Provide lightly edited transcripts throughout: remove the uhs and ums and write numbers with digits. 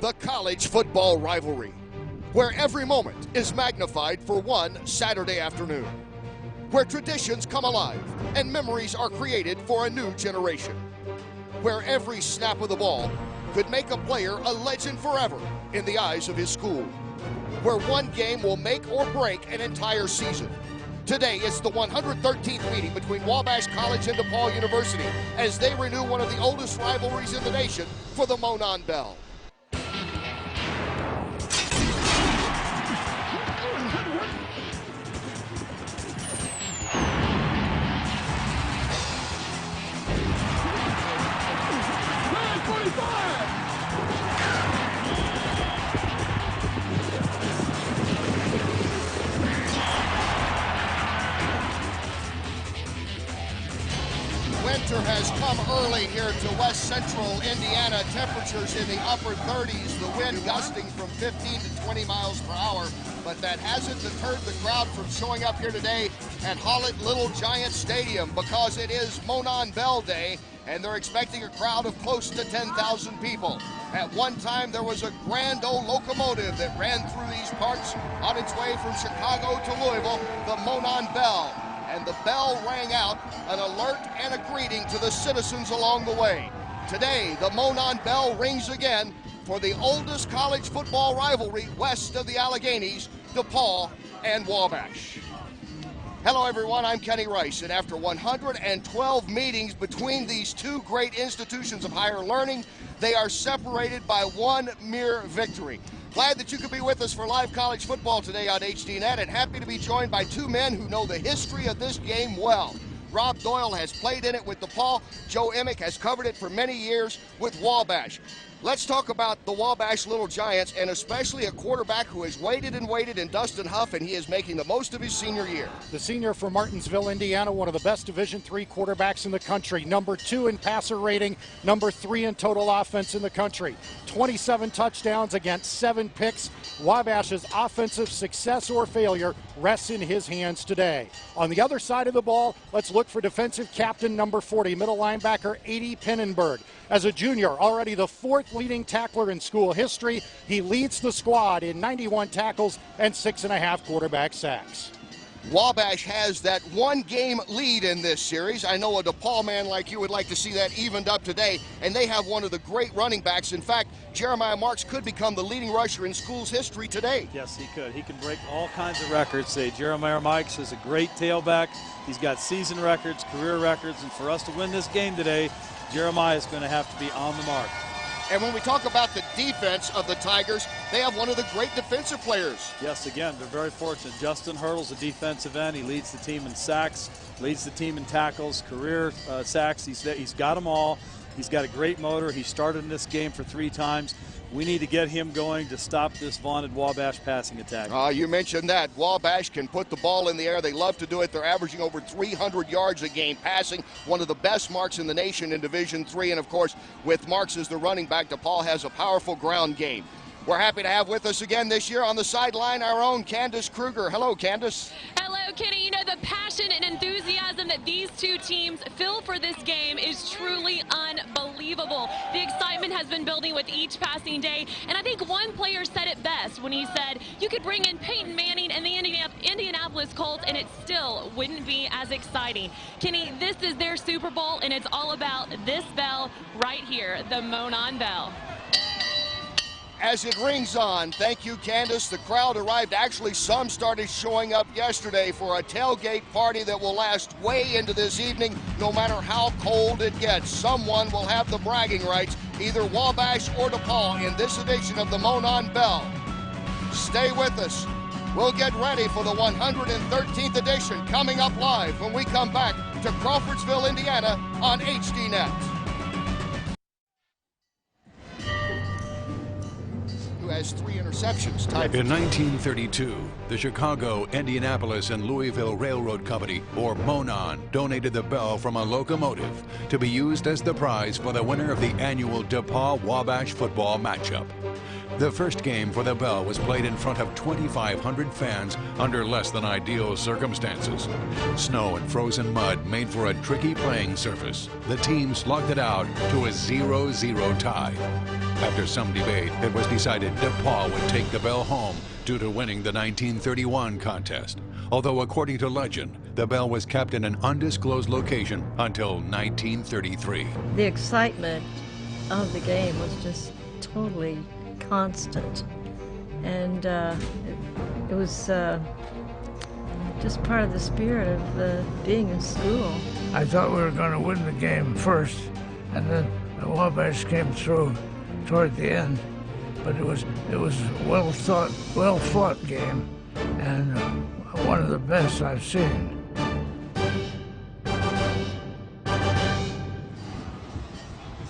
the college football rivalry, where every moment is magnified for one Saturday afternoon, where traditions come alive and memories are created for a new generation, where every snap of the ball could make a player a legend forever in the eyes of his school, where one game will make or break an entire season. Today is the 113th meeting between Wabash College and DePaul University as they renew one of the oldest rivalries in the nation for the MONON Bell. Winter has come early here to west central Indiana. Temperatures in the upper 30s, the wind gusting from 15 to 20 miles per hour. But that hasn't deterred the crowd from showing up here today at Hollett Little Giant Stadium because it is MONON Bell Day and they're expecting a crowd of close to 10,000 people. At one time, there was a grand old locomotive that ran through these parts on its way from Chicago to Louisville, the MONON Bell. And the bell rang out, an alert and a greeting to the citizens along the way. Today, the MONON Bell rings again for the oldest college football rivalry west of the Alleghenies, DePaul and Wabash. Hello everyone, I'm Kenny Rice, and after 112 meetings between these two great institutions of higher learning, they are separated by one mere victory. Glad that you could be with us for live college football today on HDNet, and happy to be joined by two men who know the history of this game well. Rob Doyle has played in it with DePaul. Joe Emick has covered it for many years with Wabash. Let's talk about the Wabash Little Giants, and especially a quarterback who has waited and waited in Dustin Huff, and he is making the most of his senior year. The senior from Martinsville, Indiana, one of the best Division III quarterbacks in the country. Number 2 in passer rating, number 3 in total offense in the country. 27 touchdowns against 7 picks. Wabash's offensive success or failure rests in his hands today. On the other side of the ball, let's look for defensive captain number 40, middle linebacker 80 Pinnenberg. As a junior, already the 4th leading tackler in school history, he leads the squad in 91 tackles and 6.5 quarterback sacks. Wabash has that one-game lead in this series. I know a DePaul man like you would like to see that evened up today, and they have one of the great running backs. In fact, Jeremiah Marks could become the leading rusher in school's history today. Yes, he could. He can break all kinds of records. Jeremiah Marks is a great tailback. He's got season records, career records, and for us to win this game today, Jeremiah is going to have to be on the mark. And when we talk about the defense of the Tigers, they have one of the great defensive players. Yes, again, they're very fortunate. Justin Hurdle's a defensive end. He leads the team in sacks, leads the team in tackles, career sacks. He's got them all. He's got a great motor. He started in this game for 3 times. We need to get him going to stop this vaunted Wabash passing attack. You mentioned that. Wabash can put the ball in the air. They love to do it. They're averaging over 300 yards a game passing, one of the best marks in the nation in Division III. And, of course, with Marks as the running back, DePaul has a powerful ground game. We're happy to have with us again this year on the sideline our own Candace Kruger. Hello, Candace. Hello, Kenny. You know, the passion and enthusiasm that these two teams feel for this game is truly unbelievable. The excitement has been building with each passing day, and I think one player said it best when he said you could bring in Peyton Manning and the Indianapolis Colts and it still wouldn't be as exciting. Kenny, this is their Super Bowl, and it's all about this bell right here, the MONON Bell. As it rings on, thank you, Candace. The crowd arrived. Actually, some started showing up yesterday for a tailgate party that will last way into this evening, no matter how cold it gets. Someone will have the bragging rights, either Wabash or DePaul, in this edition of the MONON Bell. Stay with us. We'll get ready for the 113th edition coming up live when we come back to Crawfordsville, Indiana on HDNet. Has 3 interceptions. In 1932, the Chicago, Indianapolis, and Louisville Railroad Company, or MONON, donated the bell from a locomotive to be used as the prize for the winner of the annual DePaul-Wabash football matchup. The first game for the bell was played in front of 2,500 fans under less than ideal circumstances. Snow and frozen mud made for a tricky playing surface. The team slugged it out to a 0-0 tie. After some debate, it was decided DePaul would take the bell home due to winning the 1931 contest. Although according to legend, the bell was kept in an undisclosed location until 1933. The excitement of the game was just totally constant, and it was just part of the spirit of being in school. I thought we were going to win the game first, and then the Wabash came through toward the end. But it was a well fought game, and one of the best I've seen.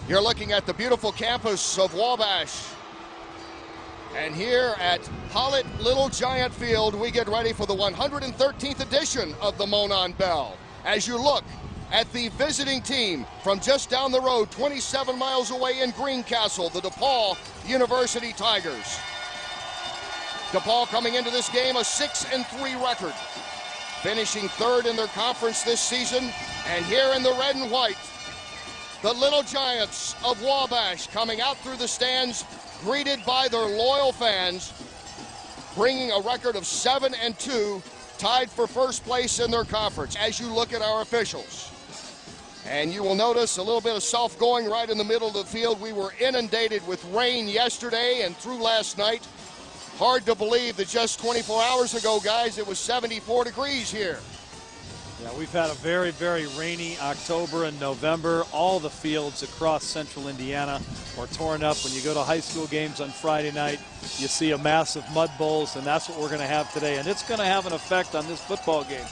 You're looking at the beautiful campus of Wabash. And here at Hollett Little Giant Field, we get ready for the 113th edition of the MONON Bell. As you look at the visiting team from just down the road, 27 miles away in Greencastle, the DePaul University Tigers. DePaul coming into this game a 6-3 record, finishing third in their conference this season. And here in the red and white, the Little Giants of Wabash coming out through the stands, greeted by their loyal fans, bringing a record of 7-2, tied for first place in their conference. As you look at our officials, and you will notice a little bit of soft going right in the middle of the field. We were inundated with rain yesterday and through last night. Hard to believe that just 24 hours ago, guys, it was 74 degrees here. Yeah, we've had a very, very rainy October and November. All the fields across central Indiana are torn up. When you go to high school games on Friday night, you see a mass of mud bowls, and that's what we're going to have today. And it's going to have an effect on this football game.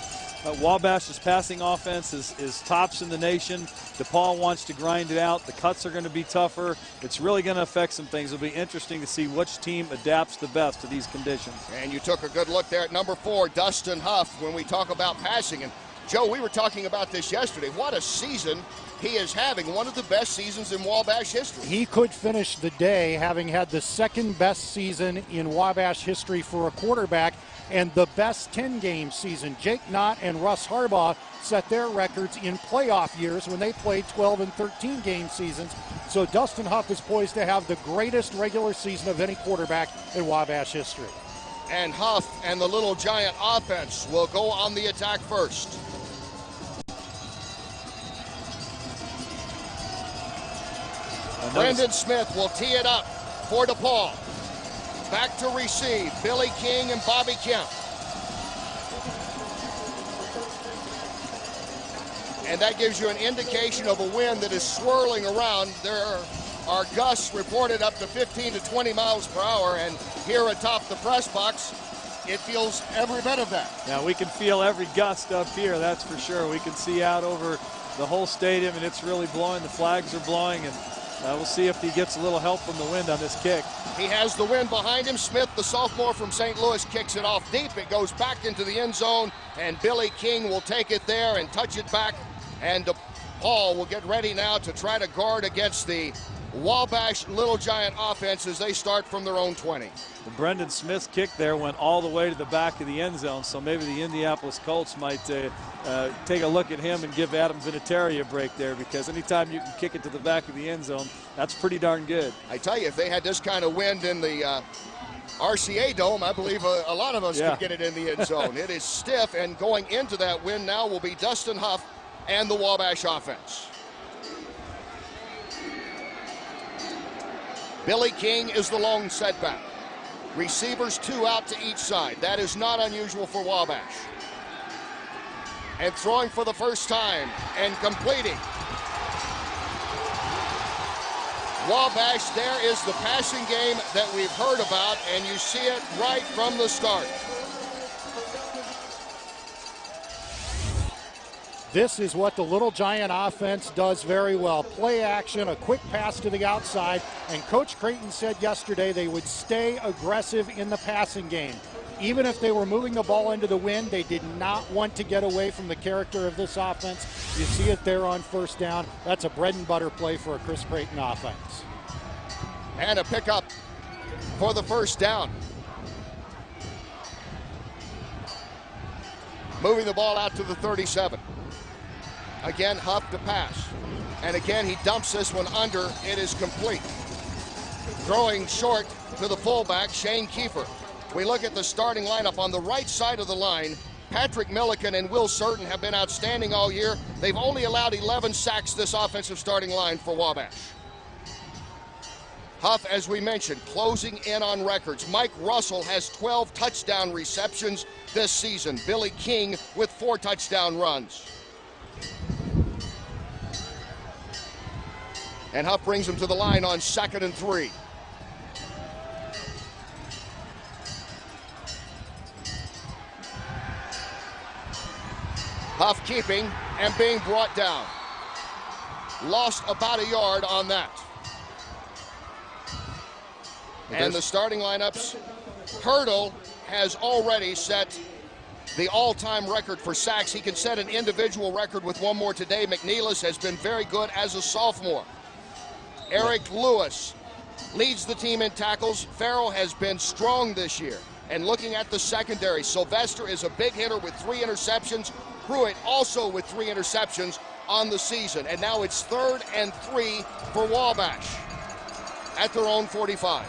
Wabash's passing offense is tops in the nation. DePaul wants to grind it out. The cuts are going to be tougher. It's really going to affect some things. It'll be interesting to see which team adapts the best to these conditions. And you took a good look there at number 4, Dustin Huff, when we talk about passing. And Joe, we were talking about this yesterday. What a season he is having, one of the best seasons in Wabash history. He could finish the day having had the second best season in Wabash history for a quarterback and the best 10-game season. Jake Knott and Russ Harbaugh set their records in playoff years when they played 12 and 13-game seasons. So Dustin Huff is poised to have the greatest regular season of any quarterback in Wabash history. And Huff and the Little Giant offense will go on the attack first. Brendan Smith will tee it up for DePaul. Back to receive, Billy King and Bobby Kemp. And that gives you an indication of a wind that is swirling around. There are gusts reported up to 15 to 20 miles per hour, and here atop the press box, it feels every bit of that. Now we can feel every gust up here, that's for sure. We can see out over the whole stadium, and it's really blowing. The flags are blowing, and we'll see if he gets a little help from the wind on this kick. He has the wind behind him. Smith, the sophomore from St. Louis, kicks it off deep. It goes back into the end zone, and Billy King will take it there and touch it back. And DePaul will get ready now to try to guard against the Wabash Little Giant offense as they start from their own 20. The Brendan Smith's kick there went all the way to the back of the end zone, so maybe the Indianapolis Colts might take a look at him and give Adam Vinatieri a break there, because anytime you can kick it to the back of the end zone, that's pretty darn good. I tell you, if they had this kind of wind in the RCA Dome, I believe a lot of us could get it in the end zone. It is stiff, and going into that wind now will be Dustin Huff and the Wabash offense. Billy King is the lone setback. Receivers 2 out to each side. That is not unusual for Wabash. And throwing for the first time and completing. Wabash, there is the passing game that we've heard about, and you see it right from the start. This is what the Little Giant offense does very well. Play action, a quick pass to the outside, and Coach Creighton said yesterday they would stay aggressive in the passing game. Even if they were moving the ball into the wind, they did not want to get away from the character of this offense. You see it there on first down. That's a bread and butter play for a Chris Creighton offense. And a pickup for the first down. Moving the ball out to the 37. Again, Huff to pass. And again, he dumps this one under. It is complete. Throwing short to the fullback, Shane Kiefer. We look at the starting lineup on the right side of the line. Patrick Milliken and Will Certain have been outstanding all year. They've only allowed 11 sacks, this offensive starting line for Wabash. Huff, as we mentioned, closing in on records. Mike Russell has 12 touchdown receptions this season. Billy King with 4 touchdown runs. And Huff brings him to the line on 2nd and 3. Huff keeping and being brought down. Lost about a yard on that. And the starting lineups, Hurdle has already set the all-time record for sacks. He can set an individual record with one more today. McNeilis has been very good as a sophomore. Eric Lewis leads the team in tackles. Farrell has been strong this year. And looking at the secondary, Sylvester is a big hitter with 3 interceptions. Pruitt also with 3 interceptions on the season. And now it's 3rd and 3 for Wabash at their own 45.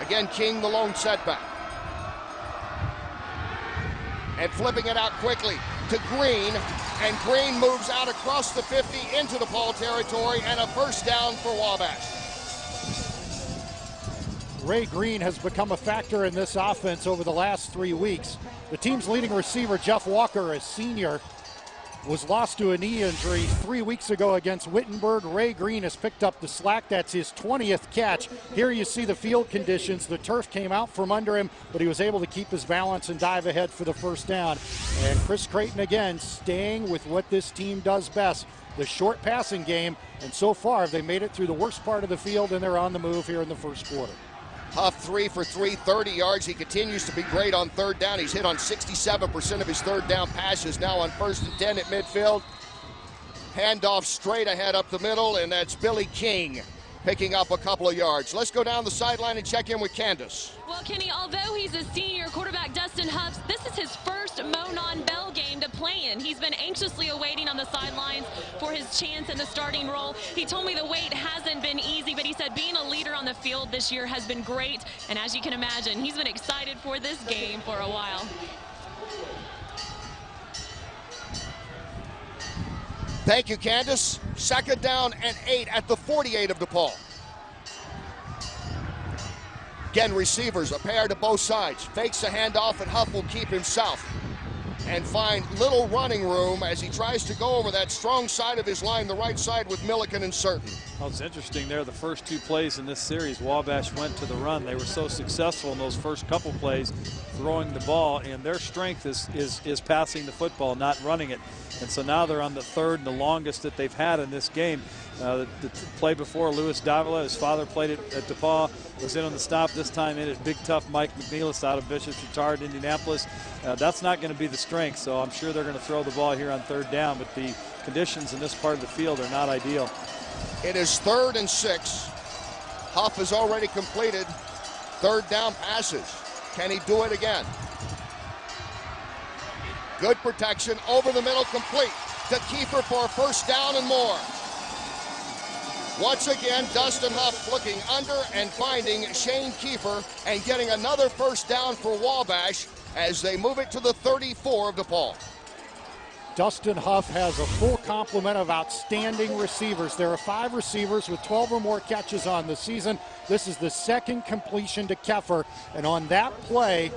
Again, King the lone setback. And flipping it out quickly to Green. And Green moves out across the 50 into the Paul territory, and a first down for Wabash. Ray Green has become a factor in this offense over the last 3 weeks. The team's leading receiver, Jeff Walker, a senior, was lost to a knee injury 3 weeks ago against Wittenberg. Ray Green has picked up the slack. That's his 20th catch. Here you see the field conditions. The turf came out from under him, but he was able to keep his balance and dive ahead for the first down. And Chris Creighton again staying with what this team does best, the short passing game. And so far they made it through the worst part of the field, and they're on the move here in the first quarter. Huff 3 for 3, 30 yards. He continues to be great on 3rd down. He's hit on 67% of his 3rd down passes. Now on 1st and 10 at midfield. Handoff straight ahead up the middle, and that's Billy King picking up a couple of yards. Let's go down the sideline and check in with Candace. Well, Kenny, although he's a senior, quarterback Dustin Huff, this is his first Monon Bell game to play in. He's been anxiously awaiting on the sidelines for his chance in the starting role. He told me the wait hasn't been easy, but he said being a leader on the field this year has been great. And as you can imagine, he's been excited for this game for a while. Thank you, Candace. 2nd down and 8 at the 48 of DePaul. Again, receivers, a pair to both sides. Fakes a handoff, and Huff will keep himself and find little running room as he tries to go over that strong side of his line, the right side with Milliken and Certain. Well, it's interesting there, the first 2 plays in this series, Wabash went to the run. They were so successful in those first couple plays throwing the ball, and their strength is passing the football, not running it. And so now they're on the 3rd and the longest that they've had in this game. The play before, Louis Davila, his father played it at DePaul, was in on the stop. This time it is big, tough Mike McNeilis out of Bishop's Retard, Indianapolis. That's not going to be the strength, so I'm sure they're going to throw the ball here on 3rd down, but the conditions in this part of the field are not ideal. It is 3rd and 6. Huff has already completed 3rd down passes. Can he do it again? Good protection, over the middle, complete to Kiefer for a first down and more. Once again, Dustin Huff looking under and finding Shane Kiefer and getting another first down for Wabash as they move it to the 34 of DePaul. Dustin Huff has a full complement of outstanding receivers. There are 5 receivers with 12 or more catches on the season. This is the 2nd completion to Keffer, and on that play,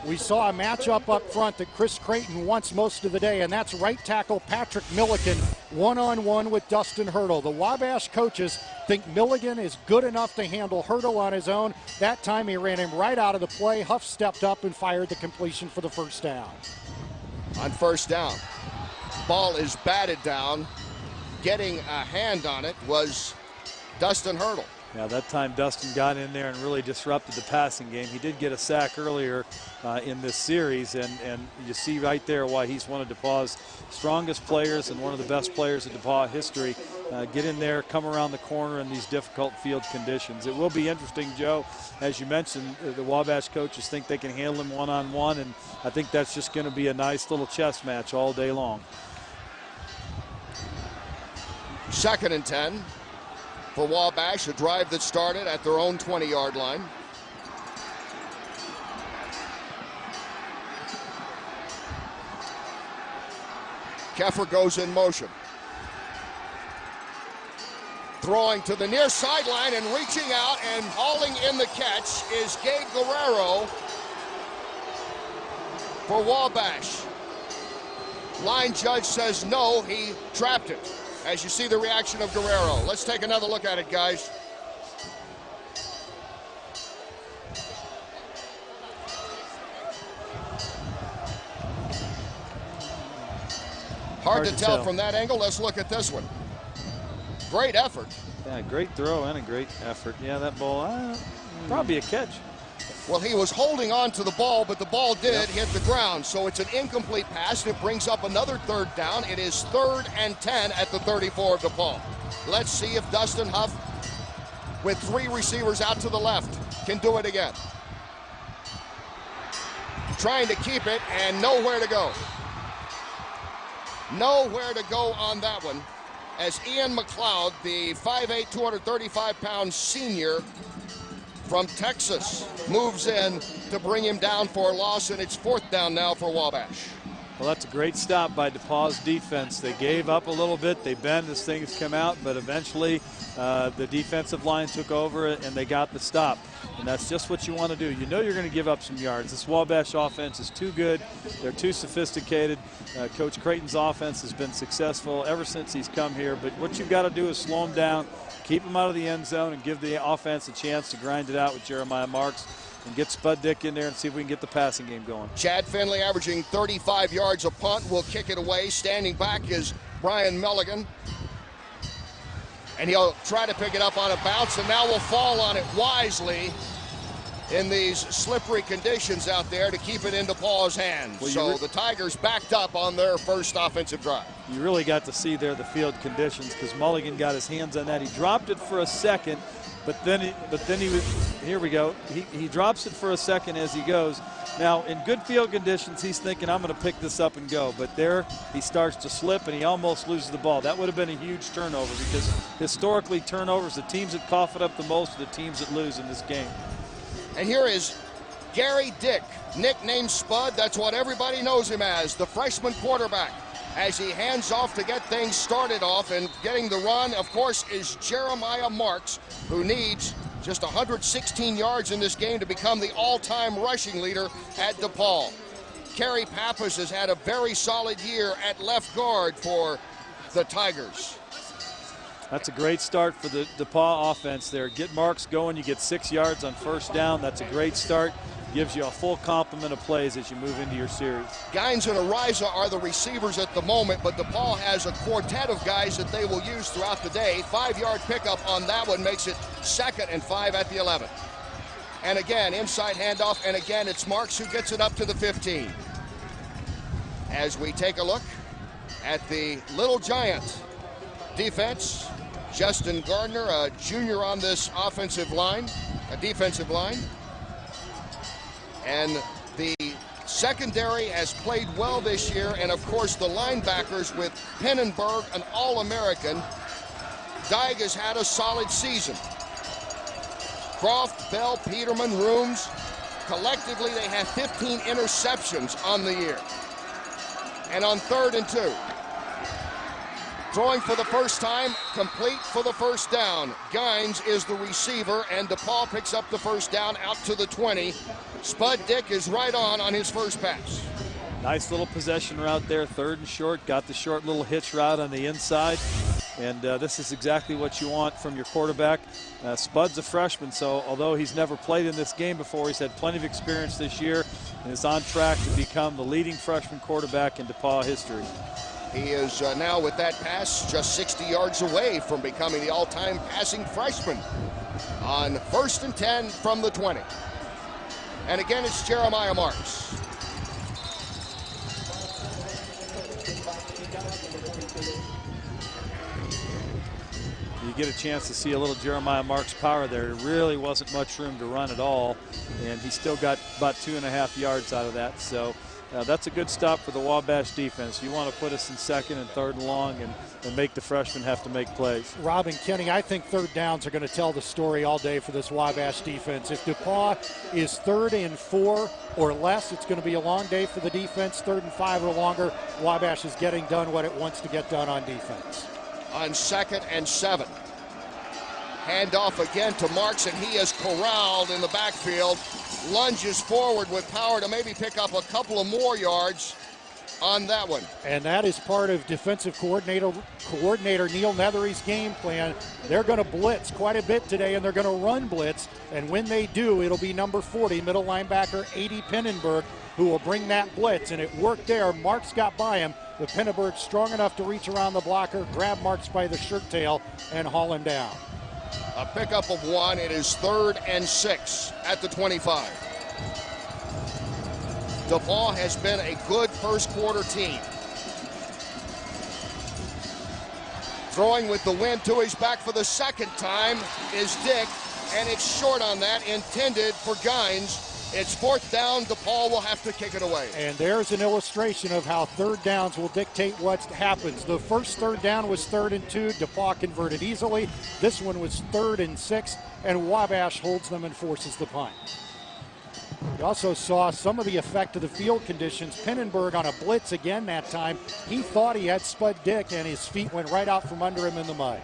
we saw a matchup up front that Chris Creighton wants most of the day, and that's right tackle Patrick Milliken one-on-one with Dustin Hurdle. The Wabash coaches think Milliken is good enough to handle Hurdle on his own. That time he ran him right out of the play. Huff stepped up and fired the completion for the first down. On 1st down, ball is batted down. Getting a hand on it was Dustin Hurdle. Yeah, that time Dustin got in there and really disrupted the passing game. He did get a sack earlier in this series, and you see right there why he's one of DePauw's strongest players and one of the best players in DePauw history. Get in there, come around the corner in these difficult field conditions. It will be interesting, Joe. As you mentioned, the Wabash coaches think they can handle him one-on-one, and I think that's just going to be a nice little chess match all day long. 2nd and 10. for Wabash, a drive that started at their own 20-yard line. Keffer goes in motion. Throwing to the near sideline and reaching out and hauling in the catch is Gabe Guerrero for Wabash. Line judge says no, he trapped it. As you see the reaction of Guerrero. Let's take another look at it, guys. Hard to tell from that angle. Let's look at this one. Great effort. Yeah, great throw and a great effort. Yeah, that ball, probably a catch. Well, he was holding on to the ball, but the ball did hit the ground. So it's an incomplete pass, and it brings up another third down. It is 3rd and 10 at the 34 of DePaul. Let's see if Dustin Huff, with 3 receivers out to the left, can do it again. Trying to keep it, and nowhere to go. Nowhere to go on that one, as Ian McLeod, the 5'8", 235-pound senior from Texas, moves in to bring him down for a loss, and it's 4th down now for Wabash. Well, that's a great stop by DePaul's defense. They gave up a little bit. They bend as things come out, but eventually the defensive line took over it, and they got the stop. And that's just what you want to do. You know you're going to give up some yards. This Wabash offense is too good. They're too sophisticated. Coach Creighton's offense has been successful ever since he's come here. But what you've got to do is slow them down, keep them out of the end zone, and give the offense a chance to grind it out with Jeremiah Marks and get Spud Dick in there and see if we can get the passing game going. Chad Finley averaging 35 yards a punt, will kick it away. Standing back is Brian Milligan. And he'll try to pick it up on a bounce, and now will fall on it wisely in these slippery conditions out there to keep it into Paul's hands. Well, so the Tigers backed up on their first offensive drive. You really got to see there the field conditions, because Mulligan got his hands on that. He dropped it for a second, but then he was, here we go. He drops it for a second as he goes. Now, in good field conditions, he's thinking, I'm going to pick this up and go. But there, he starts to slip, and he almost loses the ball. That would have been a huge turnover, because historically, turnovers, the teams that cough it up the most are the teams that lose in this game. And here is Gary Dick, nicknamed Spud. That's what everybody knows him as, the freshman quarterback. As he hands off to get things started off, and getting the run, of course, is Jeremiah Marks, who needs just 116 yards in this game to become the all-time rushing leader at DePaul. Kerry Pappas has had a very solid year at left guard for the Tigers. That's a great start for the DePaul offense there. Get Marks going, you get 6 yards on first down. That's a great start. Gives you a full complement of plays as you move into your series. Gaines and Ariza are the receivers at the moment, but DePaul has a quartet of guys that they will use throughout the day. 5-yard pickup on that one makes it 2nd and 5 at the 11. And again, inside handoff, and again, it's Marks who gets it up to the 15. As we take a look at the Little Giant defense, Justin Gardner, a junior on this offensive line, a defensive line. And the secondary has played well this year, and of course the linebackers with Pennenberg, an All-American. Dyke has had a solid season. Croft, Bell, Peterman, Rooms, collectively they have 15 interceptions on the year. And on 3rd and 2. Throwing for the first time, complete for the first down. Gaines is the receiver, and DePaul picks up the first down out to the 20. Spud Dick is right on his first pass. Nice little possession route there, 3rd and short. Got the short little hitch route on the inside. And this is exactly what you want from your quarterback. Spud's a freshman, so although he's never played in this game before, he's had plenty of experience this year and is on track to become the leading freshman quarterback in DePaul history. He is now, with that pass, just 60 yards away from becoming the all-time passing freshman on 1st and 10 from the 20. And again, it's Jeremiah Marks. You get a chance to see a little Jeremiah Marks power there. There really wasn't much room to run at all, and he still got about 2.5 yards out of that. So That's a good stop for the Wabash defense. You want to put us in second and third and long and make the freshmen have to make plays. Rob and Kenny, I think third downs are going to tell the story all day for this Wabash defense. If DePaul is 3rd and 4 or less, it's going to be a long day for the defense. 3rd and 5 or longer, Wabash is getting done what it wants to get done on defense. On 2nd and 7. Handoff again to Marks, and he is corralled in the backfield. Lunges forward with power to maybe pick up a couple of more yards on that one. And that is part of defensive coordinator Neil Nethery's game plan. They're going to blitz quite a bit today, and they're going to run blitz. And when they do, it'll be number 40, middle linebacker A.D. Pinnenberg, who will bring that blitz. And it worked there. Marks got by him. The Pinnenberg strong enough to reach around the blocker, grab Marks by the shirt tail, and haul him down. A pickup of 1. It is 3rd and 6 at the 25. DePaul has been a good first quarter team. Throwing with the wind to his back for the second time is Dick, and it's short on that, intended for Gines. It's 4th down. DePaul will have to kick it away. And there's an illustration of how third downs will dictate what happens. The first third down was 3rd and 2. DePaul converted easily. This one was 3rd and 6, and Wabash holds them and forces the punt. We also saw some of the effect of the field conditions. Pinnenberg on a blitz again that time. He thought he had Spud Dick, and his feet went right out from under him in the mud.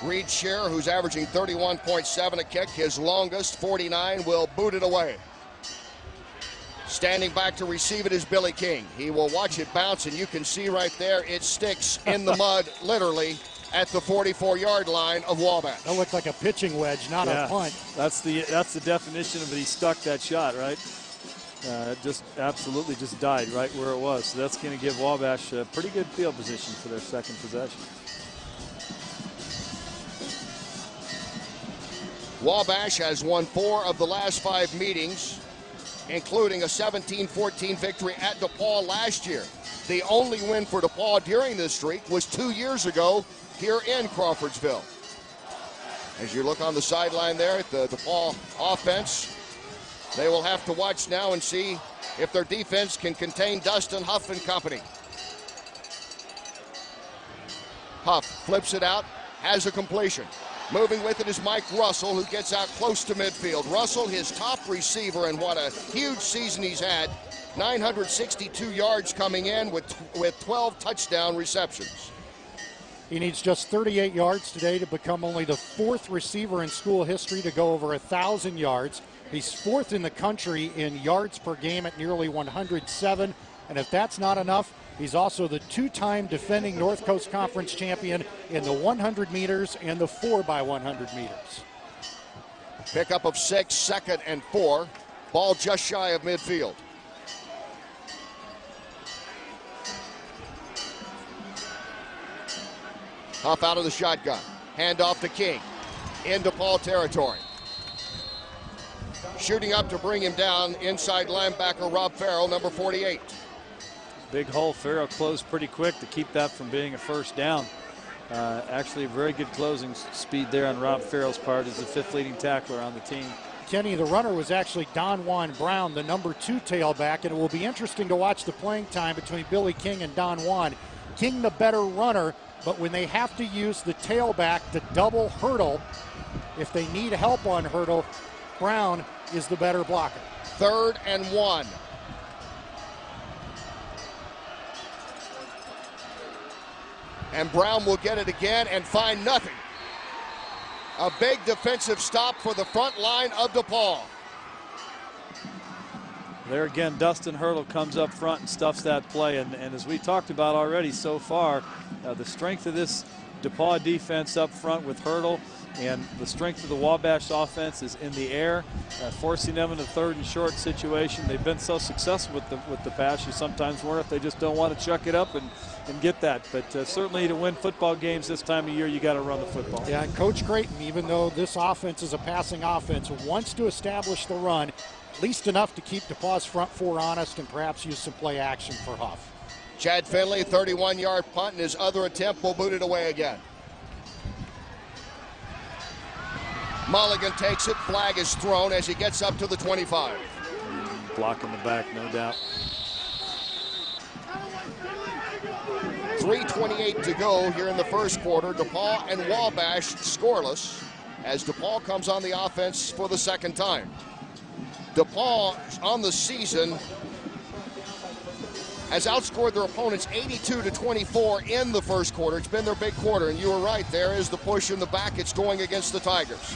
Reed Scherer, who's averaging 31.7 a kick, his longest, 49, will boot it away. Standing back to receive it is Billy King. He will watch it bounce, and you can see right there it sticks in the mud, literally, at the 44-yard line of Wabash. That looked like a pitching wedge, not a punt. That's the definition of it. He stuck that shot, right? It just absolutely just died right where it was. So that's going to give Wabash a pretty good field position for their second possession. Wabash has won 4 of the last 5 meetings, including a 17-14 victory at DePaul last year. The only win for DePaul during this streak was 2 years ago here in Crawfordsville. As you look on the sideline there at the DePaul offense, they will have to watch now and see if their defense can contain Dustin Huff and company. Huff flips it out, has a completion. Moving with it is Mike Russell, who gets out close to midfield. Russell, his top receiver, and what a huge season he's had. 962 yards coming in with 12 touchdown receptions. He needs just 38 yards today to become only the 4th receiver in school history to go over 1,000 yards. He's 4th in the country in yards per game at nearly 107. And if that's not enough, he's also the 2-time defending North Coast Conference champion in the 100 meters and the 4x100 meters. Pickup of 6, 2nd and 4. Ball just shy of midfield. Huff out of the shotgun. Handoff to King. Into DePaul territory. Shooting up to bring him down, inside linebacker Rob Farrell, number 48. Big hole. Farrell closed pretty quick to keep that from being a first down. Actually, a very good closing speed there on Rob Farrell's part as the 5th leading tackler on the team. Kenny, the runner was actually Don Juan Brown, the number 2 tailback, and it will be interesting to watch the playing time between Billy King and Don Juan. King the better runner, but when they have to use the tailback to double hurdle, if they need help on hurdle, Brown is the better blocker. 3rd and 1. And Brown will get it again and find nothing. A big defensive stop for the front line of DePaul. There again, Dustin Hurdle comes up front and stuffs that play. And as we talked about already so far, the strength of this DePaul defense up front with Hurdle and the strength of the Wabash offense is in the air, forcing them into 3rd and short situation. They've been so successful with the pass. You sometimes wonder if they just don't want to chuck it up and get that. But certainly to win football games this time of year, you got to run the football. Yeah, and Coach Creighton, even though this offense is a passing offense, wants to establish the run, at least enough to keep DePaul's front 4 honest and perhaps use some play action for Huff. Chad Finley, 31-yard punt, and his other attempt will boot it away again. Mulligan takes it. Flag is thrown as he gets up to the 25. Block in the back, no doubt. 3:28 to go here in the first quarter. DePaul and Wabash scoreless as DePaul comes on the offense for the second time. DePaul on the season has outscored their opponents 82-24 in the first quarter. It's been their big quarter, and you were right. There is the push in the back. It's going against the Tigers.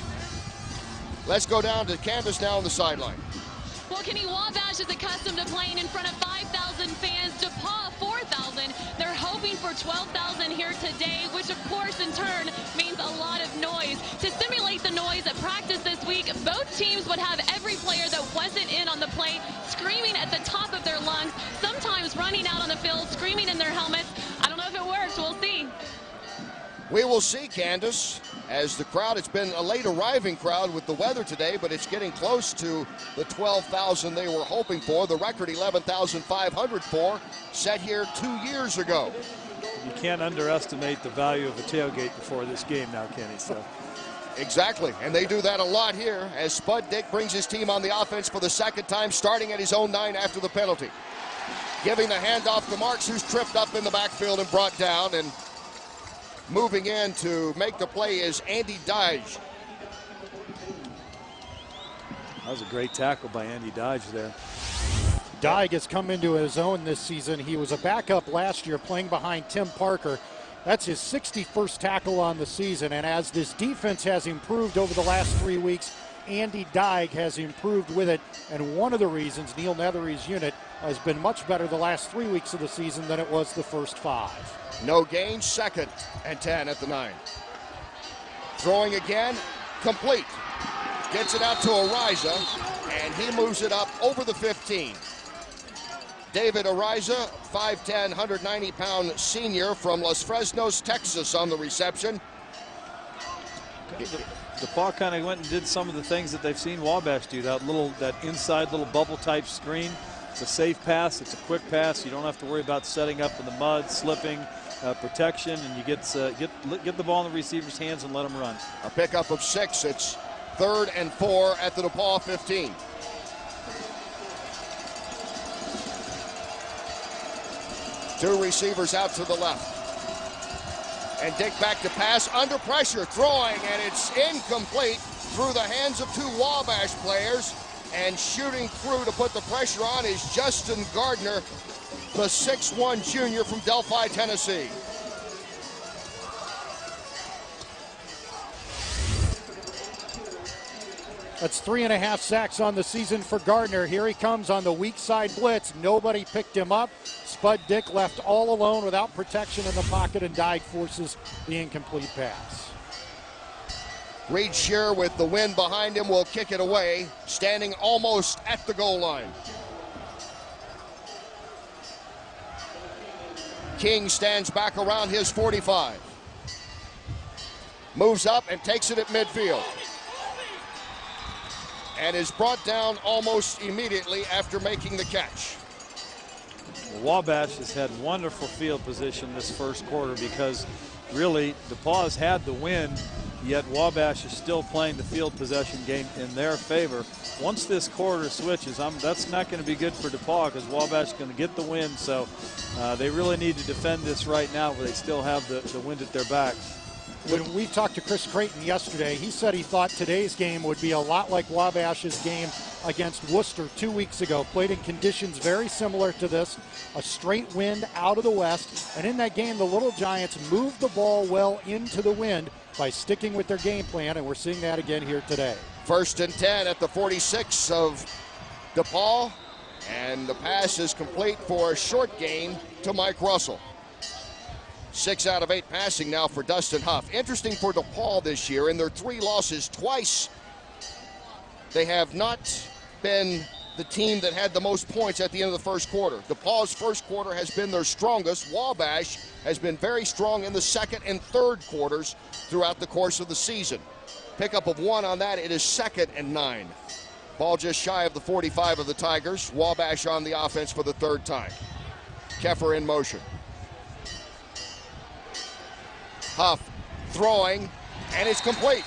Let's go down to Candace now on the sideline. Well, Kenny, Wabash is accustomed to playing in front of 5,000 fans. DePaul, 4,000. They're hoping for 12,000 here today, which, of course, in turn means a lot of noise. To simulate the noise at practice this week, both teams would have every player that wasn't in on the play screaming at the top of their lungs, sometimes running out on the field, screaming in their helmets. I don't know if it works. We'll see. We will see, Candace, as the crowd, it's been a late arriving crowd with the weather today, but it's getting close to the 12,000 they were hoping for. The record 11,504 set here 2 years ago. You can't underestimate the value of a tailgate before this game now, Kenny. So. Exactly, and they do that a lot here as Spud Dick brings his team on the offense for the second time, starting at his own 9 after the penalty. Giving the handoff to Marks, who's tripped up in the backfield and brought down, and moving in to make the play is Andy Dodge. That was a great tackle by Andy Dodge there. Dyke has come into his own this season. He was a backup last year playing behind Tim Parker. That's his 61st tackle on the season, and as this defense has improved over the last 3 weeks, Andy Dyke has improved with it, and one of the reasons Neil Nethery's unit has been much better the last 3 weeks of the season than it was the first 5. No gain, 2nd and 10 at the 9. Throwing again, complete. Gets it out to Ariza, and he moves it up over the 15. David Ariza, 5'10", 190-pound senior from Los Fresnos, Texas on the reception. DePaul kind of went and did some of the things that they've seen Wabash do, that inside little bubble type screen. It's a safe pass, it's a quick pass. You don't have to worry about setting up in the mud, slipping, protection, and you get the ball in the receiver's hands and let them run. A pickup of 6. It's 3rd and 4 at the DePaul 15. Two receivers out to the left. And Dick back to pass, under pressure, throwing, and it's incomplete through the hands of 2 Wabash players. And shooting through to put the pressure on is Justin Gardner, the 6'1" junior from Delphi, Tennessee. That's 3.5 sacks on the season for Gardner. Here he comes on the weak side blitz. Nobody picked him up. Spud Dick left all alone without protection in the pocket, and Dyke forces the incomplete pass. Reed Shear with the wind behind him will kick it away, standing almost at the goal line. King stands back around his 45. Moves up and takes it at midfield. And is brought down almost immediately after making the catch. Well, Wabash has had wonderful field position this first quarter because really DePaul has had the win, yet Wabash is still playing the field possession game in their favor. Once this quarter switches, that's not going to be good for DePaul because Wabash is going to get the win, so they really need to defend this right now where they still have the wind at their backs. When we talked to Chris Creighton yesterday, he said he thought today's game would be a lot like Wabash's game against Worcester 2 weeks ago. Played in conditions very similar to this, a straight wind out of the west. And in that game, the Little Giants moved the ball well into the wind by sticking with their game plan, and we're seeing that again here today. 1st and 10 at the 46 of DePaul, and the pass is complete for a short gain to Mike Russell. 6 out of 8 passing now for Dustin Huff. Interesting for DePaul this year, in their 3 losses, twice they have not been the team that had the most points at the end of the first quarter. DePaul's first quarter has been their strongest. Wabash has been very strong in the second and third quarters throughout the course of the season. Pickup of 1 on that, it is 2nd and 9. Ball just shy of the 45 of the Tigers. Wabash on the offense for the 3rd time. Keffer in motion. Huff throwing, and it's complete.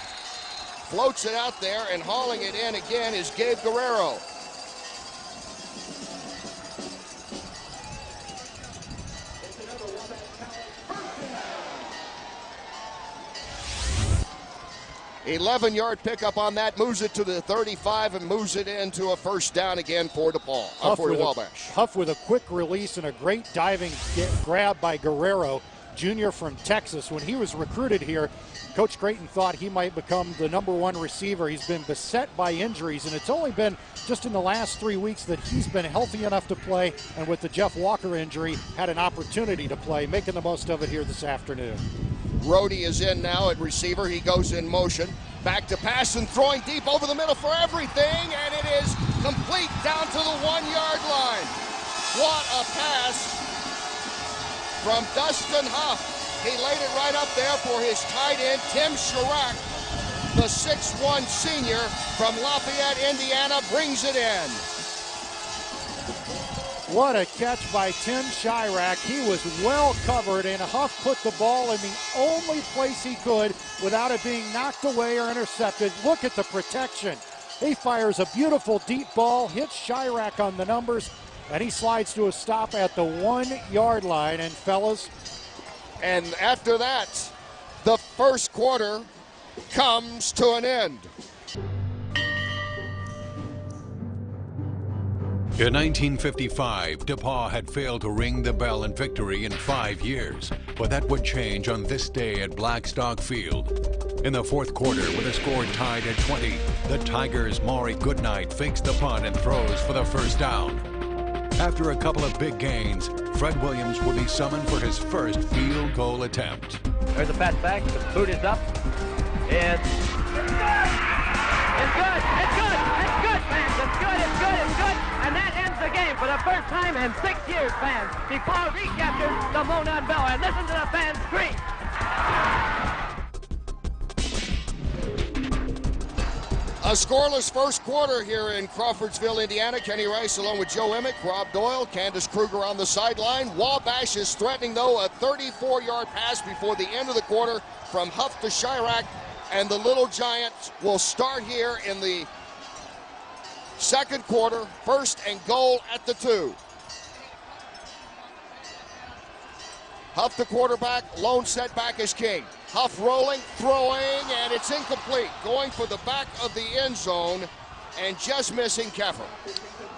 Floats it out there, and hauling it in again is Gabe Guerrero. 11-yard pickup on that, moves it to the 35 and moves it into a first down again for DePaul, for Wabash. Huff with a quick release and a great diving grab by Guerrero, junior from Texas. When he was recruited here, Coach Creighton thought he might become the #1 receiver. He's been beset by injuries, and it's only been just in the last 3 weeks that he's been healthy enough to play, and with the Jeff Walker injury, had an opportunity to play, making the most of it here this afternoon. Rhodey is in now at receiver. He goes in motion. Back to pass and throwing deep over the middle for everything, and it is complete down to the 1-yard line. What a pass from Dustin Huff. He laid it right up there for his tight end, Tim Chirac, the 6'1 senior from Lafayette, Indiana, brings it in. What a catch by Tim Chirac. He was well covered, and Huff put the ball in the only place he could without it being knocked away or intercepted. Look at the protection. He fires a beautiful deep ball, hits Chirac on the numbers, and he slides to a stop at the 1-yard line. And fellas, and after that, the first quarter comes to an end. In 1955, DePaul had failed to ring the bell in victory in 5 years, but that would change on this day at Blackstock Field. In the fourth quarter, with a score tied at 20, the Tigers' Maury Goodnight fakes the punt and throws for the first down. After a couple of big gains, Fred Williams will be summoned for his first field goal attempt. There's a pass back, the boot is up. It's good! It's good! It's good! It's good, fans! It's good! It's good! It's good! And that ends the game for the first time in 6 years, fans. DePaul recaptures the MONON Bell, and listen to the fans scream. A scoreless first quarter here in Crawfordsville, Indiana. Kenny Rice along with Joe Emick, Rob Doyle, Candace Kruger on the sideline. Wabash is threatening, though, a 34-yard pass before the end of the quarter from Huff to Chirac, and the Little Giants will start here in the second quarter. First and goal at the 2. Huff the quarterback, lone setback is king. Huff rolling, throwing, and it's incomplete. Going for the back of the end zone and just missing Keffer.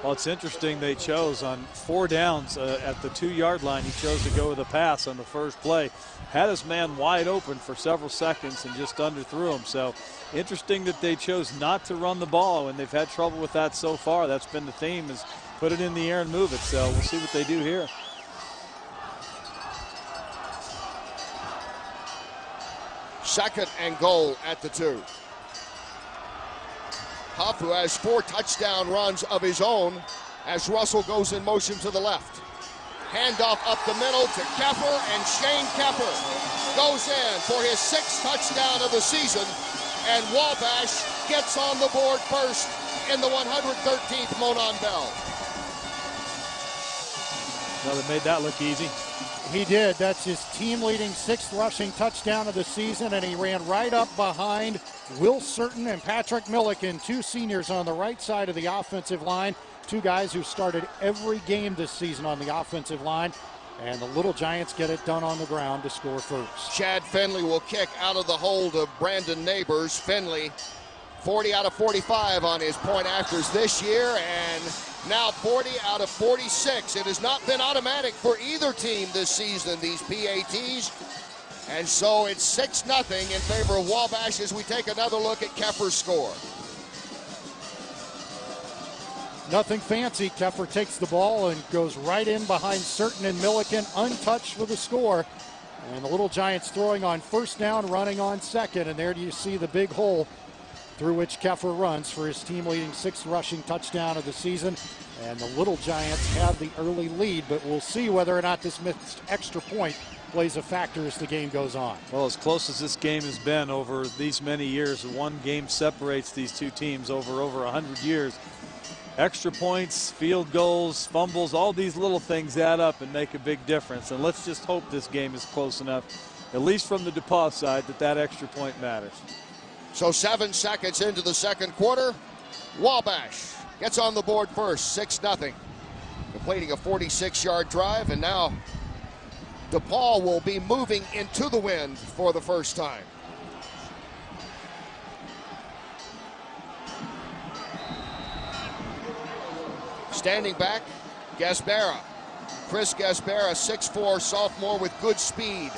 Well, it's interesting they chose on 4 downs at the 2-yard line. He chose to go with a pass on the first play. Had his man wide open for several seconds and just underthrew him. So interesting that they chose not to run the ball, and they've had trouble with that so far. That's been the theme, is put it in the air and move it. So we'll see what they do here. Second and goal at the 2. Huff, who has 4 touchdown runs of his own, as Russell goes in motion to the left. Handoff up the middle to Keffer, and Shane Keffer goes in for his 6th touchdown of the season, and Wabash gets on the board first in the 113th MONON Bell. Well, they made that look easy. he did. That's his team-leading 6th rushing touchdown of the season, and he ran right up behind Will Certain and Patrick Milliken, 2 seniors on the right side of the offensive line, 2 guys who started every game this season on the offensive line. And the Little Giants get it done on the ground to score first. Chad Finley will kick out of the hold of Brandon Neighbors. Finley, 40 out of 45 on his point afters this year, and now 40 out of 46. It has not been automatic for either team this season, these PATs. And so it's 6-0 in favor of Wabash as we take another look at Keffer's score. Nothing fancy. Keffer takes the ball and goes right in behind Certain and Milliken, untouched for the score. And the Little Giants throwing on first down, running on second. And there you see the big hole through which Keffer runs for his team-leading 6th rushing touchdown of the season. And the Little Giants have the early lead, but we'll see whether or not this missed extra point plays a factor as the game goes on. Well, as close as this game has been over these many years, one game separates these two teams over 100 years. Extra points, field goals, fumbles, all these little things add up and make a big difference. And let's just hope this game is close enough, at least from the DePaul side, that extra point matters. So 7 seconds into the second quarter, Wabash gets on the board first, 6-0. Completing a 46-yard drive, and now DePaul will be moving into the wind for the first time. Standing back, Gaspera. Chris Gaspera, 6'4", sophomore with good speed.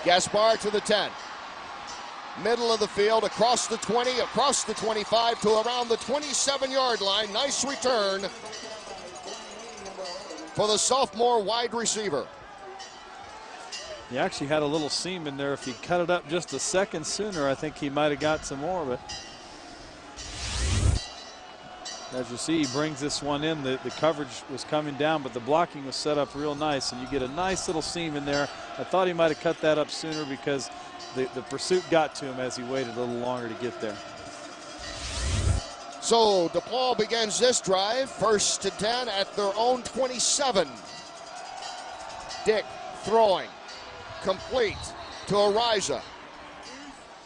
Gaspar to the 10. Middle of the field, across the 20, across the 25 to around the 27-yard line. Nice return for the sophomore wide receiver. He actually had a little seam in there. If he cut it up just a second sooner, I think he might have got some more. But as you see, he brings this one in. The coverage was coming down, but the blocking was set up real nice, and you get a nice little seam in there. I thought he might have cut that up sooner because the pursuit got to him as he waited a little longer to get there. So DePaul begins this drive, 1st and 10 at their own 27. Dick throwing, complete to Ariza.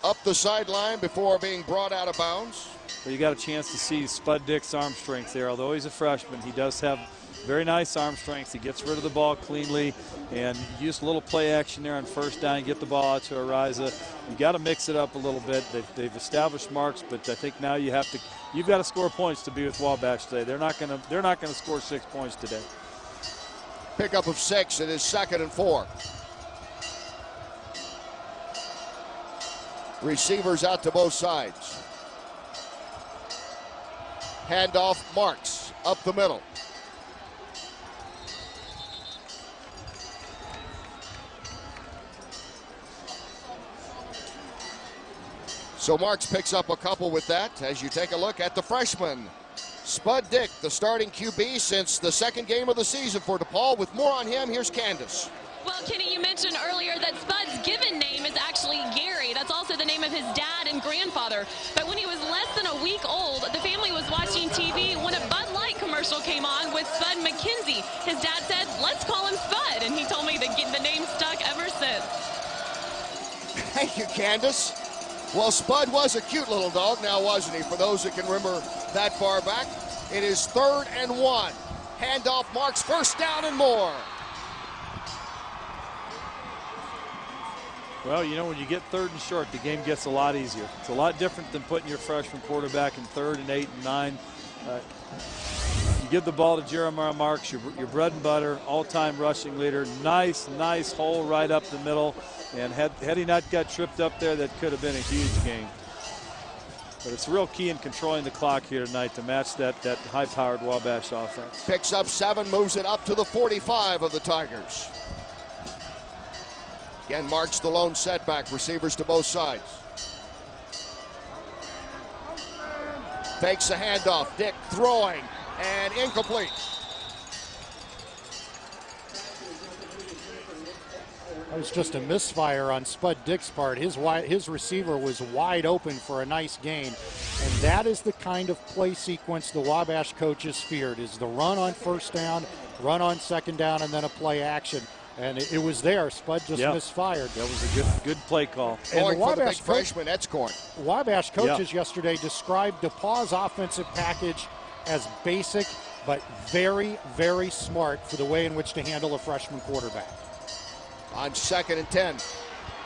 Up the sideline before being brought out of bounds. Well, you got a chance to see Spud Dick's arm strength there. Although he's a freshman, he does have very nice arm strength. He gets rid of the ball cleanly and use a little play action there on 1st down, get the ball out to Ariza. You got to mix it up a little bit. They've established marks, but I think now you've got to score points to be with Wabash today. They're not going to score 6 points today. Pickup of 6. It is 2nd and 4. Receivers out to both sides. Handoff, Marks up the middle. So Marks picks up a couple with that as you take a look at the freshman. Spud Dick, the starting QB since the 2nd game of the season for DePaul. With more on him, here's Candace. Well, Kenny, you mentioned earlier that Spud's given name is actually Gary. That's also the name of his dad and grandfather. But when he was less than a week old, the family was watching TV when a Bud Light commercial came on with Spud McKenzie. His dad said, "Let's call him Spud," and he told me the name stuck ever since. Thank you, Candace. Well, Spud was a cute little dog now, wasn't he? For those that can remember that far back. It is 3rd and 1. Handoff, Marks, 1st down and more. Well, you know, when you get 3rd and short, the game gets a lot easier. It's a lot different than putting your freshman quarterback in 3rd and 8 and 9. You give the ball to Jeremiah Marks, your bread and butter, all-time rushing leader. Nice hole right up the middle. And had he not got tripped up there, that could have been a huge game. But it's real key in controlling the clock here tonight to match that high-powered Wabash offense. Picks up 7, moves it up to the 45 of the Tigers. Again, Marks the lone setback, receivers to both sides. Fakes a handoff, Dick throwing, and incomplete. It was just a misfire on Spud Dick's part. His receiver was wide open for a nice gain. And that is the kind of play sequence the Wabash coaches feared, is the run on 1st down, run on 2nd down, and then a play action. And it was there. Spud just misfired. That was a good play call. And the Wabash freshman, Etzkorn. Wabash coaches yesterday described DePauw's offensive package as basic, but very, very smart for the way in which to handle a freshman quarterback. On 2nd and 10,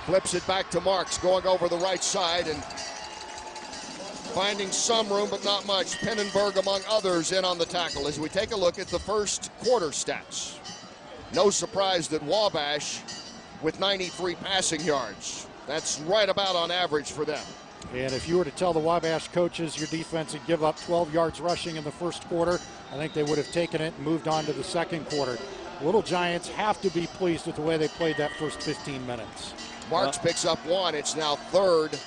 flips it back to Marks, going over the right side and finding some room, but not much. Pinnenberg, among others, in on the tackle. As we take a look at the 1st quarter stats, no surprise that Wabash with 93 passing yards. That's right about on average for them. And if you were to tell the Wabash coaches your defense would give up 12 yards rushing in the 1st quarter, I think they would have taken it and moved on to the 2nd quarter. Little Giants have to be pleased with the way they played that first 15 minutes. Marks picks up 1. It's now 3rd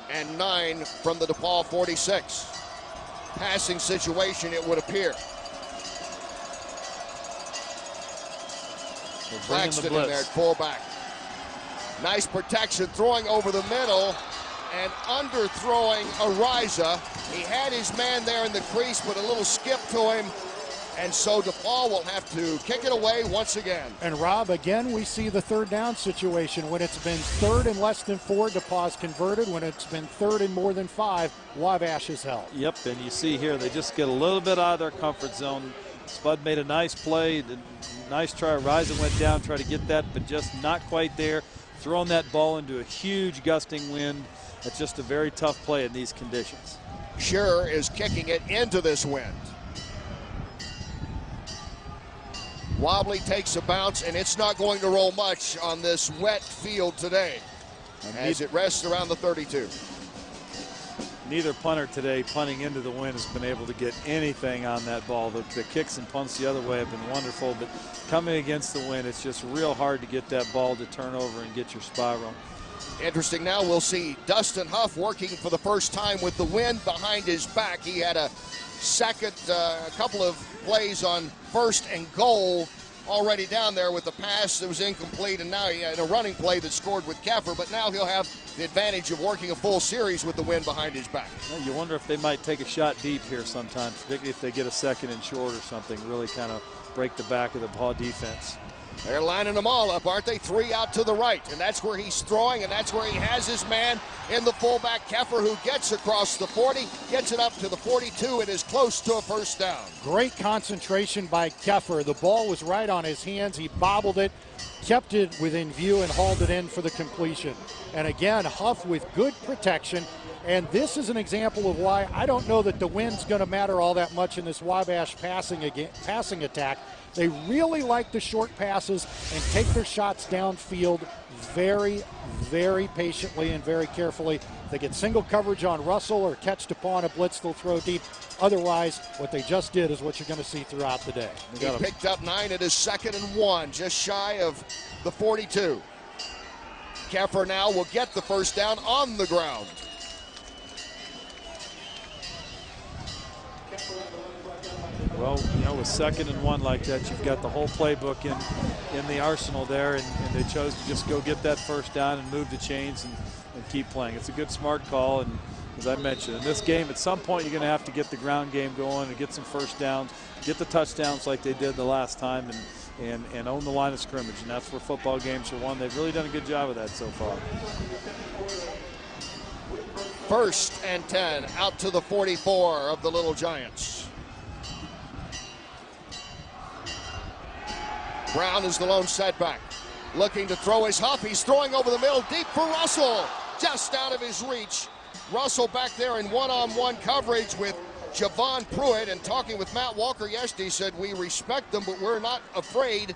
and 9 from the DePaul 46. Passing situation, it would appear. Braxton in there at fullback. Nice protection, throwing over the middle and underthrowing Ariza. He had his man there in the crease, but a little skip to him. And so DePaul will have to kick it away once again. And Rob, again, we see the 3rd down situation. When it's been 3rd and less than 4, DePaul's converted. When it's been 3rd and more than 5, Wabash has held. Yep, and you see here, they just get a little bit out of their comfort zone. Spud made a nice play, nice try. Ariza went down, tried to get that, but just not quite there. throwing that ball into a huge gusting wind. That's just a very tough play in these conditions. Shearer is kicking it into this wind. Wobbly takes a bounce, and it's not going to roll much on this wet field today as it rests around the 32. Neither punter today punting into the wind has been able to get anything on that ball. The kicks and punts the other way have been wonderful, but coming against the wind, it's just real hard to get that ball to turn over and get your spiral. Interesting now, we'll see Dustin Huff working for the first time with the wind behind his back. He had a couple of plays on 1st and goal already down there with the pass that was incomplete, and now he had a running play that scored with Keffer, but now he'll have the advantage of working a full series with the wind behind his back. Well, you wonder if they might take a shot deep here sometimes, particularly if they get a 2nd and short or something, really kind of break the back of the Paw defense. They're lining them all up, aren't they? 3 out to the right, and that's where he's throwing, and that's where he has his man in the fullback, Keffer, who gets across the 40, gets it up to the 42, and is close to a first down. Great concentration by Keffer. The ball was right on his hands. He bobbled it, kept it within view, and hauled it in for the completion. And again, Huff with good protection. And this is an example of why I don't know that the wind's going to matter all that much in this Wabash passing attack. They really like the short passes and take their shots downfield very, very patiently and very carefully. They get single coverage on Russell or catch DePaul on a blitz, they'll throw deep. Otherwise, what they just did is what you're going to see throughout the day. He picked up 9 at his 2nd and 1, just shy of the 42. Keffer now will get the first down on the ground. Well, you know, with 2nd and 1 like that, you've got the whole playbook in the arsenal there, and they chose to just go get that first down and move the chains and keep playing. It's a good, smart call, and as I mentioned, in this game, at some point, you're going to have to get the ground game going and get some first downs, get the touchdowns like they did the last time, and own the line of scrimmage, and that's where football games are won. They've really done a good job of that so far. 1st and 10 out to the 44 of the Little Giants. Brown is the lone setback. Looking to throw his Huff. He's throwing over the middle deep for Russell. Just out of his reach. Russell back there in one-on-one coverage with Javon Pruitt, and talking with Matt Walker yesterday, said we respect them, but we're not afraid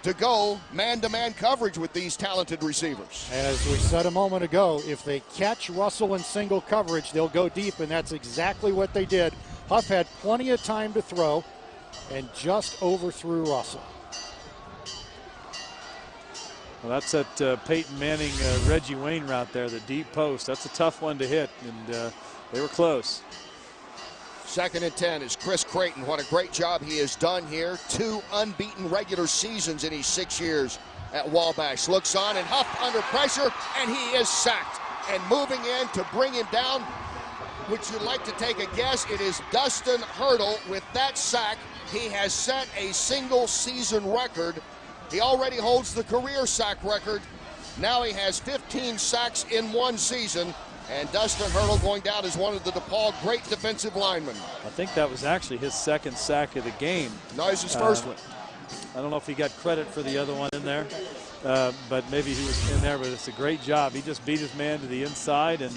to go man-to-man coverage with these talented receivers. As we said a moment ago, if they catch Russell in single coverage, they'll go deep, and that's exactly what they did. Huff had plenty of time to throw and just overthrew Russell. Well, that's that Peyton Manning, Reggie Wayne route there, the deep post. That's a tough one to hit, and they were close. 2nd and 10 is Chris Creighton. What a great job he has done here. 2 unbeaten regular seasons in his 6 years at Wabash. Looks on, and Huff under pressure, and he is sacked. And moving in to bring him down, would you like to take a guess? It is Dustin Hurdle. With that sack, he has set a single season record. He already holds the career sack record. Now he has 15 sacks in 1 season. And Dustin Hurdle going down as one of the DePaul great defensive linemen. I think that was actually his 2nd sack of the game. No, it's his first one. I don't know if he got credit for the other one in there, but maybe he was in there, but it's a great job. He just beat his man to the inside and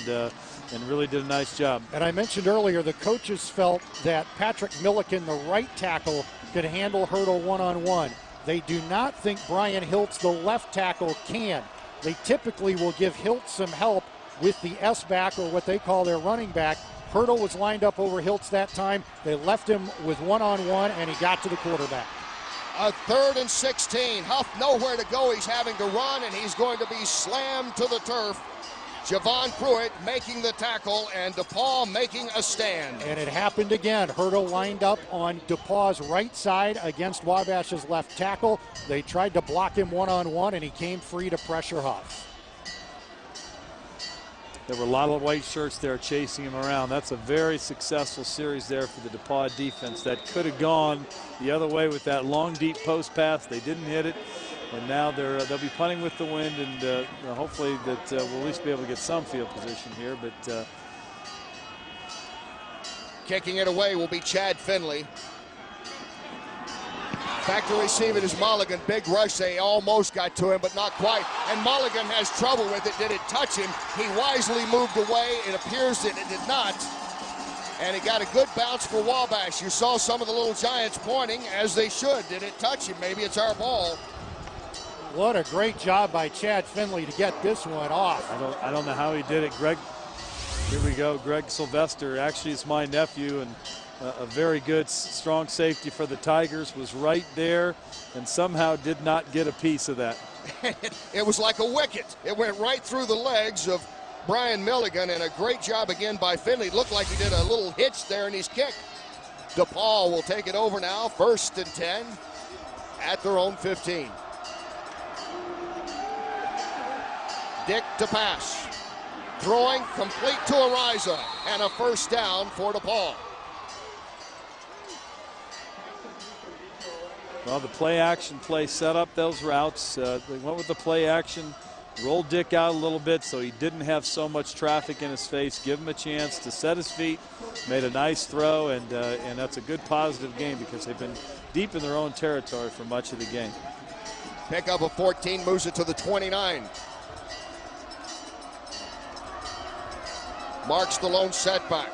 really did a nice job. And I mentioned earlier, the coaches felt that Patrick Milliken, the right tackle, could handle Hurdle one-on-one. They do not think Brian Hiltz, the left tackle, can. They typically will give Hiltz some help with the S-back, or what they call their running back. Hurdle was lined up over Hiltz that time. They left him with one-on-one, and he got to the quarterback. A 3rd and 16. Huff nowhere to go. He's having to run, and he's going to be slammed to the turf. Javon Pruitt making the tackle, and DePaul making a stand. And it happened again. Hurdle lined up on DePaul's right side against Wabash's left tackle. They tried to block him one-on-one, and he came free to pressure Huff. There were a lot of white shirts there chasing him around. That's a very successful series there for the DePaul defense. That could have gone the other way with that long, deep post pass. They didn't hit it. And now they'll be punting with the wind, and hopefully that we'll at least be able to get some field position here. But kicking it away will be Chad Finley. Back to receive it is Mulligan. Big rush. They almost got to him, but not quite. And Mulligan has trouble with it. Did it touch him? He wisely moved away. It appears that it did not. And he got a good bounce for Wabash. You saw some of the little Giants pointing, as they should. Did it touch him? Maybe it's our ball. What a great job by Chad Finley to get this one off. I don't know how he did it. Greg, here we go. Greg Sylvester, actually is my nephew, and a very good, strong safety for the Tigers, was right there and somehow did not get a piece of that. It was like a wicket. It went right through the legs of Brian Milligan, and a great job again by Finley. Looked like he did a little hitch there in his kick. DePaul will take it over now, 1st and 10 at their own 15. Dick to pass. Throwing complete to Ariza, and a 1st down for DePaul. Well, the play action play set up those routes. They went with the play action, rolled Dick out a little bit so he didn't have so much traffic in his face, give him a chance to set his feet, made a nice throw, and that's a good positive game because they've been deep in their own territory for much of the game. Pick up a 14, moves it to the 29. Marks the lone setback.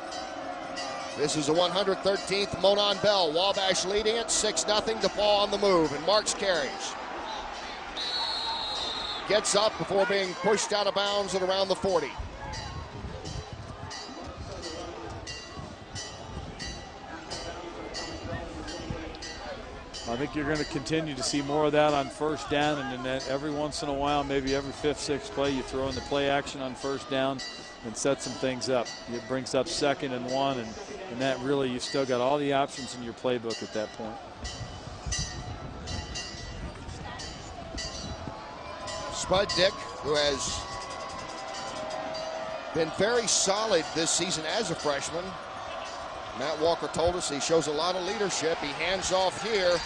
This is the 113th Monon Bell. Wabash leading it 6-0. DePaul on the move, and Marks carries. Gets up before being pushed out of bounds at around the 40. I think you're going to continue to see more of that on 1st down, and then every once in a while, maybe every 5th, 6th play, you throw in the play action on 1st down and set some things up. It brings up 2nd and 1, and that really, you've still got all the options in your playbook at that point. Spud Dick, who has been very solid this season as a freshman. Matt Walker told us he shows a lot of leadership. He hands off here,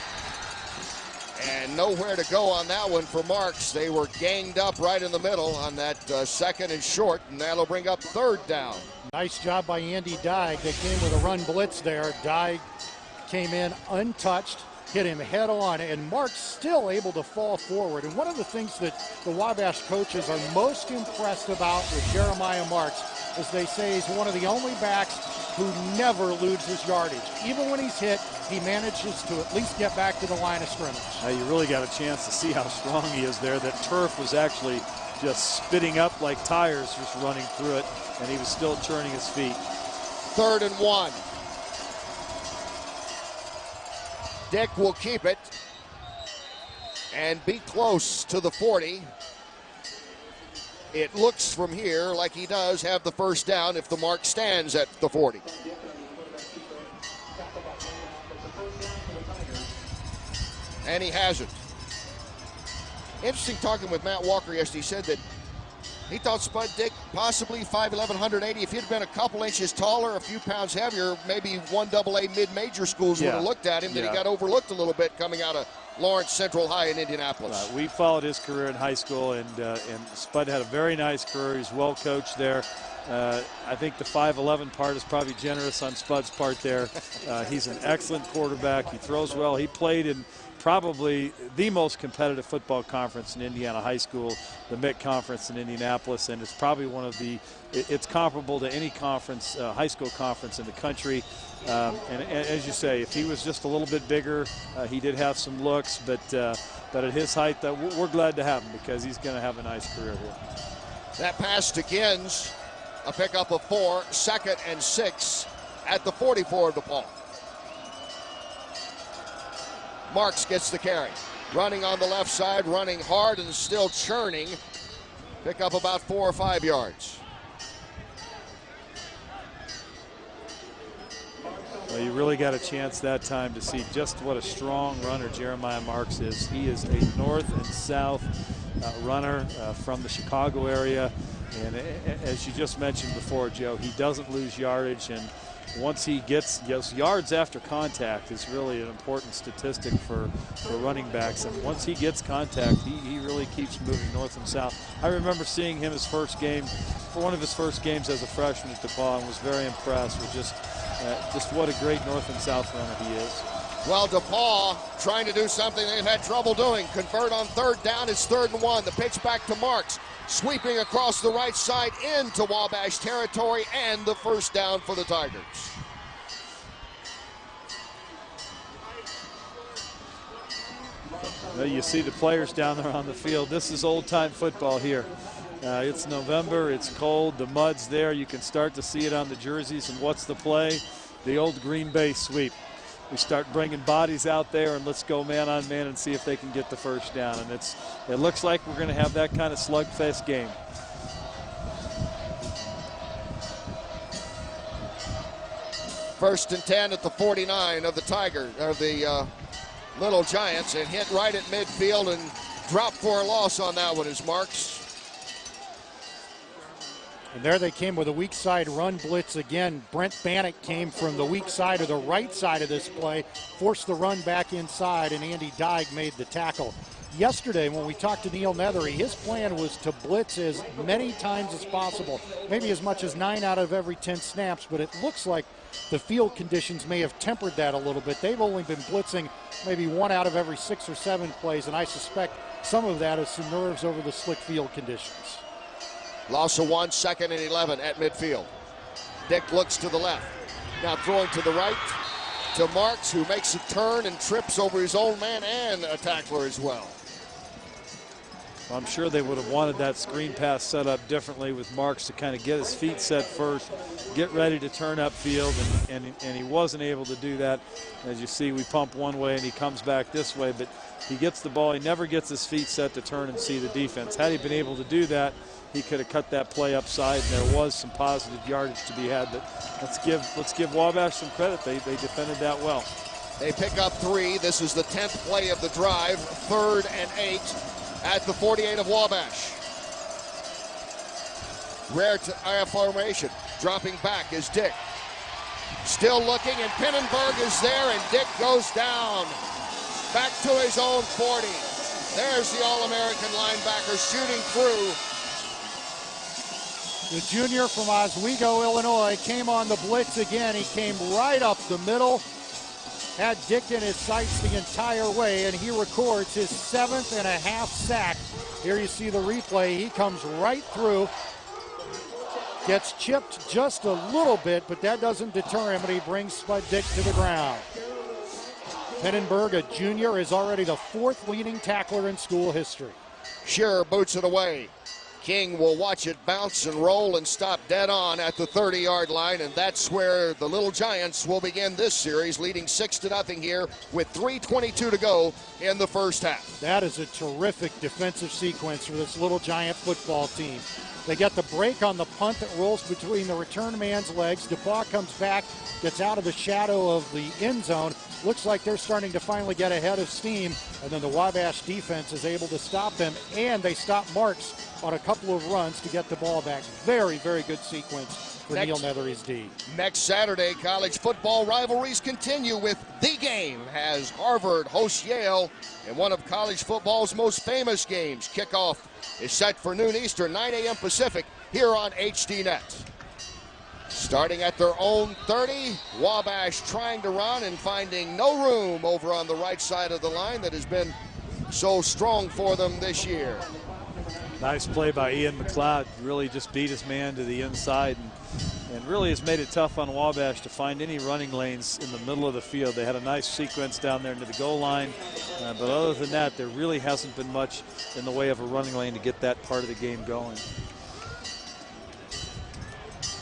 and nowhere to go on that one for Marks. They were ganged up right in the middle on that 2nd and short, and that'll bring up 3rd down. Nice job by Andy Dyke. They came with a run blitz there. Dyke came in untouched, hit him head on, and Marks still able to fall forward. And one of the things that the Wabash coaches are most impressed about with Jeremiah Marks is they say he's one of the only backs who never loses yardage. Even when he's hit, he manages to at least get back to the line of scrimmage. You really got a chance to see how strong he is there. That turf was actually just spitting up like tires just running through it, and he was still churning his feet. 3rd and 1. Dick will keep it and be close to the 40. It looks from here like he does have the 1st down if the mark stands at the 40. And he hasn't. Interesting talking with Matt Walker yesterday. He said that he thought Spud Dick possibly 5'11", 180. If he'd been a couple inches taller, a few pounds heavier, maybe 1AA mid-major schools would have looked at him. That he got overlooked a little bit coming out of Lawrence Central High in Indianapolis. We followed his career in high school, and Spud had a very nice career. He's well coached there. I think the 5'11" part is probably generous on Spud's part there. He's an excellent quarterback. He throws well. He played in probably the most competitive football conference in Indiana high school, the MIC conference in Indianapolis, and it's probably one of the, it's comparable to any conference, high school conference in the country. And as you say, if he was just a little bit bigger, he did have some looks, but at his height, we're glad to have him because he's going to have a nice career here. That pass to Gins, a pickup of 4, 2nd and 6 at the 44 of DePaul. Marks gets the carry. Running on the left side, running hard and still churning. Pick up about 4 or 5 yards. Well, you really got a chance that time to see just what a strong runner Jeremiah Marks is. He is a north and south runner from the Chicago area. And as you just mentioned before, Joe, he doesn't lose yardage, and once he gets yards after contact is really an important statistic for running backs. And once he gets contact, he really keeps moving north and south. I remember seeing him his first game, for one of his first games as a freshman at DePaul, and was very impressed with just what a great north and south runner he is. Well, DePaul trying to do something they've had trouble doing. Convert on third down. It's 3rd and 1. The pitch back to Marks. Sweeping across the right side into Wabash territory, and the first down for the Tigers. Well, you see the players down there on the field. This is old-time football here. It's November. It's cold. The mud's there. You can start to see it on the jerseys. And what's the play? The old Green Bay sweep. We start bringing bodies out there, and let's go man on man and see if they can get the first down. And it looks like we're going to have that kind of slugfest game. First and 10 at the 49 of the Tigers, or the Little Giants, and hit right at midfield and dropped for a loss on that one is Marks. And there they came with a weak side run blitz again. Brent Bannock came from the weak side or the right side of this play, forced the run back inside, and Andy Dyke made the tackle. Yesterday, when we talked to Neil Nethery, his plan was to blitz as many times as possible, maybe as much as 9 out of every 10 snaps, but it looks like the field conditions may have tempered that a little bit. They've only been blitzing maybe 1 out of every 6 or 7 plays, and I suspect some of that is some nerves over the slick field conditions. Loss of 1, 2nd and 11 at midfield. Dick looks to the left. Now throwing to the right to Marks, who makes a turn and trips over his own man and a tackler as well. I'm sure they would have wanted that screen pass set up differently with Marks to kind of get his feet set first, get ready to turn upfield, and he wasn't able to do that. As you see, we pump one way and he comes back this way, but he gets the ball. He never gets his feet set to turn and see the defense. Had he been able to do that, he could have cut that play upside, and there was some positive yardage to be had. But let's give Wabash some credit. They defended that well. They pick up 3. This is the 10th play of the drive. 3rd and 8 at the 48 of Wabash. Rare formation. Dropping back is Dick. Still looking, and Pinnenberg is there, and Dick goes down. Back to his own 40. There's the All-American linebacker shooting through. The junior from Oswego, Illinois, came on the blitz again. He came right up the middle, had Dick in his sights the entire way, and he records his 7.5 sack. Here you see the replay. He comes right through, gets chipped just a little bit, but that doesn't deter him, and he brings Spud Dick to the ground. Pinnenberg, a junior, is already the 4th leading tackler in school history. Shearer boots it away. King will watch it bounce and roll and stop dead on at the 30-yard line, and that's where the Little Giants will begin this series, leading 6-0 here with 3:22 to go in the first half. That is a terrific defensive sequence for this Little Giant football team. They get the break on the punt that rolls between the return man's legs. DePaul comes back, gets out of the shadow of the end zone. Looks like they're starting to finally get ahead of steam, and then the Wabash defense is able to stop them, and they stop Marks on a couple of runs to get the ball back. Very, very good sequence for Neil Nethery's D. Next Saturday, college football rivalries continue with the game as Harvard hosts Yale in one of college football's most famous games. Kickoff is set for noon Eastern, 9 a.m. Pacific, here on HDNet. Starting at their own 30, Wabash trying to run and finding no room over on the right side of the line that has been so strong for them this year. Nice play by Ian McLeod. Really just beat his man to the inside and really has made it tough on Wabash to find any running lanes in the middle of the field. They had a nice sequence down there into the goal line, but other than that, there really hasn't been much in the way of a running lane to get that part of the game going.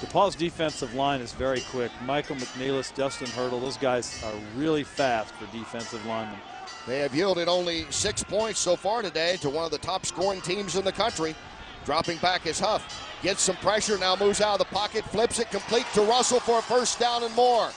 DePaul's defensive line is very quick. Michael McNeilis, Dustin Hurdle, those guys are really fast for defensive linemen. They have yielded only 6 points so far today to one of the top scoring teams in the country. Dropping back is Huff. Gets some pressure, now moves out of the pocket, flips it complete to Russell for a first down and more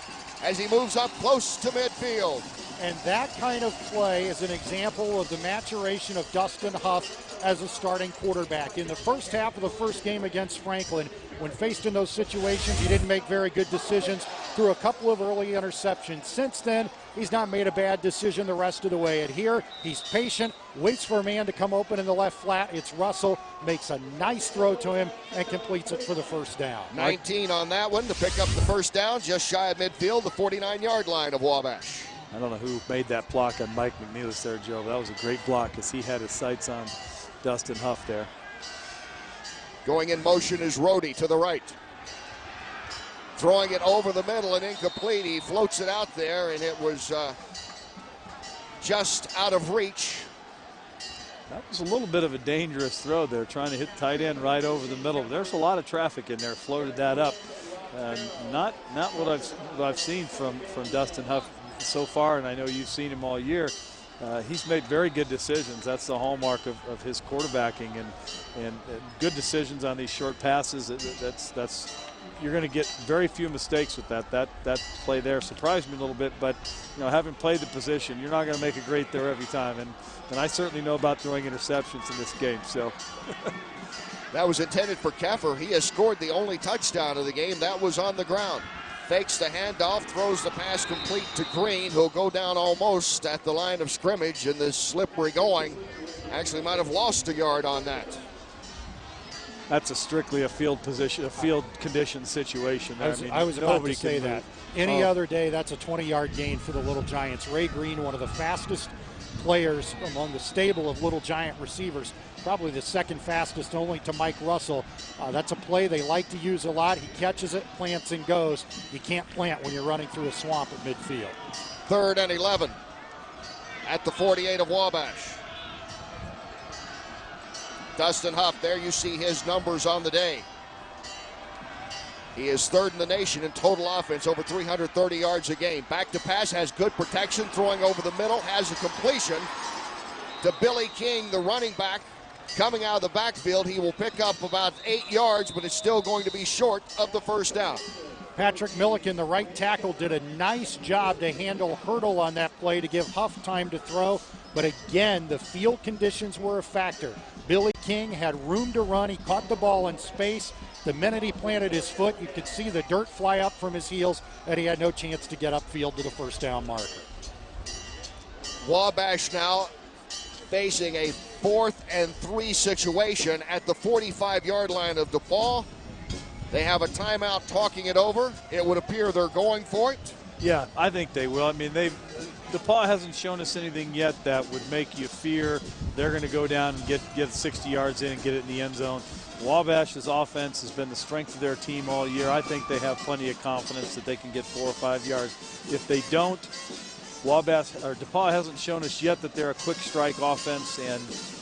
as he moves up close to midfield. And that kind of play is an example of the maturation of Dustin Huff as a starting quarterback. In the first half of the first game against Franklin, when faced in those situations, he didn't make very good decisions, threw a couple of early interceptions. Since then, he's not made a bad decision the rest of the way. And here, he's patient, waits for a man to come open in the left flat. It's Russell, makes a nice throw to him, and completes it for the first down. 19 on that one to pick up the first down, just shy of midfield, the 49-yard line of Wabash. I don't know who made that block on Mike McNeilus there, Joe. But that was a great block because he had his sights on Dustin Huff there. Going in motion is Rhodey to the right. Throwing it over the middle and incomplete. He floats it out there, and it was just out of reach. That was a little bit of a dangerous throw there, trying to hit tight end right over the middle. There's a lot of traffic in there, floated that up. Not what I've seen from Dustin Huff so far, and I know you've seen him all year. He's made very good decisions. That's the hallmark of his quarterbacking, and good decisions on these short passes. That's you're going to get very few mistakes with that. That play there surprised me a little bit, but having played the position, you're not going to make a great throw every time, and I certainly know about throwing interceptions in this game. So that was intended for Keffer. He has scored the only touchdown of the game. That was on the ground. Fakes the handoff, throws the pass complete to Green, who'll go down almost at the line of scrimmage in this slippery going. Actually might have lost a yard on that. That's strictly a field position, a field condition situation. I was about to say that. Any other day, that's a 20-yard gain for the Little Giants. Ray Green, one of the fastest players among the stable of Little Giant receivers, probably the second fastest only to Mike Russell. That's a play they like to use a lot. He catches it, plants and goes. You can't plant when you're running through a swamp at midfield. 3rd and 11 at the 48 of Wabash. Dustin Huff, there you see his numbers on the day. He is 3rd in the nation in total offense, over 330 yards a game. Back to pass, has good protection, throwing over the middle, has a completion to Billy King, the running back. Coming out of the backfield, he will pick up about 8 yards, but it's still going to be short of the first down. Patrick Milliken, the right tackle, did a nice job to handle Hurdle on that play to give Huff time to throw. But again, the field conditions were a factor. Billy King had room to run. He caught the ball in space. The minute he planted his foot, you could see the dirt fly up from his heels, and he had no chance to get upfield to the first down marker. Wabash now facing a 4th and 3 situation at the 45-yard line of DePaul. They have a timeout talking it over. It would appear they're going for it. Yeah, I think they will. I mean, DePaul hasn't shown us anything yet that would make you fear they're going to go down and get 60 yards in and get it in the end zone. Wabash's offense has been the strength of their team all year. I think they have plenty of confidence that they can get 4 or 5 yards. If they don't, DePaul hasn't shown us yet that they're a quick strike offense, and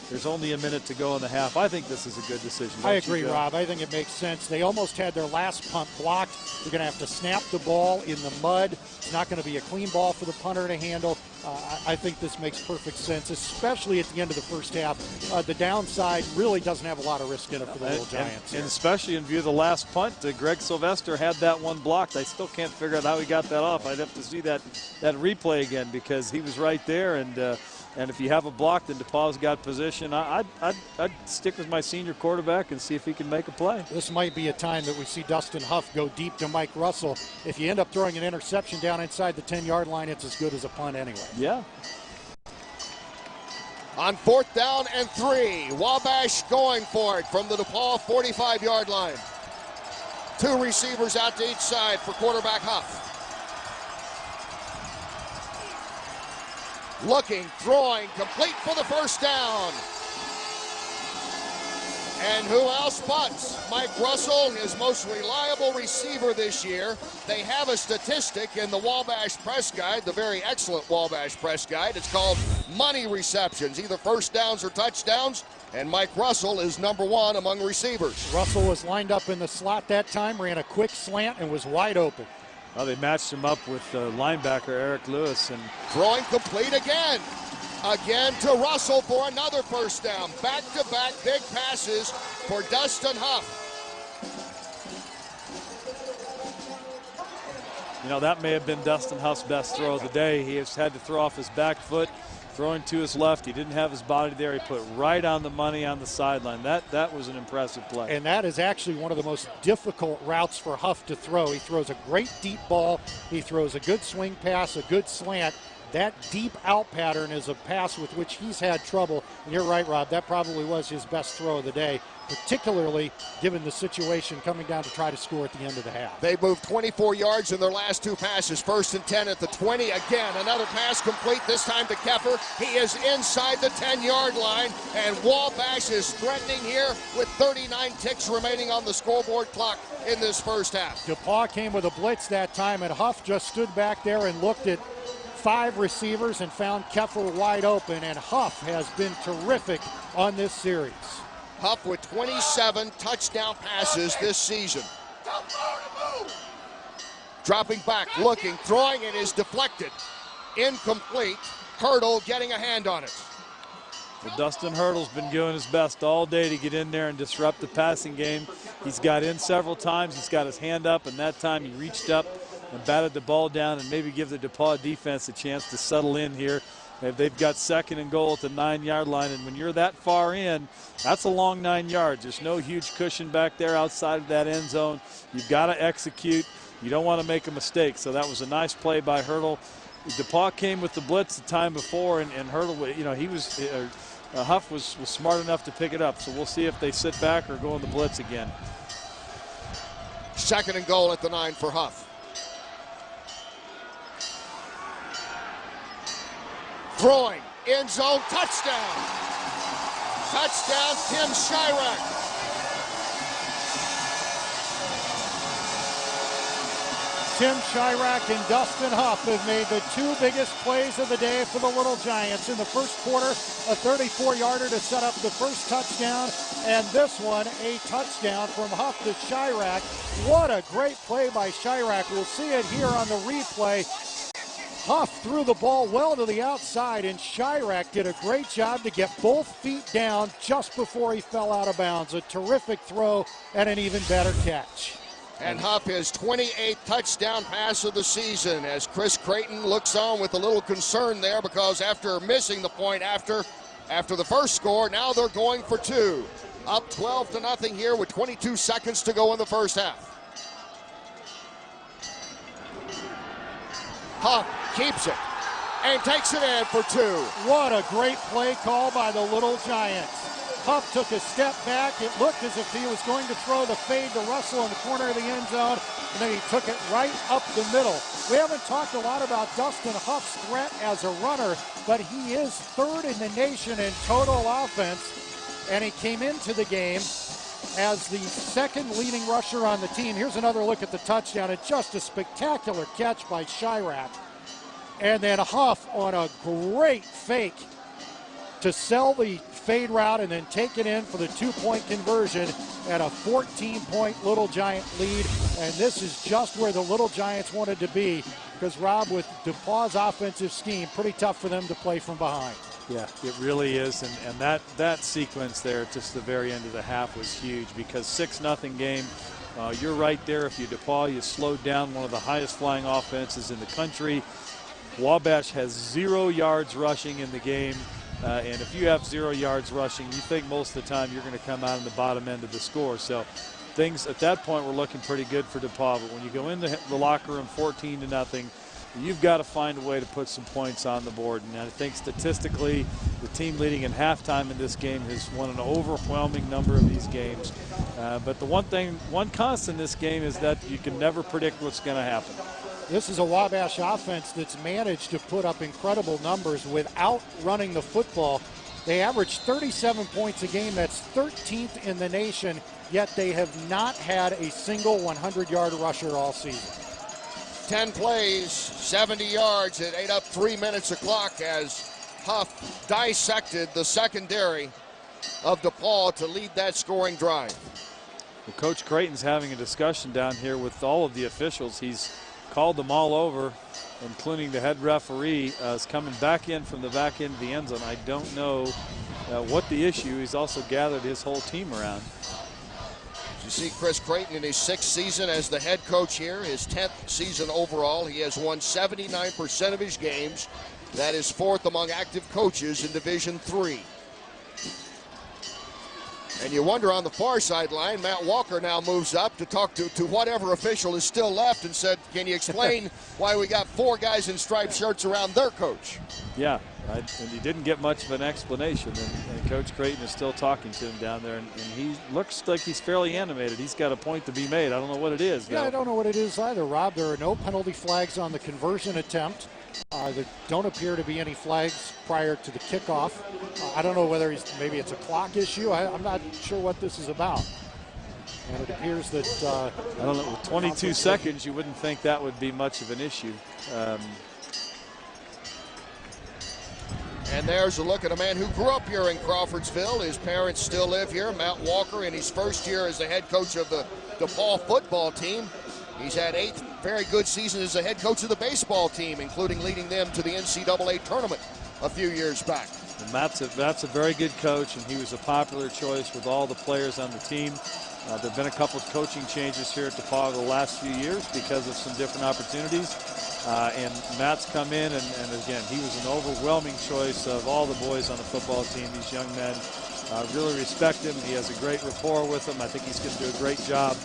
there's only a minute to go in the half. I think this is a good decision. I agree, Rob. I think it makes sense. They almost had their last punt blocked. They're going to have to snap the ball in the mud. It's not going to be a clean ball for the punter to handle. I think this makes perfect sense, especially at the end of the first half. The downside really doesn't have a lot of risk in it for the Little Giants. And especially in view of the last punt, Greg Sylvester had that one blocked. I still can't figure out how he got that off. I'd have to see that replay again because he was right there. And if you have a block, then DePaul's got position. I'd stick with my senior quarterback and see if he can make a play. This might be a time that we see Dustin Huff go deep to Mike Russell. If you end up throwing an interception down inside the 10-yard line, it's as good as a punt anyway. Yeah. On 4th down and 3, Wabash going for it from the DePaul 45-yard line. 2 receivers out to each side for quarterback Huff. Looking, throwing, complete for the first down. And who else but Mike Russell, his most reliable receiver this year. They have a statistic in the Wabash Press Guide, the very excellent Wabash Press Guide. It's called money receptions, either first downs or touchdowns. And Mike Russell is number 1 among receivers. Russell was lined up in the slot that time, ran a quick slant, and was wide open. Well, they matched him up with linebacker Eric Lewis. And throwing complete again. Again to Russell for another first down. Back-to-back big passes for Dustin Huff. That may have been Dustin Huff's best throw of the day. He has had to throw off his back foot, throwing to his left. He didn't have his body there. He put right on the money on the sideline. That was an impressive play. And that is actually one of the most difficult routes for Huff to throw. He throws a great deep ball. He throws a good swing pass, a good slant. That deep out pattern is a pass with which he's had trouble. And you're right, Rob, that probably was his best throw of the day, particularly given the situation coming down to try to score at the end of the half. They moved 24 yards in their last two passes. 1st and 10 at the 20. Again, another pass complete, this time to Keffer. He is inside the 10-yard line, and Wabash is threatening here with 39 ticks remaining on the scoreboard clock in this first half. DePaul came with a blitz that time, and Huff just stood back there and looked at 5 receivers and found Keffer wide open, and Huff has been terrific on this series. Huff with 27 touchdown passes this season. Dropping back, looking, throwing, it is deflected. Incomplete. Hurdle getting a hand on it. Well, Dustin Hurdle's been doing his best all day to get in there and disrupt the passing game. He's got in several times. He's got his hand up, and that time he reached up and batted the ball down and maybe give the DePaul defense a chance to settle in here. They've got 2nd and goal at the 9-yard line, and when you're that far in, that's a long 9 yards. There's no huge cushion back there outside of that end zone. You've got to execute. You don't want to make a mistake. So that was a nice play by Hurdle. DePaul came with the blitz the time before, and Hurdle, you know, Huff was smart enough to pick it up. So we'll see if they sit back or go on the blitz again. 2nd and goal at the 9 for Huff. Throwing, end zone, touchdown. Touchdown, Tim Chirac. Tim Chirac and Dustin Huff have made the 2 biggest plays of the day for the Little Giants. In the first quarter, a 34-yarder to set up the first touchdown, and this one, a touchdown from Huff to Chirac. What a great play by Chirac. We'll see it here on the replay. Huff threw the ball well to the outside, and Chirac did a great job to get both feet down just before he fell out of bounds. A terrific throw and an even better catch. And Huff his 28th touchdown pass of the season as Chris Creighton looks on with a little concern there, because after missing the point after the first score, now they're going for 2. Up 12-0 here with 22 seconds to go in the first half. Huff keeps it and takes it in for 2. What a great play call by the Little Giants. Huff took a step back. It looked as if he was going to throw the fade to Russell in the corner of the end zone, and then he took it right up the middle. We haven't talked a lot about Dustin Huff's threat as a runner, but he is 3rd in the nation in total offense, and he came into the game as the 2nd leading rusher on the team. Here's another look at the touchdown. It's just a spectacular catch by Chirac. And then Huff on a great fake to sell the fade route and then take it in for the 2-point conversion and a 14-point Little Giant lead. And this is just where the Little Giants wanted to be, because, Rob, with DePaul's offensive scheme, pretty tough for them to play from behind. Yeah, it really is, and that sequence there, just the very end of the half, was huge, because 6-0 game. You're right there. If you DePaul, you slowed down one of the highest flying offenses in the country. Wabash has 0 yards rushing in the game, and if you have 0 yards rushing, you think most of the time you're going to come out in the bottom end of the score. So things at that point were looking pretty good for DePaul, but when you go into the locker room 14-0, you've got to find a way to put some points on the board. And I think statistically, the team leading in halftime in this game has won an overwhelming number of these games. But the one constant in this game is that you can never predict what's going to happen. This is a Wabash offense that's managed to put up incredible numbers without running the football. They average 37 points a game. That's 13th in the nation, yet they have not had a single 100-yard rusher all season. 10 plays, 70 yards. It ate up 3 minutes of clock as Huff dissected the secondary of DePaul to lead that scoring drive. Well, Coach Creighton's having a discussion down here with all of the officials. He's called them all over, including the head referee. Is coming back in from the back end of the end zone. I don't know what the issue. He's also gathered his whole team around. You see Chris Creighton in his 6th season as the head coach here, his 10th season overall. He has won 79% of his games. That is 4th among active coaches in Division III. And you wonder on the far sideline, Matt Walker now moves up to talk to whatever official is still left and said, can you explain why we got 4 guys in striped shirts around their coach? Yeah, and he didn't get much of an explanation, and Coach Creighton is still talking to him down there, and he looks like he's fairly animated. He's got a point to be made. I don't know what it is, though. Yeah, I don't know what it is either, Rob. There are no penalty flags on the conversion attempt. There don't appear to be any flags prior to the kickoff. I don't know whether maybe it's a clock issue. I'm not sure what this is about. And it appears that I don't know. With 22 seconds, you wouldn't think that would be much of an issue. And there's a look at a man who grew up here in Crawfordsville. His parents still live here. Matt Walker, in his first year as the head coach of the DePaul football team. He's had 8 very good seasons as a head coach of the baseball team, including leading them to the NCAA tournament a few years back. And Matt's a very good coach, and he was a popular choice with all the players on the team. There have been a couple of coaching changes here at DePaul the last few years because of some different opportunities. And Matt's come in, and again, he was an overwhelming choice of all the boys on the football team, these young men. Really respect him. He has a great rapport with them. I think he's going to do a great job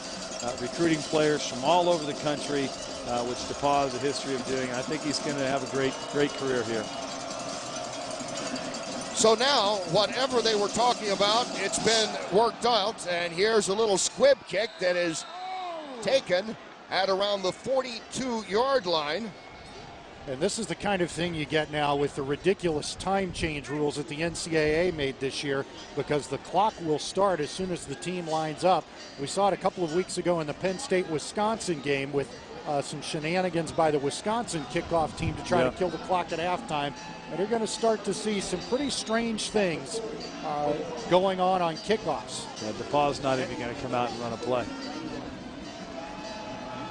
recruiting players from all over the country, which DePaul has a history of doing. I think he's going to have a great career here. So now, whatever they were talking about, it's been worked out, and here's a little squib kick that is taken at around the 42-yard line. And this is the kind of thing you get now with the ridiculous time change rules that the NCAA made this year, because the clock will start as soon as the team lines up. We saw it a couple of weeks ago in the Penn State-Wisconsin game with some shenanigans by the Wisconsin kickoff team to try to kill the clock at halftime. And you're going to start to see some pretty strange things going on kickoffs. Yeah, DePaul's not even going to come out and run a play.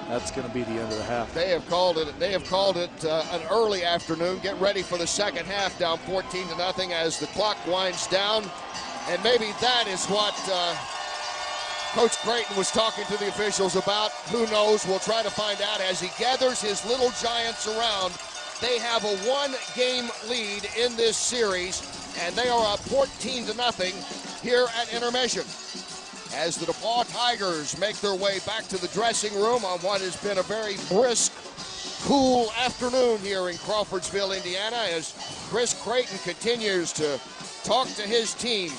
That's going to be the end of the half. They have called it. They have called it an early afternoon. Get ready for the second half, down 14-0 as the clock winds down, and maybe that is what Coach Creighton was talking to the officials about. Who knows? We'll try to find out as he gathers his little giants around. They have a 1-game lead in this series, and they are up 14-0 here at intermission, as the DePaul Tigers make their way back to the dressing room on what has been a very brisk, cool afternoon here in Crawfordsville, Indiana, as Chris Creighton continues to talk to his team.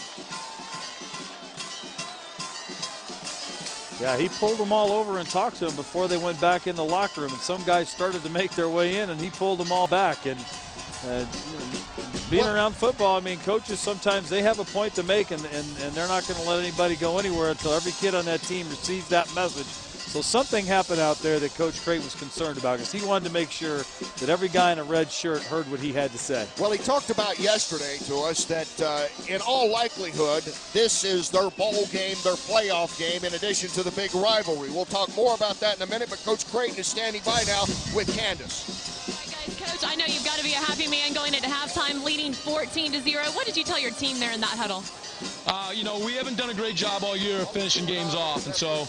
Yeah, he pulled them all over and talked to them before they went back in the locker room, and some guys started to make their way in, and he pulled them all back. And being around football, I mean, coaches sometimes they have a point to make, and they're not going to let anybody go anywhere until every kid on that team receives that message. So something happened out there that Coach Creighton was concerned about, because he wanted to make sure that every guy in a red shirt heard what he had to say. Well, he talked about yesterday to us that in all likelihood, this is their bowl game, their playoff game, in addition to the big rivalry. We'll talk more about that in a minute, but Coach Creighton is standing by now with Candace. Coach, I know you've got to be a happy man going into halftime, leading 14-0. What did you tell your team there in that huddle? You know, we haven't done a great job all year of finishing games off, and so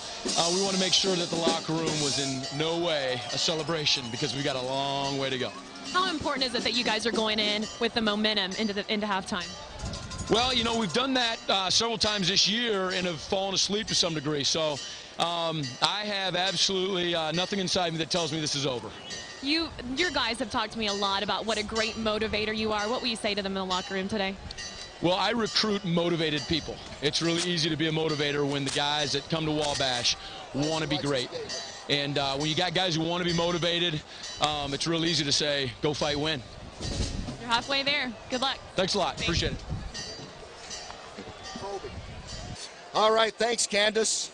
we want to make sure that the locker room was in no way a celebration, because we got a long way to go. How important is it that you guys are going in with the momentum into halftime? Well, you know, we've done that several times this year and have fallen asleep to some degree. So I have absolutely nothing inside me that tells me this is over. Your guys have talked to me a lot about what a great motivator you are. What will you say to them in the locker room today? Well, I recruit motivated people. It's really easy to be a motivator when the guys that come to Wabash want to be great. And when you got guys who want to be motivated, it's real easy to say, go fight, win. You're halfway there. Good luck. Thanks a lot. Appreciate it. All right, thanks, Candace.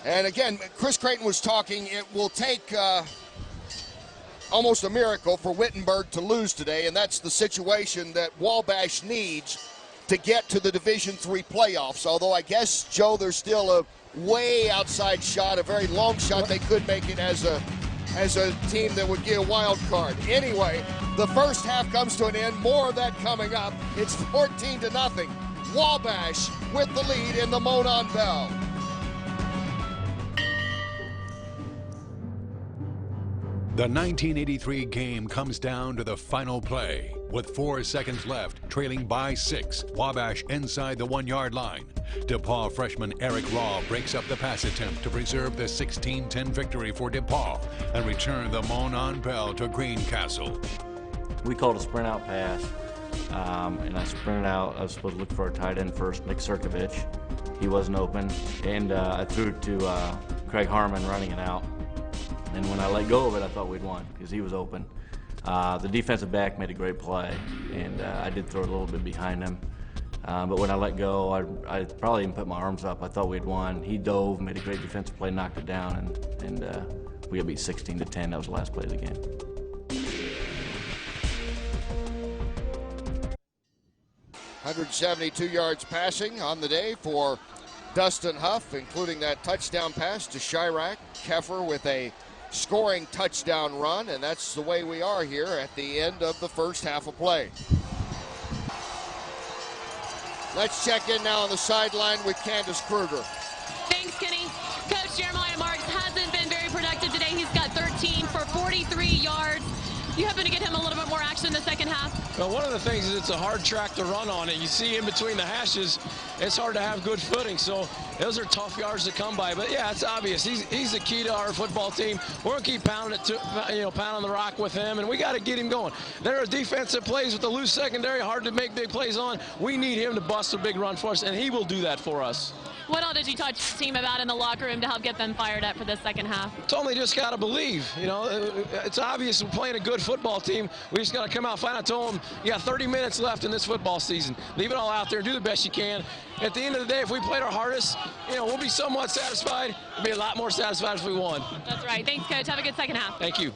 And again, Chris Creighton was talking. It will take almost a miracle for Wittenberg to lose today, and that's the situation that Wabash needs to get to the Division III playoffs. Although I guess, Joe, there's still a way outside shot, a very long shot they could make it as a team that would get a wild card. Anyway, the first half comes to an end. More of that coming up. It's 14-0. Wabash with the lead in the Monon Bell. The 1983 game comes down to the final play. With 4 seconds left, trailing by 6, Wabash inside the 1-yard line. DePaul freshman Eric Raw breaks up the pass attempt to preserve the 16-10 victory for DePaul and return the MONON Bell to Greencastle. We called a sprint out pass, and I sprinted out. I was supposed to look for our tight end first, Nick Sirkovich. He wasn't open, and I threw it to Craig Harmon running it out. And when I let go of it, I thought we'd won because he was open. The defensive back made a great play, and I did throw it a little bit behind him. But when I let go, I probably even put my arms up. I thought we'd won. He dove, made a great defensive play, knocked it down, and we got beat 16-10. That was the last play of the game. $172 yards passing on the day for Dustin Huff, including that touchdown pass to Chirac. Keffer with a scoring touchdown run, and that's the way we are here at the end of the first half of play. Let's check in now on the sideline with Candace Kruger. Thanks, Kenny. Coach Jeremiah Marks hasn't been very productive today. He's got 13 for 43 yards. You happen to get him a little bit more action in the second half? Well, one of the things is it's a hard track to run on it. You see in between the hashes, it's hard to have good footing. So those are tough yards to come by. But yeah, it's obvious. He's the key to our football team. We're gonna keep pounding it, pounding the rock with him, and we got to get him going. There are defensive plays with the loose secondary, hard to make big plays on. We need him to bust a big run for us, and he will do that for us. What all did you talk to the team about in the locker room to help get them fired up for the second half? It's only just got to believe. It's obvious we're playing a good football team. We just got to come out and find. I told them, you got 30 minutes left in this football season. Leave it all out there. Do the best you can. At the end of the day, if we played our hardest, we'll be somewhat satisfied. We'll be a lot more satisfied if we won. That's right. Thanks, Coach. Have a good second half. Thank you.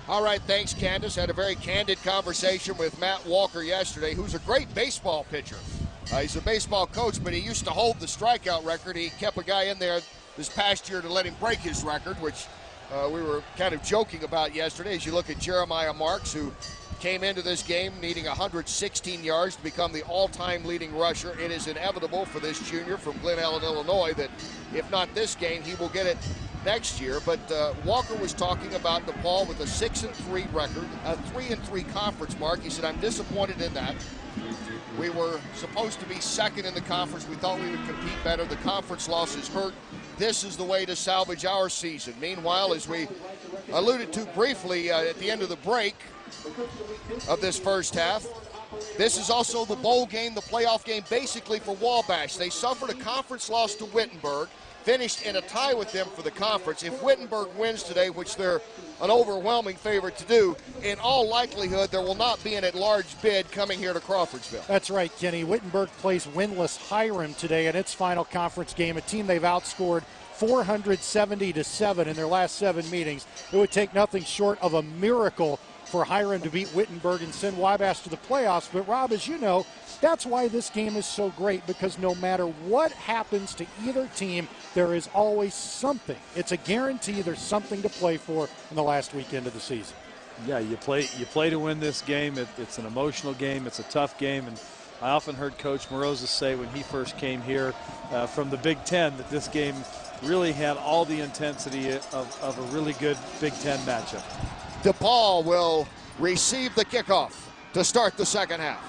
All right, thanks, Candace. Had a very candid conversation with Matt Walker yesterday, who's a great baseball pitcher. He's a baseball coach, but he used to hold the strikeout record. He kept a guy in there this past year to let him break his record, which we were kind of joking about yesterday. As you look at Jeremiah Marks, who came into this game needing 116 yards to become the all-time leading rusher. It is inevitable for this junior from Glen Ellen, Illinois, that if not this game, he will get it next year. But Walker was talking about DePaul with a 6-3 record, a 3-3 conference mark. He said, I'm disappointed in that. We were supposed to be second in the conference. We thought we would compete better. The conference losses hurt. This is the way to salvage our season. Meanwhile, as we alluded to briefly at the end of the break of this first half, this is also the bowl game, the playoff game, basically for Wabash. They suffered a conference loss to Wittenberg, finished in a tie with them for the conference. If Wittenberg wins today, which they're an overwhelming favorite to do, in all likelihood there will not be an at-large bid coming here to Crawfordsville. That's right, Kenny. Wittenberg plays winless Hiram today in its final conference game, a team they've outscored 470-7 in their last 7 meetings. It would take nothing short of a miracle for Hiram to beat Wittenberg and send Wabash to the playoffs. But Rob, as you know, that's why this game is so great, because no matter what happens to either team, there is always something. It's a guarantee there's something to play for in the last weekend of the season. Yeah, you play to win this game. It's an emotional game. It's a tough game. And I often heard Coach Moroza say when he first came here from the Big Ten that this game really had all the intensity of a really good Big Ten matchup. DePaul will receive the kickoff to start the second half.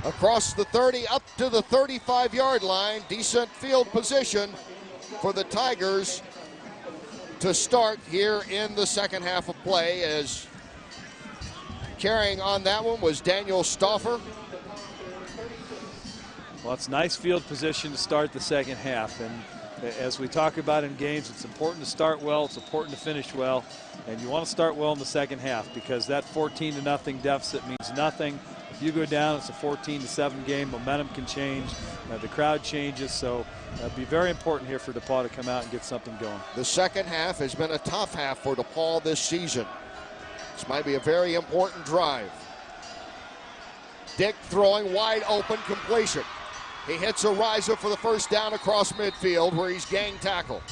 Across the 30 up to the 35-yard line. Decent field position for the Tigers to start here in the second half of play, as carrying on that one was Daniel Stauffer. Well, it's nice field position to start the second half, and as we talk about in games, it's important to start well, it's important to finish well, and you want to start well in the second half, because that 14-0 deficit means nothing. If you go down, it's a 14-7 game. Momentum can change. The crowd changes, so it'll be very important here for DePaul to come out and get something going. The second half has been a tough half for DePaul this season. This might be a very important drive. Dick throwing wide open, completion. He hits Ariza for the first down across midfield, where he's gang tackled.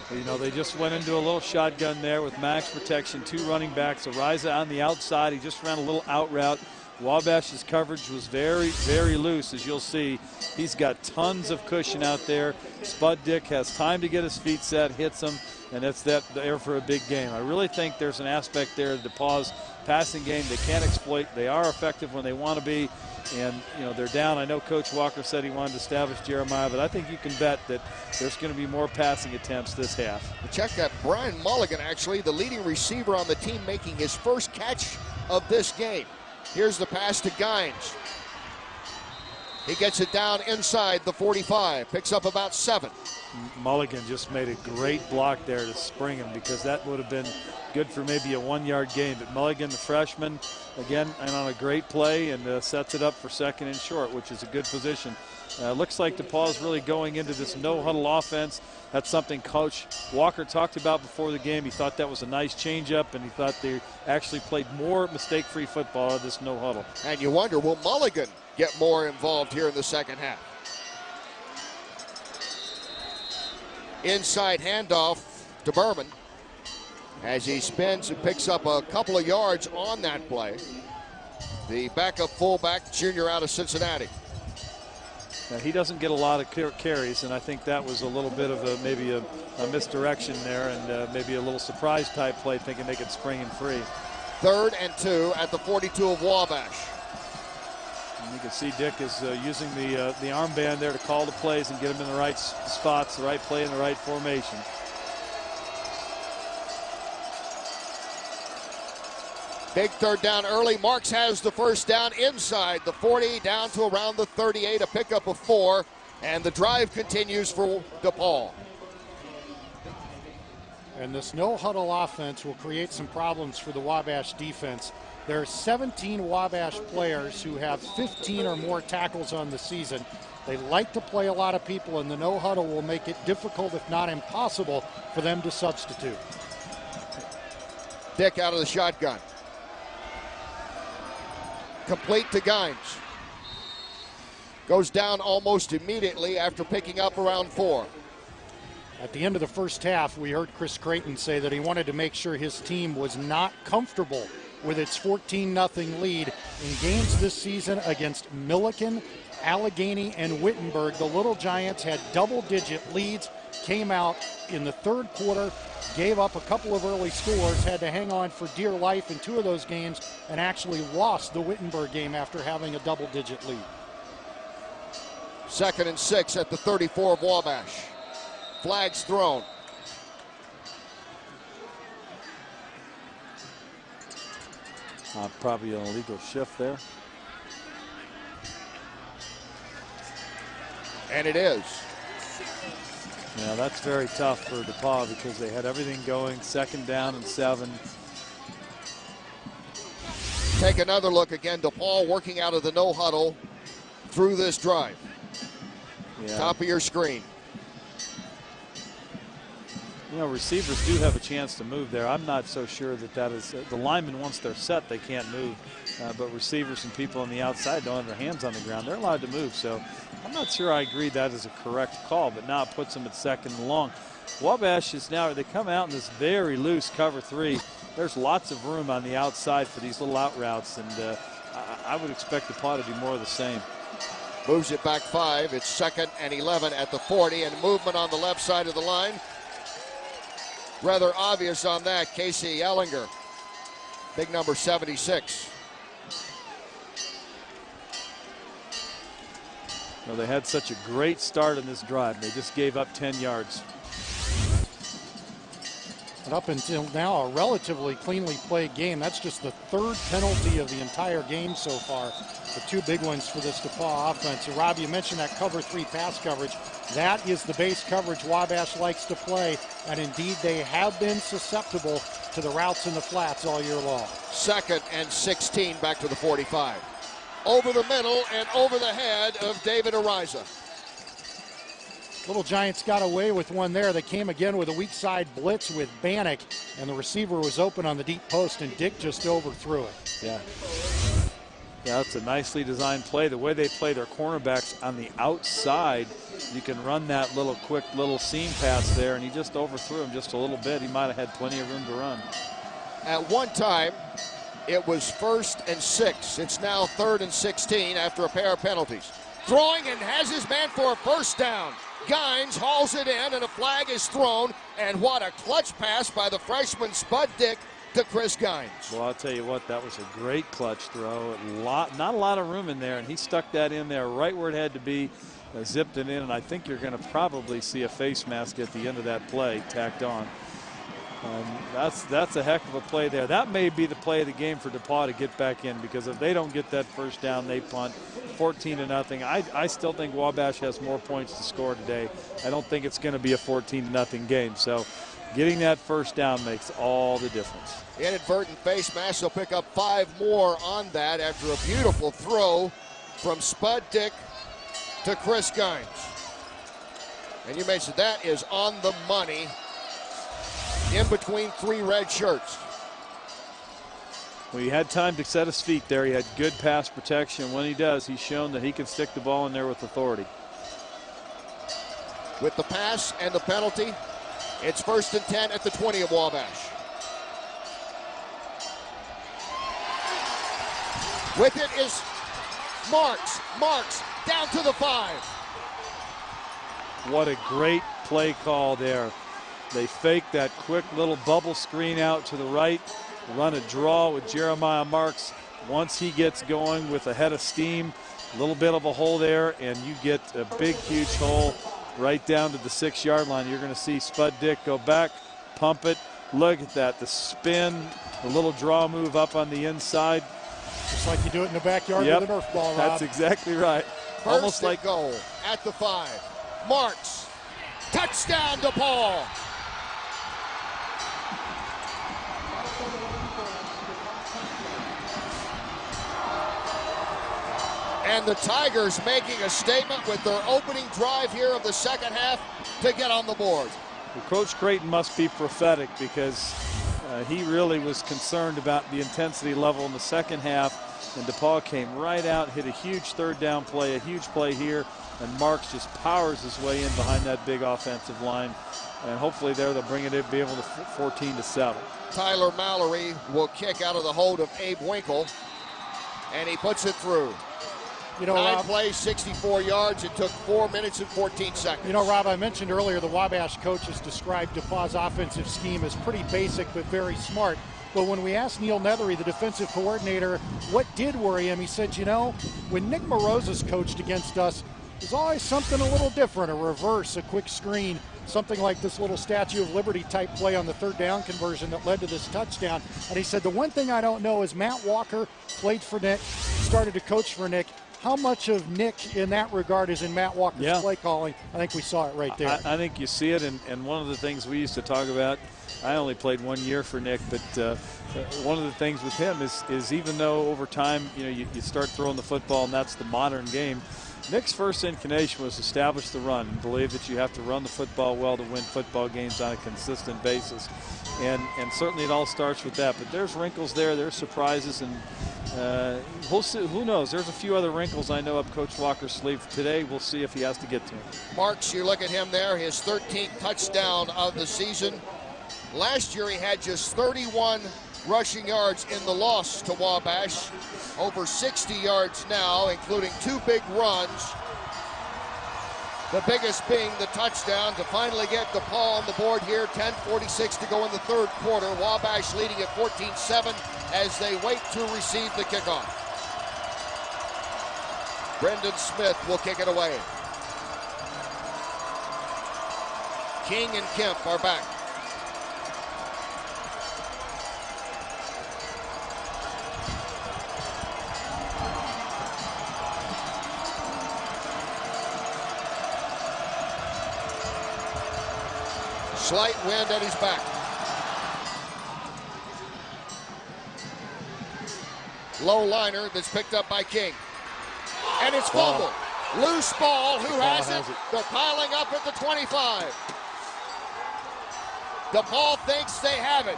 You know, they just went into a little shotgun there with max protection, 2 running backs. Ariza on the outside. He just ran a little out route. Wabash's coverage was very, very loose, as you'll see. He's got tons of cushion out there. Spud Dick has time to get his feet set, hits him, and it's there for a big game. I really think there's an aspect there of DePauw's passing game they can't exploit. They are effective when they want to be, and they're down. I know Coach Walker said he wanted to establish Jeremiah, but I think you can bet that there's going to be more passing attempts this half. Check that. Brian Mulligan, actually the leading receiver on the team, making his first catch of this game. Here's the pass to Gines. He gets it down inside the 45, picks up about 7. Mulligan just made a great block there to spring him, because that would have been good for maybe a 1-yard gain. But Mulligan, the freshman, again, and on a great play, and sets it up for 2nd and short, which is a good position. Looks like DePauw's really going into this no-huddle offense. That's something Coach Walker talked about before the game. He thought that was a nice changeup, and he thought they actually played more mistake-free football out of this no-huddle. And you wonder, will Mulligan get more involved here in the second half? Inside handoff to Berman as he spins and picks up a couple of yards on that play. The backup fullback, junior out of Cincinnati. Now, he doesn't get a lot of carries, and I think that was a little bit of maybe a misdirection there, and maybe a little surprise type play, thinking they could spring him free. 3rd and 2 at the 42 of Wabash. And you can see Dick is using the armband there to call the plays and get them in the right spots, the right play in the right formation. Big 3rd down early. Marks has the first down inside the 40, down to around the 38, a pickup of 4, and the drive continues for DePauw. And this no-huddle offense will create some problems for the Wabash defense. There are 17 Wabash players who have 15 or more tackles on the season. They like to play a lot of people, and the no-huddle will make it difficult, if not impossible, for them to substitute. Dick out of the shotgun. Complete to Gines. Goes down almost immediately after picking up around 4. At the end of the first half, we heard Chris Creighton say that he wanted to make sure his team was not comfortable with its 14-0 lead in games this season against Milliken, Allegheny, and Wittenberg. The Little Giants had double-digit leads, came out in the 3rd quarter, gave up a couple of early scores, had to hang on for dear life in 2 of those games, and actually lost the Wittenberg game after having a double-digit lead. 2nd and 6 at the 34 of Wabash. Flags thrown. Probably an illegal shift there. And it is. Yeah, that's very tough for DePauw because they had everything going. 2nd down and 7. Take another look again. DePauw working out of the no huddle through this drive. Yeah. Top of your screen. Receivers do have a chance to move there. I'm not so sure that is the linemen, once they're set, they can't move. But receivers and people on the outside don't have their hands on the ground. They're allowed to move. So I'm not sure I agree that is a correct call, but now it puts them at 2nd and long. Wabash is now, they come out in this very loose cover 3. There's lots of room on the outside for these little out routes, and I would expect DePauw to do more of the same. Moves it back 5. It's 2nd and 11 at the 40, and movement on the left side of the line. Rather obvious on that, Casey Ellinger, big number 76. Well, they had such a great start in this drive. They just gave up 10 yards. And up until now, a relatively cleanly played game. That's just the 3rd penalty of the entire game so far. The 2 big ones for this DePauw offense. So Rob, you mentioned that cover 3 pass coverage. That is the base coverage Wabash likes to play. And indeed, they have been susceptible to the routes in the flats all year long. 2nd and 16 back to the 45. Over the middle and over the head of David Ariza. Little Giants got away with one there. They came again with a weak side blitz with Bannock, and the receiver was open on the deep post, and Dick just overthrew it. Yeah, that's a nicely designed play. The way they play their cornerbacks on the outside, you can run that quick little seam pass there, and he just overthrew him just a little bit. He might have had plenty of room to run. At one time, It was 1st and 6. It's now 3rd and 16 after a pair of penalties. Throwing and has his man for a first down. Gines hauls it in and a flag is thrown. And what a clutch pass by the freshman Spud Dick to Chris Gines. Well, I'll tell you what, that was a great clutch throw. Not a lot of room in there, and he stuck that in there right where it had to be, zipped it in, and I think you're going to probably see a face mask at the end of that play tacked on. That's a heck of a play there. That may be the play of the game for DePaul to get back in, because if they don't get that first down, they punt 14-0. I still think Wabash has more points to score today. I don't think it's going to be a 14-0 game. So getting that first down makes all the difference. Inadvertent face mask will pick up 5 more on that after a beautiful throw from Spud Dick to Chris Gines. And you mentioned that is on the money, in between 3 red shirts. Well, he had time to set his feet there. He had good pass protection. When he does, he's shown that he can stick the ball in there with authority. With the pass and the penalty, it's 1st and 10 at the 20 of Wabash. With it is Marks. Marks down to the 5. What a great play call there. They fake that quick little bubble screen out to the right, run a draw with Jeremiah Marks. Once he gets going with a head of steam, a little bit of a hole there, and you get a big, huge hole right down to the 6-yard line. You're going to see Spud Dick go back, pump it. Look at that, the spin, the little draw move up on the inside. Just like you do it in the backyard with a Nerf ball, Rob. That's exactly right. Almost like goal at the 5. Marks, touchdown DePaul. And the Tigers making a statement with their opening drive here of the second half to get on the board. Well, Coach Creighton must be prophetic, because he really was concerned about the intensity level in the second half. And DePaul came right out, hit a huge 3rd down play, a huge play here, and Marks just powers his way in behind that big offensive line. And hopefully there they'll bring it in, be able to 14-7. Tyler Mallory will kick out of the hold of Abe Winkle, and he puts it through. You know, 9 Rob, plays, 64 yards. It took 4 minutes and 14 seconds. You know, Rob, I mentioned earlier the Wabash coaches described DePaul's offensive scheme as pretty basic but very smart. But when we asked Neil Nethery, the defensive coordinator, what did worry him, he said, you know, when Nick Morozes coached against us, there's always something a little different, a reverse, a quick screen, something like this little Statue of Liberty type play on the 3rd down conversion that led to this touchdown. And he said, the one thing I don't know is Matt Walker played for Nick, started to coach for Nick. How much of Nick in that regard is in Matt Walker's play calling? I think we saw it right there. I think you see it, and one of the things we used to talk about, I only played 1 year for Nick, but one of the things with him is even though over time, you know, you start throwing the football and that's the modern game, Nick's first inclination was establish the run and believe that you have to run the football well to win football games on a consistent basis. And certainly it all starts with that. But there's wrinkles there, there's surprises, and we'll see. Who knows? There's a few other wrinkles I know up Coach Walker's sleeve. Today we'll see if he has to get to them. Marks, you look at him there, his 13th touchdown of the season. Last year he had just 31 rushing yards in the loss to Wabash. Over 60 yards now, including 2 big runs. The biggest being the touchdown to finally get DePaul on the board here. 10:46 to go in the 3rd quarter. Wabash leading at 14-7 as they wait to receive the kickoff. Brendan Smith will kick it away. King and Kemp are back. Slight wind at his back. Low liner that's picked up by King. And it's fumbled. Loose ball. Who has it? They're piling up at the 25. DePaul thinks they have it.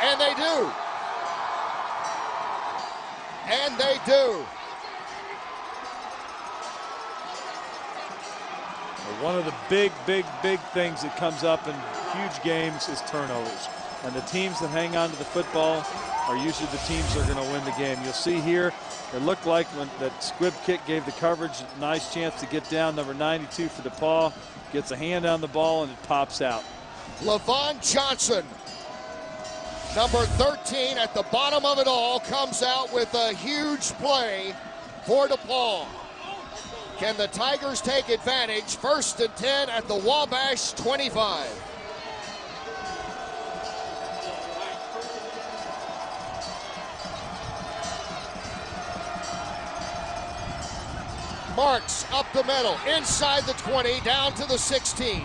And they do. And they do. One of the big things that comes up in huge games is turnovers. And the teams that hang on to the football are usually the teams that are going to win the game. You'll see here, it looked like when that squib kick gave the coverage a nice chance to get down. Number 92 for DePaul gets a hand on the ball and it pops out. Levon Johnson, number 13 at the bottom of it all, comes out with a huge play for DePaul. Can the Tigers take advantage? 1st and 10 at the Wabash 25. Marks up the middle, inside the 20, down to the 16.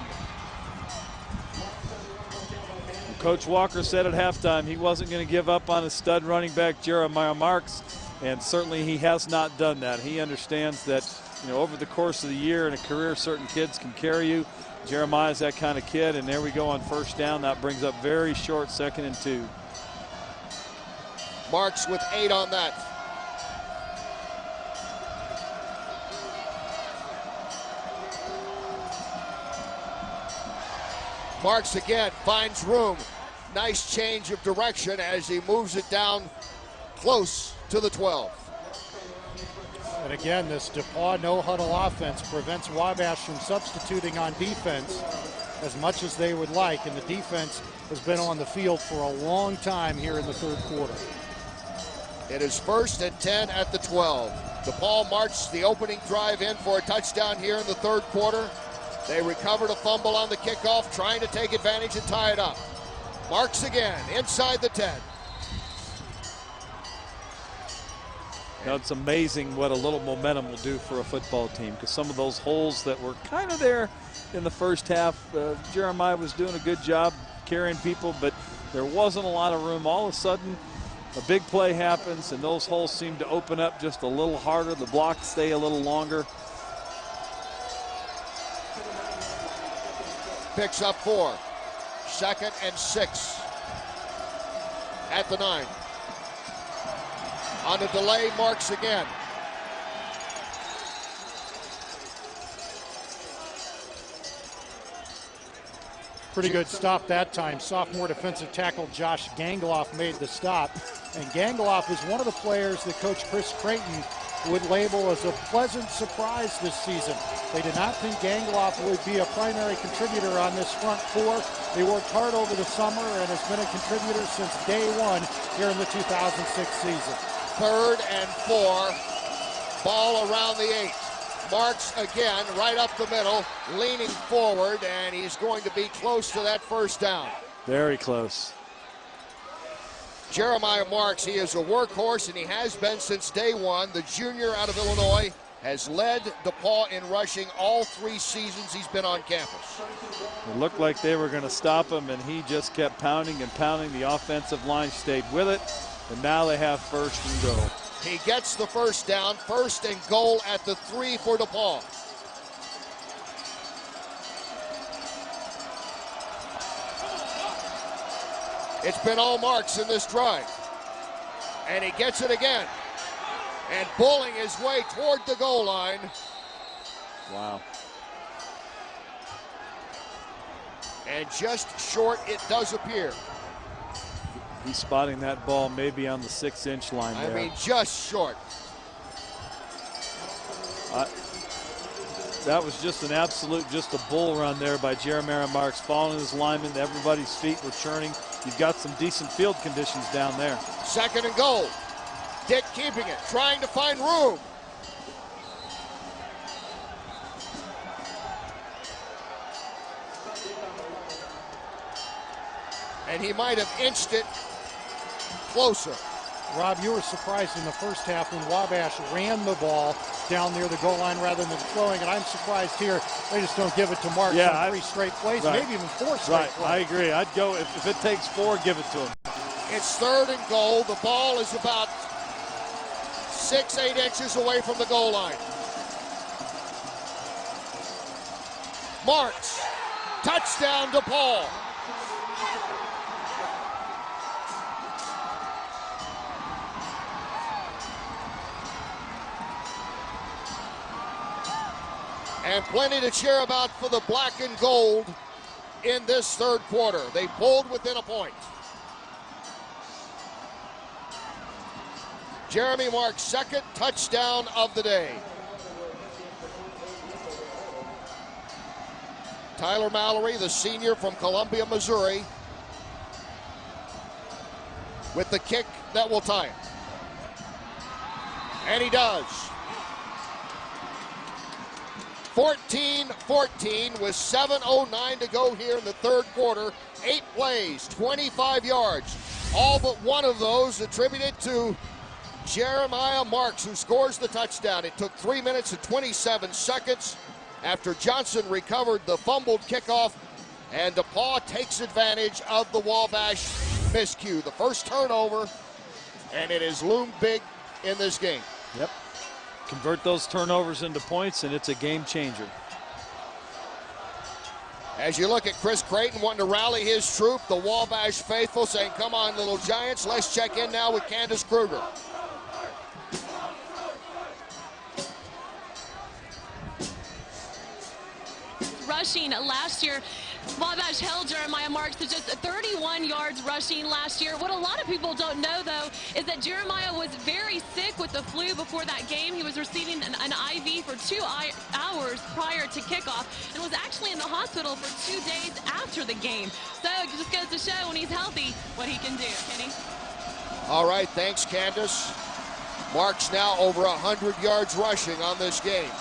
Coach Walker said at halftime he wasn't going to give up on his stud running back Jeremiah Marks, and certainly he has not done that. He understands that, you know, over the course of the year in a career, certain kids can carry you. Jeremiah's that kind of kid, and there we go on 1st down. That brings up very short 2nd and 2. Marks with 8 on that. Marks again, finds room. Nice change of direction as he moves it down close to the 12. And again, this DePaul no-huddle offense prevents Wabash from substituting on defense as much as they would like, and the defense has been on the field for a long time here in the 3rd quarter. It is 1st and 10 at the 12. DePaul marched the opening drive in for a touchdown here in the 3rd quarter. They recovered a fumble on the kickoff, trying to take advantage and tie it up. Marks again, inside the 10. You know, it's amazing what a little momentum will do for a football team, because some of those holes that were kind of there in the 1st half, Jeremiah was doing a good job carrying people, but there wasn't a lot of room. All of a sudden, a big play happens, and those holes seem to open up just a little harder. The blocks stay a little longer. Picks up 4. 2nd and 6 at the 9. On the delay, Marks again. Pretty good stop that time. Sophomore defensive tackle Josh Gangloff made the stop. And Gangloff is one of the players that Coach Chris Creighton would label as a pleasant surprise this season. They did not think Gangloff would be a primary contributor on this front 4. They worked hard over the summer and has been a contributor since day 1 here in the 2006 season. 3rd and 4. Ball around the 8. Marks again, right up the middle, leaning forward, and he's going to be close to that 1st down. Very close. Jeremiah Marks, he is a workhorse, and he has been since day 1. The junior out of Illinois has led DePaul in rushing all 3 seasons he's been on campus. It looked like they were going to stop him, and he just kept pounding and pounding. The offensive line stayed with it, and now they have 1st and goal. He gets the 1st down, 1st and goal at the 3 for DePaul. It's been all Marks in this drive. And he gets it again. And bulling his way toward the goal line. Wow. And just short it does appear. He's spotting that ball maybe on the 6-inch line there. I mean, just short. That was just an absolute, just a bull run there by Jeremiah Marks, following his lineman. Everybody's feet were churning. You've got some decent field conditions down there. 2nd and goal. Dick keeping it, trying to find room. And he might have inched it closer. Rob, you were surprised in the 1st half when Wabash ran the ball down near the goal line rather than throwing, and I'm surprised here they just don't give it to Marks on 3 straight plays, right. maybe even 4 straight plays. I agree. I'd go, if it takes 4, give it to him. It's 3rd and goal. The ball is about 6-8 inches away from the goal line. Marks, touchdown DePaul. And plenty to cheer about for the black and gold in this 3rd quarter. They pulled within a point. Jeremy Marks' second touchdown of the day. Tyler Mallory, the senior from Columbia, Missouri, with the kick that will tie it. And he does. 14-14 with 7:09 to go here in the third quarter. 8 plays, 25 yards. All but one of those attributed to Jeremiah Marks, who scores the touchdown. It took 3 minutes and 27 seconds after Johnson recovered the fumbled kickoff, and DePaul takes advantage of the Wabash miscue. The first turnover, and it has loomed big in this game. Yep. Convert those turnovers into points, and it's a game changer. As you look at Chris Creighton wanting to rally his troop, the Wabash faithful saying, come on, little Giants. Let's check in now with Candace Kruger. Rushing last year, Wabash held Jeremiah Marks to just 31 yards rushing last year. What a lot of people don't know, though, is that Jeremiah was very sick with the flu before that game. He was receiving an IV for 2 hours prior to kickoff and was actually in the hospital for 2 days after the game. So it just goes to show when he's healthy what he can do. Kenny? All right, thanks, Candace. Marks now over 100 yards rushing on this game.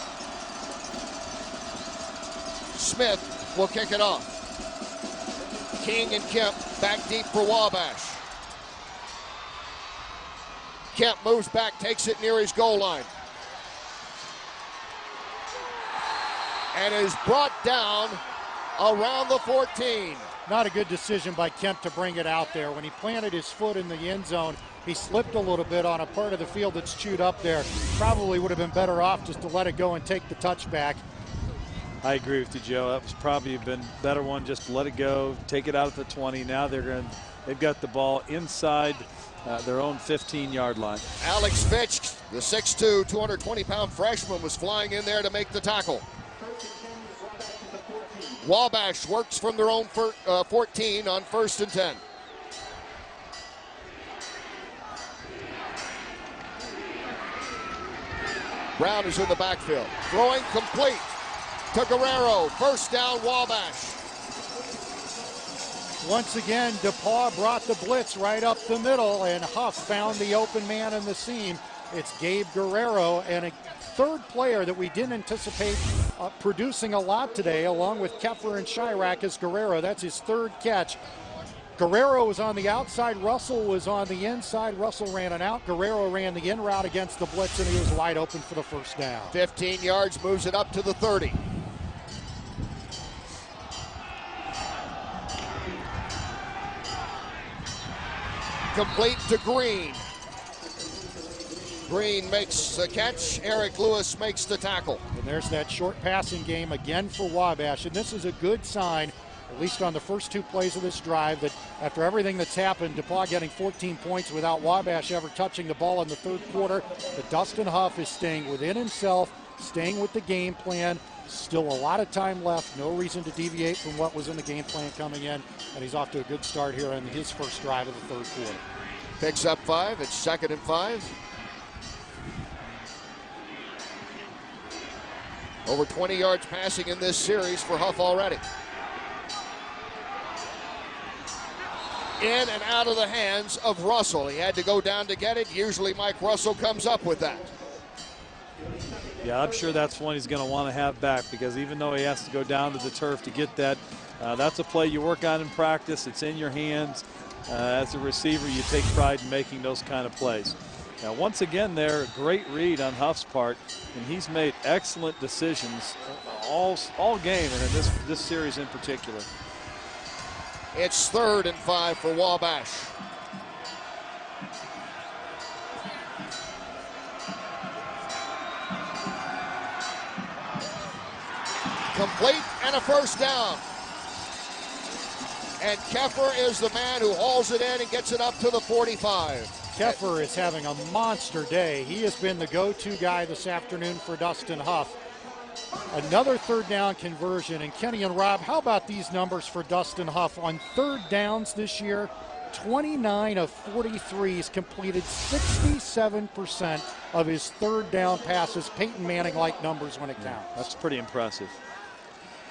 Smith will kick it off. King and Kemp back deep for Wabash. Kemp moves back, takes it near his goal line. And is brought down around the 14. Not a good decision by Kemp to bring it out there. When he planted his foot in the end zone, he slipped a little bit on a part of the field that's chewed up there. Probably would have been better off just to let it go and take the touchback. I agree with you, Joe. That was probably been a better one, just to let it go, take it out at the 20. Now they've got the ball inside their own 15-yard line. Alex Fitch, the 6'2", 220-pound freshman, was flying in there to make the tackle. Wabash works from their own 14 on 1st and 10. Brown is in the backfield, throwing complete to Guerrero. First down, Wabash. Once again, DePaul brought the blitz right up the middle, and Huff found the open man in the seam. It's Gabe Guerrero, and a third player that we didn't anticipate producing a lot today, along with Keffer and Chirac, is Guerrero. That's his third catch. Guerrero was on the outside, Russell was on the inside. Russell ran an out, Guerrero ran the in route against the blitz, and he was wide open for the first down. 15 yards, moves it up to the 30. Complete to Green. Green makes the catch. Eric Lewis makes the tackle. And there's that short passing game again for Wabash. And this is a good sign, at least on the first 2 plays of this drive, that after everything that's happened, DePaul getting 14 points without Wabash ever touching the ball in the third quarter, that Dustin Huff is staying within himself, staying with the game plan. Still a lot of time left. No reason to deviate from what was in the game plan coming in. And he's off to a good start here on his first drive of the third quarter. Picks up 5. It's 2nd and 5. Over 20 yards passing in this series for Huff already. In and out of the hands of Russell. He had to go down to get it. Usually Mike Russell comes up with that. Yeah, I'm sure that's one he's going to want to have back, because even though he has to go down to the turf to get that, that's a play you work on in practice. It's in your hands. As a receiver, you take pride in making those kind of plays. Now, once again there, great read on Huff's part, and he's made excellent decisions all game, and in this series in particular. It's 3rd and 5 for Wabash. Complete and a first down. And Keffer is the man who hauls it in and gets it up to the 45. Keffer is having a monster day. He has been the go-to guy this afternoon for Dustin Huff. Another 3rd down conversion. And Kenny and Rob, how about these numbers for Dustin Huff? On 3rd downs this year, 29 of 43. He's completed 67% of his third down passes. Peyton Manning-like numbers when it counts. That's pretty impressive.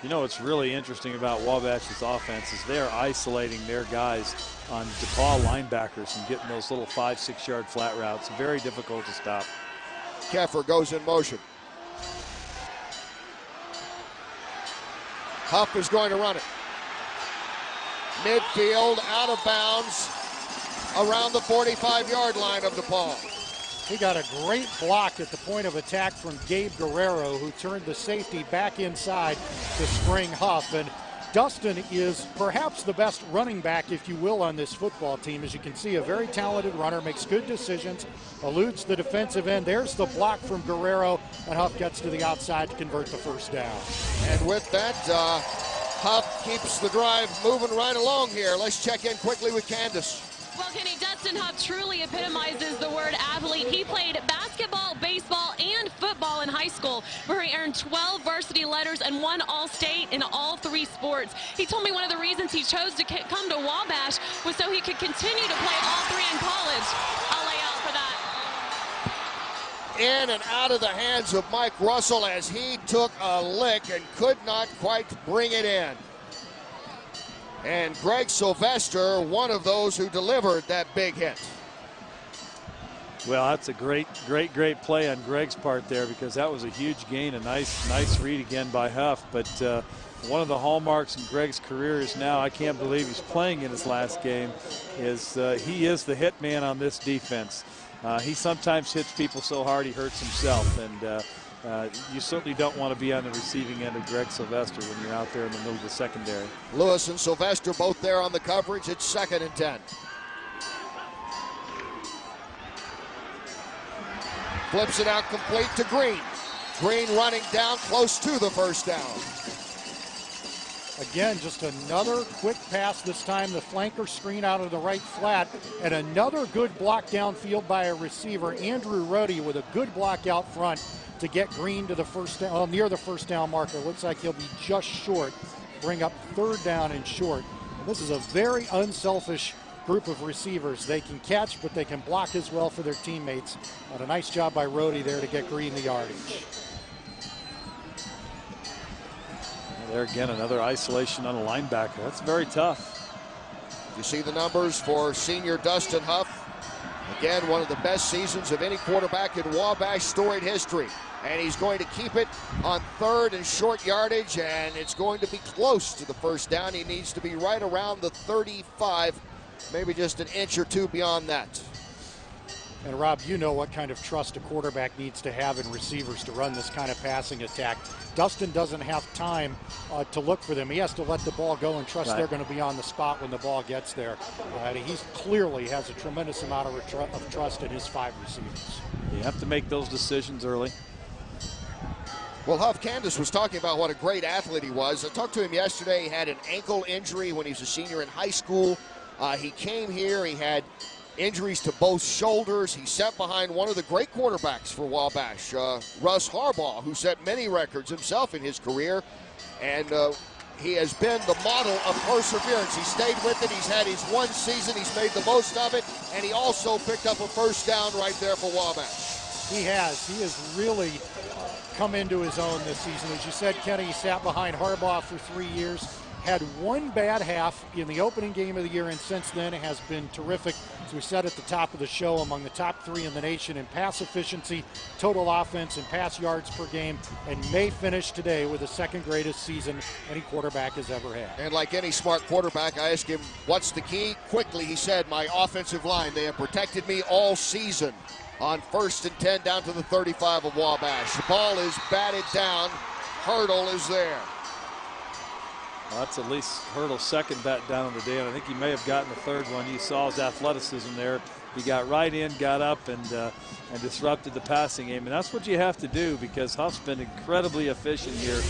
You know what's really interesting about Wabash's offense is they're isolating their guys on DePaul linebackers and getting those little 5-6 yard flat routes. Very difficult to stop. Keffer goes in motion. Huff is going to run it. Midfield, out of bounds, around the 45-yard line of DePaul. He got a great block at the point of attack from Gabe Guerrero, who turned the safety back inside to spring Huff. And Dustin is perhaps the best running back, if you will, on this football team. As you can see, a very talented runner, makes good decisions, eludes the defensive end. There's the block from Guerrero, and Huff gets to the outside to convert the first down. And with that, Huff keeps the drive moving right along here. Let's check in quickly with Candace. Well, Kenny, Dustin Huff truly epitomizes the word athlete. He played basketball, baseball, and football in high school, where he earned 12 varsity letters and won All-State in all 3 sports. He told me one of the reasons he chose to come to Wabash was so he could continue to play all 3 in college. I'll lay out for that. In and out of the hands of Mike Russell as he took a lick and could not quite bring it in. And Greg Sylvester, one of those who delivered that big hit. Well, that's a great play on Greg's part there, because that was a huge gain. A nice read again by Huff. But one of the hallmarks in Greg's career is now, I can't believe he's playing in his last game, is he is the hit man on this defense. He sometimes hits people so hard he hurts himself. And you certainly don't want to be on the receiving end of Greg Sylvester when you're out there in the middle of the secondary. Lewis and Sylvester both there on the coverage. It's 2nd and 10. Flips it out complete to Green. Green running down close to the first down. Again, just another quick pass, this time the flanker screen out of the right flat, and another good block downfield by a receiver. Andrew Rohde with a good block out front to get Green to the first down, well, near the first down marker. Looks like he'll be just short, bring up 3rd down and short. And this is a very unselfish group of receivers. They can catch, but they can block as well for their teammates. But a nice job by Rohde there to get Green the yardage. There again, another isolation on a linebacker. That's very tough. You see the numbers for senior Dustin Huff. Again, one of the best seasons of any quarterback in Wabash storied history. And he's going to keep it on 3rd and short yardage, and it's going to be close to the first down. He needs to be right around the 35, maybe just an inch or 2 beyond that. And Rob, you know what kind of trust a quarterback needs to have in receivers to run this kind of passing attack. Dustin doesn't have time to look for them. He has to let the ball go and trust they're going to be on the spot when the ball gets there. He clearly has a tremendous amount of trust in his 5 receivers. You have to make those decisions early. Well, Huff, Candace was talking about what a great athlete he was. I talked to him yesterday. He had an ankle injury when he was a senior in high school. He came here. He had injuries to both shoulders. He sat behind one of the great quarterbacks for Wabash, Russ Harbaugh, who set many records himself in his career. And he has been the model of perseverance. He stayed with it. He's had his 1 season. He's made the most of it. And he also picked up a first down right there for Wabash. He has. He has really come into his own this season. As you said, Kenny, he sat behind Harbaugh for 3 years. Had 1 bad half in the opening game of the year, and since then has been terrific. As we said at the top of the show, among the top 3 in the nation in pass efficiency, total offense, and pass yards per game, and may finish today with the 2nd greatest season any quarterback has ever had. And like any smart quarterback, I asked him, what's the key? Quickly, he said, my offensive line. They have protected me all season. On 1st and 10 down to the 35 of Wabash. The ball is batted down. Hurdle is there. Well, that's at least Hurdle's 2nd bat down of the day, and I think he may have gotten the 3rd one. You saw his athleticism there. He got right in, got up, and disrupted the passing game. And that's what you have to do, because Huff's been incredibly efficient here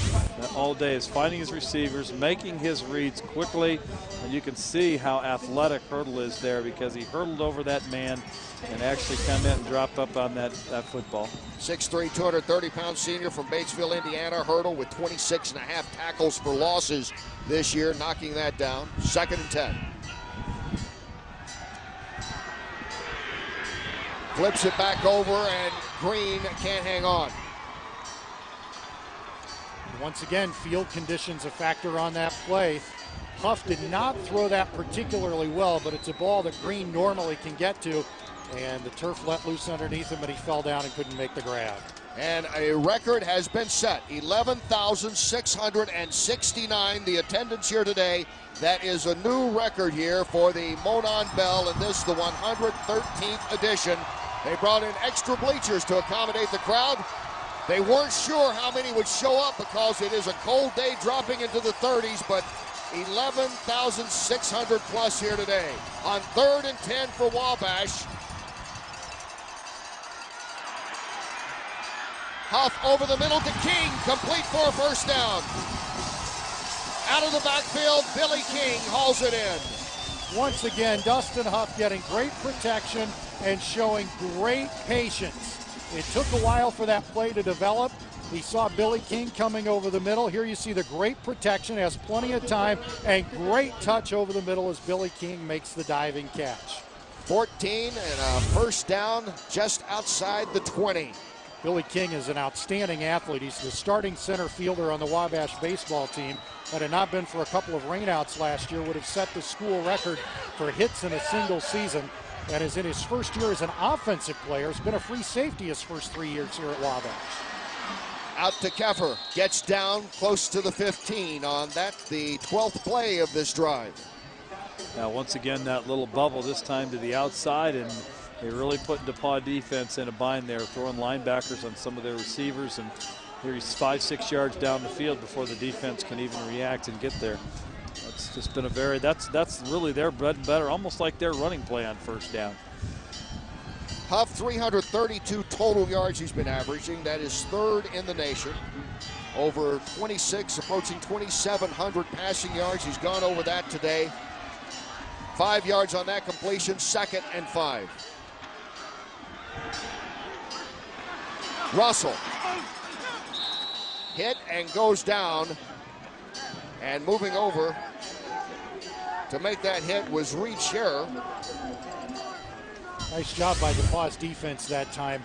all day, is finding his receivers, making his reads quickly, and you can see how athletic Hurdle is there, because he hurdled over that man and actually come in and drop up on that football. 6'3", 230-pound senior from Batesville, Indiana. Hurdle with 26.5 tackles for losses this year, knocking that down. 2nd and 10. Flips it back over, and Green can't hang on. Once again, field conditions a factor on that play. Huff did not throw that particularly well, but it's a ball that Green normally can get to, and the turf let loose underneath him, and he fell down and couldn't make the grab. And a record has been set, 11,669, the attendance here today. That is a new record here for the MONON Bell, and this is the 113th edition. They brought in extra bleachers to accommodate the crowd. They weren't sure how many would show up because it is a cold day dropping into the 30s, but 11,600 plus here today. On 3rd and 10 for Wabash. Huff over the middle to King, complete for a first down. Out of the backfield, Billy King hauls it in. Once again, Dustin Huff getting great protection and showing great patience. It took a while for that play to develop. He saw Billy King coming over the middle. Here you see the great protection, has plenty of time, and great touch over the middle as Billy King makes the diving catch. 14 and a first down just outside the 20. Billy King is an outstanding athlete. He's the starting center fielder on the Wabash baseball team. Had it not been for a couple of rainouts last year, would have set the school record for hits in a single season. And is in his first year as an offensive player. Has been a free safety his first 3 years here at Wabash. Out to Keffer, gets down close to the 15 on that, the 12th play of this drive. Now once again, that little bubble this time to the outside, and they really put DePaul defense in a bind there, throwing linebackers on some of their receivers, and here he's 5-6 yards down the field before the defense can even react and get there. That's just been a that's really their bread and butter, almost like their running play on first down. Huff, 332 total yards he's been averaging. That is 3rd in the nation. Over 26, approaching 2,700 passing yards. He's gone over that today. 5 yards on that completion, 2nd and 5. Russell. Hit and goes down. And moving over to make that hit was Reed Scherer. Nice job by DePauw's defense that time.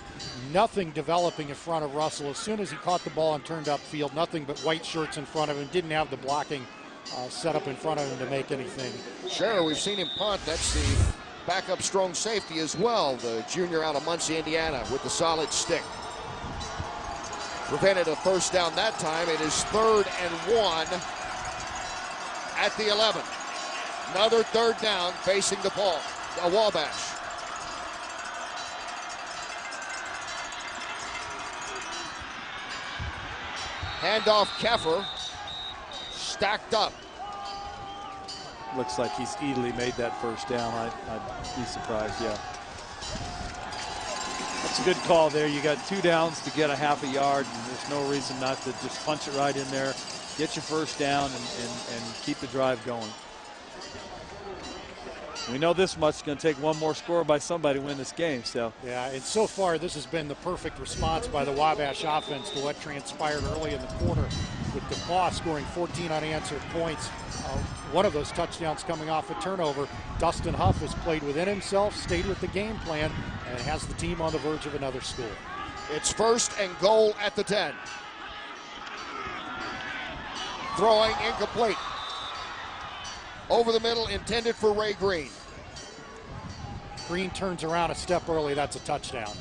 Nothing developing in front of Russell. As soon as he caught the ball and turned upfield, nothing but white shirts in front of him. Didn't have the blocking set up in front of him to make anything. Scherer, we've seen him punt. That's the backup strong safety as well, the junior out of Muncie, Indiana, with the solid stick. Prevented a first down that time. It is 3rd and 1 at the 11. Another 3rd down facing DePaul, Wabash. Handoff Keffer, stacked up. Looks like he's easily made that first down. I'd be surprised, yeah. That's a good call there. You got 2 downs to get a half a yard, and there's no reason not to just punch it right in there, get your first down, and keep the drive going. We know this much is going to take one more score by somebody to win this game. So yeah, and so far this has been the perfect response by the Wabash offense to what transpired early in the quarter, with DePauw scoring 14 unanswered points. One of those touchdowns coming off a turnover. Dustin Huff has played within himself, stayed with the game plan, and has the team on the verge of another score. It's 1st and goal at the 10. Throwing incomplete. Over the middle, intended for Ray Green. Green turns around a step early. That's a touchdown.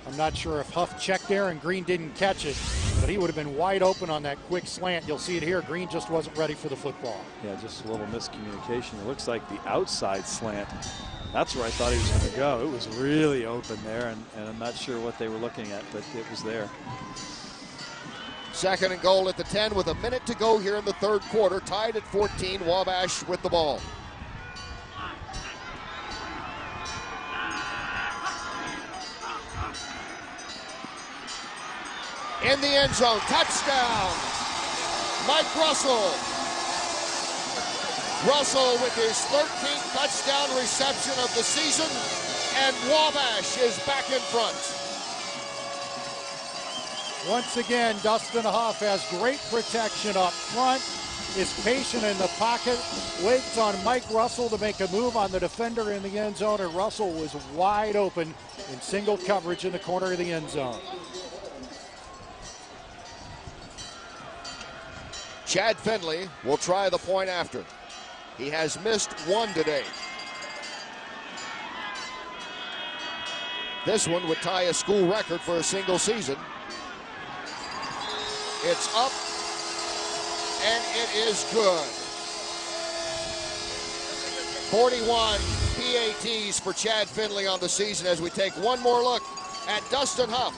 I'm not sure if Huff checked there and Green didn't catch it, but he would have been wide open on that quick slant. You'll see it here. Green just wasn't ready for the football. Yeah, just a little miscommunication. It looks like the outside slant. That's where I thought he was going to go. It was really open there, and I'm not sure what they were looking at, but it was there. 2nd and goal at the 10 with a minute to go here in the 3rd quarter. Tied at 14, Wabash with the ball. In the end zone, touchdown, Mike Russell. Russell with his 13th touchdown reception of the season, and Wabash is back in front. Once again, Dustin Huff has great protection up front. is patient in the pocket, waits on Mike Russell to make a move on the defender in the end zone, and Russell was wide open in single coverage in the corner of the end zone. Chad Finley will try the point after. He has missed one today. This one would tie a school record for a single season. It's up, and it is good. 41 PATs for Chad Finley on the season as we take one more look at Dustin Huff,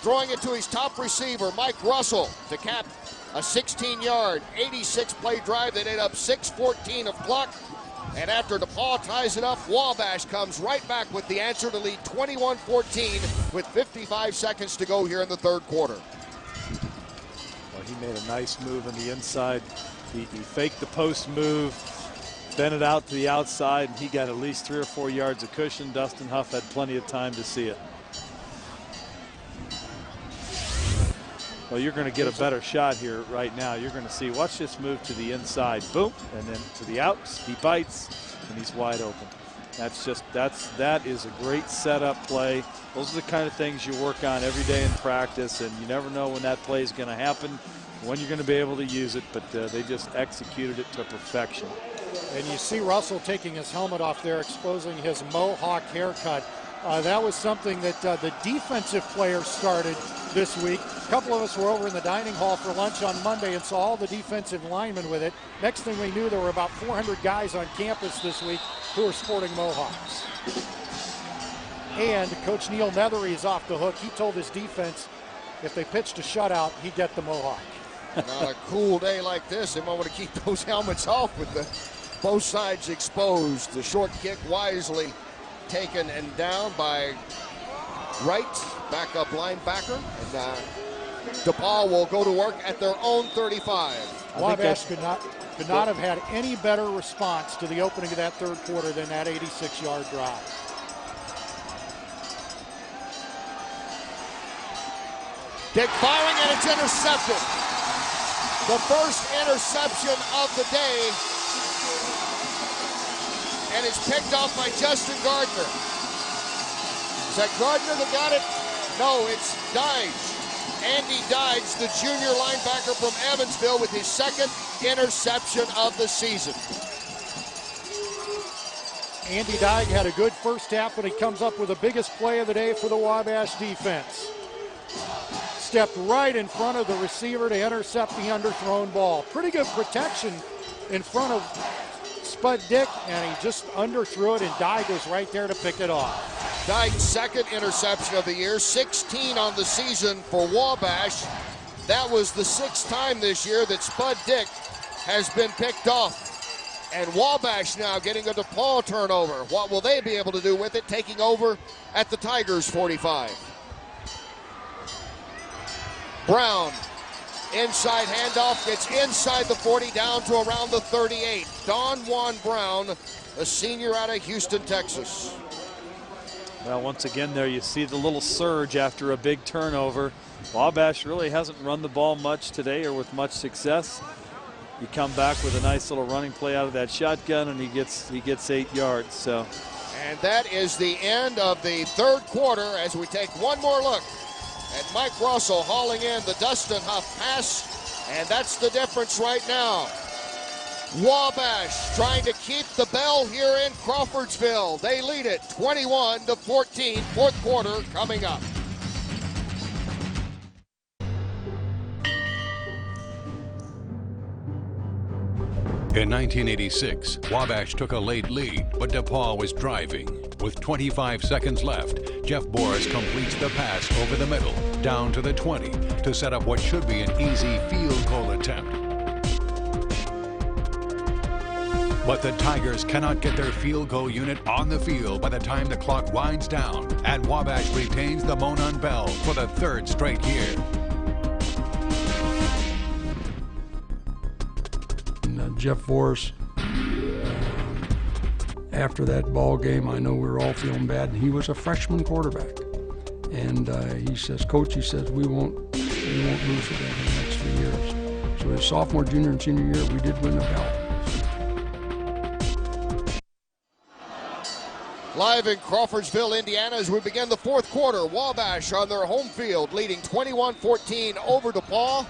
throwing it to his top receiver, Mike Russell, to cap a 16-yard, 86-play drive that ate up 6:14 of clock. And after DePaul ties it up, Wabash comes right back with the answer to lead 21-14 with 55 seconds to go here in the third quarter. Well, he made a nice move on the inside. He faked the post move, bent it out to the outside, and he got at least 3 or 4 yards of cushion. Dustin Huff had plenty of time to see it. Well, you're going to get a better shot here right now. You're going to see, watch this move to the inside, boom, and then to the outs, he bites, and he's wide open. That is a great setup play. Those are the kind of things you work on every day in practice, and you never know when that play is going to happen, when you're going to be able to use it, but they just executed it to perfection. And you see Russell taking his helmet off there, exposing his mohawk haircut. That was something that the defensive players started this week. A couple of us were over in the dining hall for lunch on Monday and saw all the defensive linemen with it. Next thing we knew, there were about 400 guys on campus this week who were sporting mohawks. And Coach Neil Nethery is off the hook. He told his defense if they pitched a shutout, he'd get the mohawk. On a cool day like this, they might want to keep those helmets off with both sides exposed. The short kick wisely taken and down by Wright, backup linebacker, and DePaul will go to work at their own 35. Wabash could not have had any better response to the opening of that third quarter than that 86-yard drive. Dick firing, and it's intercepted. The first interception of the day, and it's picked off by Justin Gardner. Is that Gardner that got it? No, it's Dyche. Andy Dyche, the junior linebacker from Evansville, with his second interception of the season. Andy Dyche had a good first half, but he comes up with the biggest play of the day for the Wabash defense. Stepped right in front of the receiver to intercept the underthrown ball. Pretty good protection in front of Spud Dick, and he just underthrew it, and Dyche was right there to pick it off. Dyke's second interception of the year, 16 on the season for Wabash. That was the 6th time this year that Spud Dick has been picked off. And Wabash now getting a DePaul turnover. What will they be able to do with it, taking over at the Tigers' 45? Brown, inside handoff, gets inside the 40, down to around the 38. Don Juan Brown, a senior out of Houston, Texas. Well, once again there you see the little surge after a big turnover. Wabash really hasn't run the ball much today or with much success. You come back with a nice little running play out of that shotgun, and he gets 8 yards. So, and that is the end of the third quarter as we take one more look at Mike Russell hauling in the Dustin Huff pass, and that's the difference right now. Wabash trying to keep the bell here in Crawfordsville. They lead it 21-14, fourth quarter coming up. In 1986, Wabash took a late lead, but DePaul was driving. With 25 seconds left, Jeff Boris completes the pass over the middle, down to the 20, to set up what should be an easy field goal attempt. But the Tigers cannot get their field goal unit on the field by the time the clock winds down, and Wabash retains the MONON bell for the 3rd straight year. Jeff Boris, after that ball game, I know we were all feeling bad, and he was a freshman quarterback. And he says, Coach, he says, we won't lose again in the next 3 years. So his sophomore, junior, and senior year, we did win a belt. Live in Crawfordsville, Indiana, as we begin the fourth quarter. Wabash on their home field, leading 21-14 over DePaul.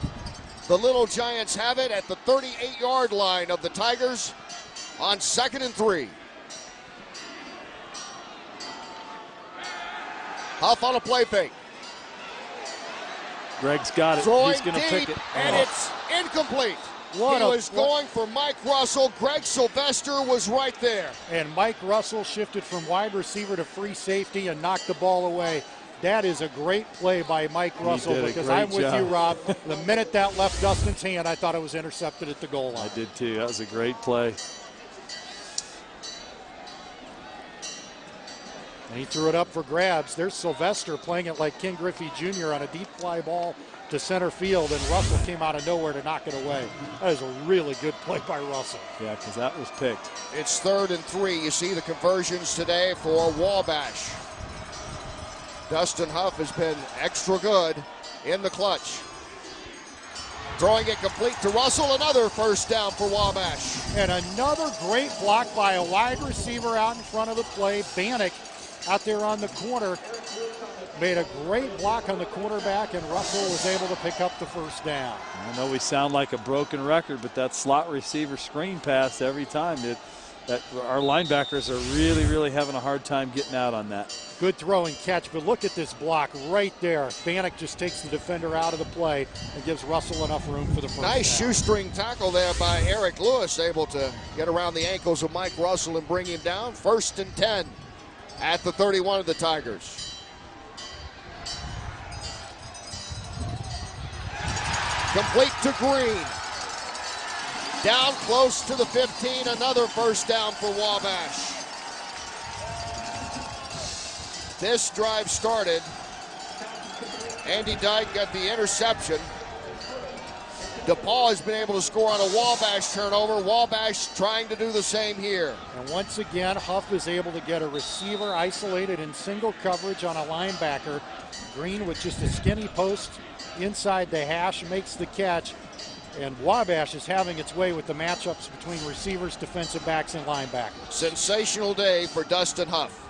The Little Giants have it at the 38-yard line of the Tigers on 2nd and 3. Huff on a play fake. Greg's got it. Throwing He's going to pick it. And it's incomplete. He was going for Mike Russell. Greg Sylvester was right there. And Mike Russell shifted from wide receiver to free safety and knocked the ball away. That is a great play by Mike Russell, because I'm with you, Rob. The minute that left Dustin's hand, I thought it was intercepted at the goal line. I did too. That was a great play. And he threw it up for grabs. There's Sylvester playing it like Ken Griffey Jr. on a deep fly ball to center field, and Russell came out of nowhere to knock it away. That is a really good play by Russell. Yeah, because that was picked. It's 3rd and 3. You see the conversions today for Wabash. Dustin Huff has been extra good in the clutch. Throwing it complete to Russell. Another first down for Wabash. And another great block by a wide receiver out in front of the play. Bannock out there on the corner made a great block on the cornerback, and Russell was able to pick up the first down. I know we sound like a broken record, but that slot receiver screen pass every time, that our linebackers are really having a hard time getting out on that. Good throw and catch, but look at this block right there. Bannock just takes the defender out of the play and gives Russell enough room for the first Nice down. shoestring tackle there by Eric Lewis, able to get around the ankles of Mike Russell and bring him down. 1st and 10 at the 31 of the Tigers. Complete to Green. Down close to the 15, another first down for Wabash. This drive started. Andy Dyke got the interception. DePaul has been able to score on a Wabash turnover. Wabash trying to do the same here. And once again, Huff is able to get a receiver isolated in single coverage on a linebacker. Green with just a skinny post inside the hash makes the catch. And Wabash is having its way with the matchups between receivers, defensive backs, and linebackers. Sensational day for Dustin Huff.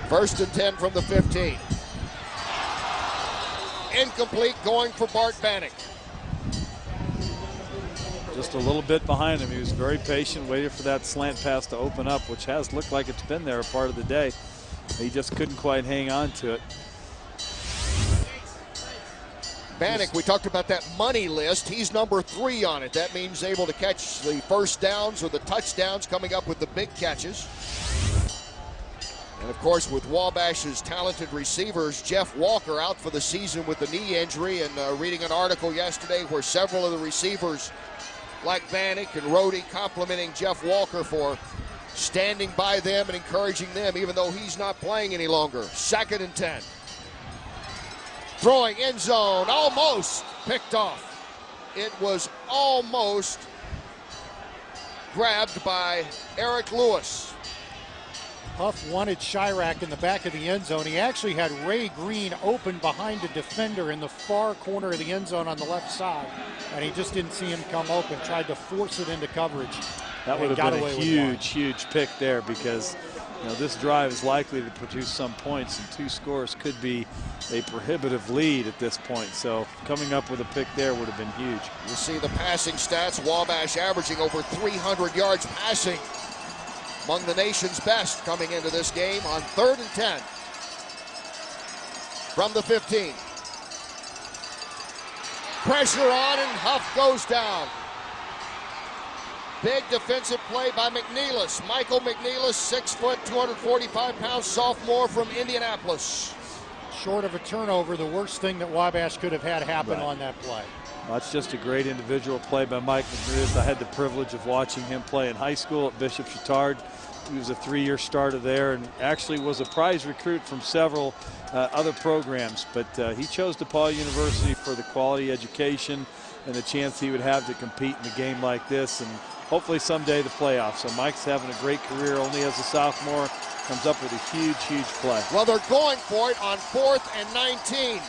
First and 10 from the 15. Incomplete, going for Bart Bannock. Just a little bit behind him. He was very patient, waited for that slant pass to open up, which has looked like it's been there a part of the day. He just couldn't quite hang on to it. Bannock, we talked about that money list. He's number 3 on it. That means able to catch the first downs or the touchdowns, coming up with the big catches. And of course, with Wabash's talented receivers, Jeff Walker out for the season with a knee injury, and reading an article yesterday where several of the receivers like Bannock and Rhodey complimenting Jeff Walker for standing by them and encouraging them even though he's not playing any longer. 2nd and 10. Throwing end zone, almost picked off. It was almost grabbed by Eric Lewis. Huff wanted Chirac in the back of the end zone. He actually had Ray Green open behind a defender in the far corner of the end zone on the left side, and he just didn't see him come open, tried to force it into coverage. That would have been a huge pick there, because this drive is likely to produce some points, and 2 scores could be a prohibitive lead at this point. So coming up with a pick there would have been huge. You see the passing stats. Wabash averaging over 300 yards passing, among the nation's best coming into this game on 3rd and 10 from the 15. Pressure on, and Huff goes down. Big defensive play by McNeilis. Michael McNeilis, 6 foot, 245 pounds, sophomore from Indianapolis. Short of a turnover, the worst thing that Wabash could have had happen on that play. Well, that's just a great individual play by Mike McNeilis. I had the privilege of watching him play in high school at Bishop Chatard. He was a 3-year starter there and actually was a prize recruit from several other programs. But he chose DePaul University for the quality education and the chance he would have to compete in a game like this. And hopefully someday the playoffs. So Mike's having a great career, only as a sophomore, comes up with a huge, huge play. Well, they're going for it on 4th and 19.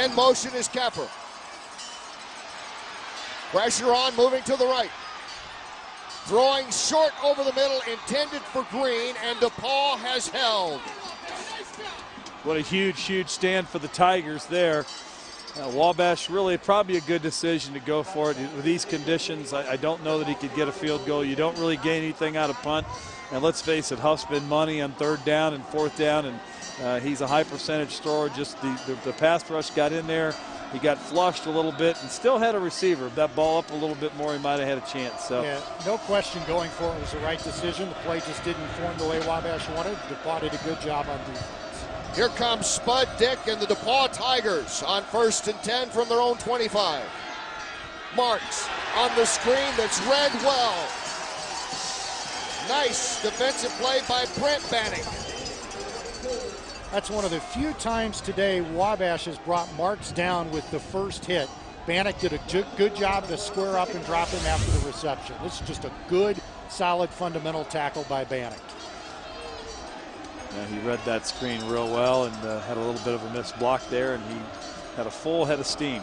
In motion is Keffer. Pressure on, moving to the right. Throwing short over the middle, intended for Green, and DePaul has held. What a huge, huge stand for the Tigers there. Wabash really probably a good decision to go for it. With these conditions, I don't know that he could get a field goal. You don't really gain anything out of punt. And let's face it, Huff's been money on 3rd down and 4th down, and he's a high percentage thrower. Just the pass rush got in there. He got flushed a little bit and still had a receiver. If that ball up a little bit more, he might have had a chance. So. Yeah, no question going for it was the right decision. The play just didn't form the way Wabash wanted. DePaul did a good job on defense. Here comes Spud Dick and the DePaul Tigers on 1st and 10 from their own 25. Marks on the screen that's read well. Nice defensive play by Brent Banning. That's one of the few times today Wabash has brought Marks down with the first hit. Bannock did a good job to square up and drop him after the reception. This is just a good, solid, fundamental tackle by Bannock. Yeah, he read that screen real well and had a little bit of a missed block there, and he had a full head of steam.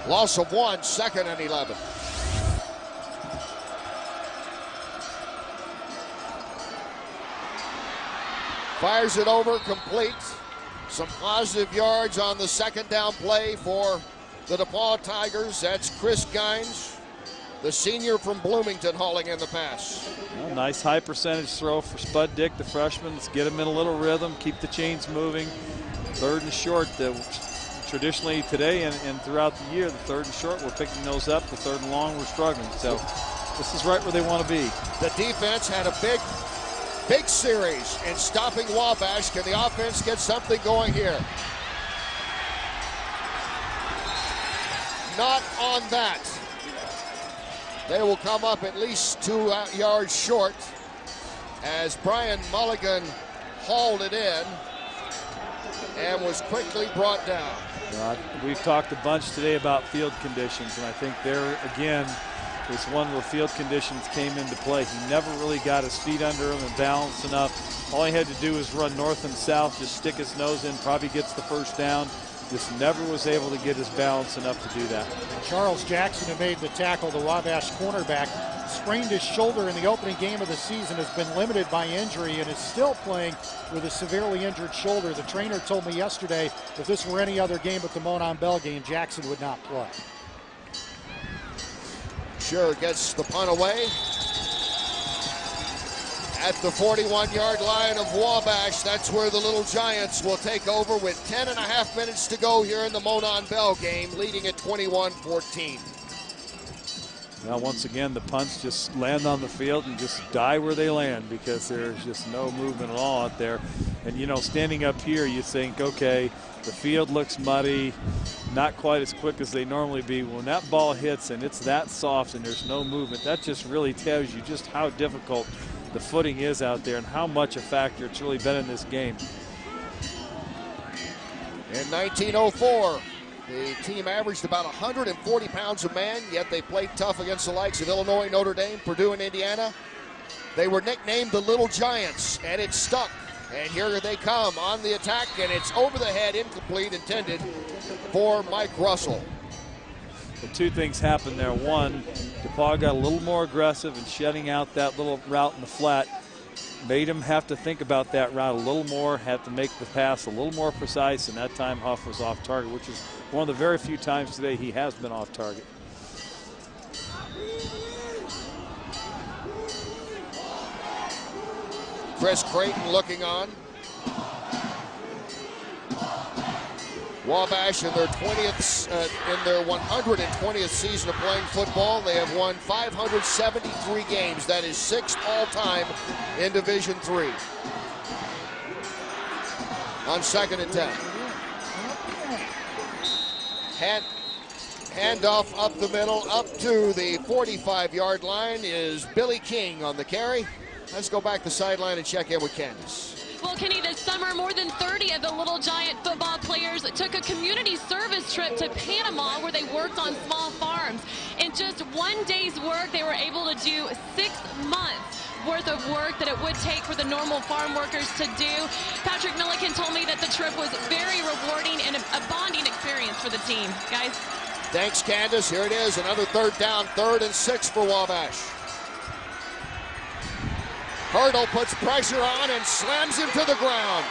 Loss of 1, 2nd and 11. Fires it over, complete. Some positive yards on the 2nd down play for the DePaul Tigers. That's Chris Gines, the senior from Bloomington, hauling in the pass. Well, nice high percentage throw for Spud Dick, the freshman. Let's get him in a little rhythm, keep the chains moving. 3rd and short. Traditionally today and throughout the year, the 3rd and short, we're picking those up. The 3rd and long, we're struggling. So this is right where they want to be. The defense had a big series in stopping Wabash. Can the offense get something going here? Not on that. They will come up at least 2 yards short as Brian Mulligan hauled it in and was quickly brought down. We've talked a bunch today about field conditions, and I think there again is one where field conditions came into play. He never really got his feet under him and balanced enough. All he had to do was run north and south, just stick his nose in, probably gets the 1st down. Just never was able to get his balance enough to do that. Charles Jackson, who made the tackle, the Wabash cornerback, sprained his shoulder in the opening game of the season, has been limited by injury, and is still playing with a severely injured shoulder. The trainer told me yesterday if this were any other game but the Monon Bell game, Jackson would not play. Sure gets the punt away. At the 41-yard line of Wabash, that's where the Little Giants will take over with 10.5 minutes to go here in the Monon Bell game, leading at 21-14. Now, once again, the punts just land on the field and just die where they land because there's just no movement at all out there. And, you know, standing up here, you think, okay, the field looks muddy, not quite as quick as they normally be. When that ball hits and it's that soft and there's no movement, that just really tells you just how difficult the footing is out there and how much a factor it's really been in this game. In 1904, the team averaged about 140 pounds a man, yet they played tough against the likes of Illinois, Notre Dame, Purdue, and Indiana. They were nicknamed the Little Giants, and it stuck. And here they come on the attack, and it's over the head, incomplete, intended for Mike Russell. The 2 things happened there. One, DePaul got a little more aggressive and shutting out that little route in the flat. Made him have to think about that route a little more, had to make the pass a little more precise, and that time Huff was off target, which is one of the very few times today he has been off target. Chris Creighton looking on. Wabash in their 120th season of playing football. They have won 573 games. That is 6th all-time in Division III. On 2nd and 10. Handoff up the middle, up to the 45-yard line is Billy King on the carry. Let's go back to the sideline and check in with Candace. Well, Kenny, this summer, more than 30 of the Little Giant football players took a community service trip to Panama where they worked on small farms. In just one day's work, they were able to do 6 months worth of work that it would take for the normal farm workers to do. Patrick Milliken told me that the trip was very rewarding and a bonding experience for the team. Guys. Thanks, Candace. Here it is, another third down, 3rd and 6 for Wabash. Hurdle puts pressure on and slams him to the ground.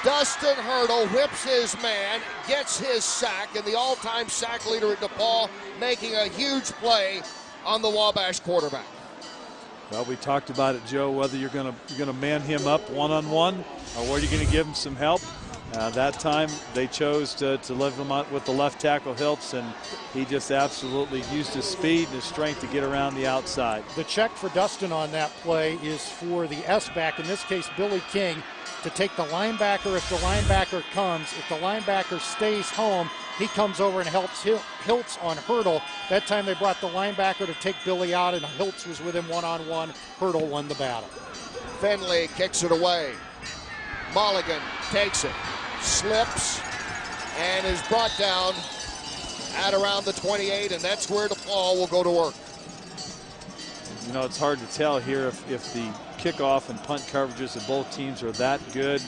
Dustin Hurdle whips his man, gets his sack, and the all-time sack leader at DePaul making a huge play on the Wabash quarterback. Well, we talked about it, Joe, whether you're gonna man him up one-on-one or whether you're gonna give him some help. That time they chose to leave him out with the left tackle Hiltz, and he just absolutely used his speed and his strength to get around the outside. The check for Dustin on that play is for the S-back, in this case Billy King, to take the linebacker if the linebacker comes. If the linebacker stays home, he comes over and helps Hiltz on Hurdle. That time they brought the linebacker to take Billy out, and Hiltz was with him one-on-one. Hurdle won the battle. Finley kicks it away. Mulligan takes it, slips, and is brought down at around the 28, and that's where DePaul will go to work. You know, it's hard to tell here if the kickoff and punt coverages of both teams are that good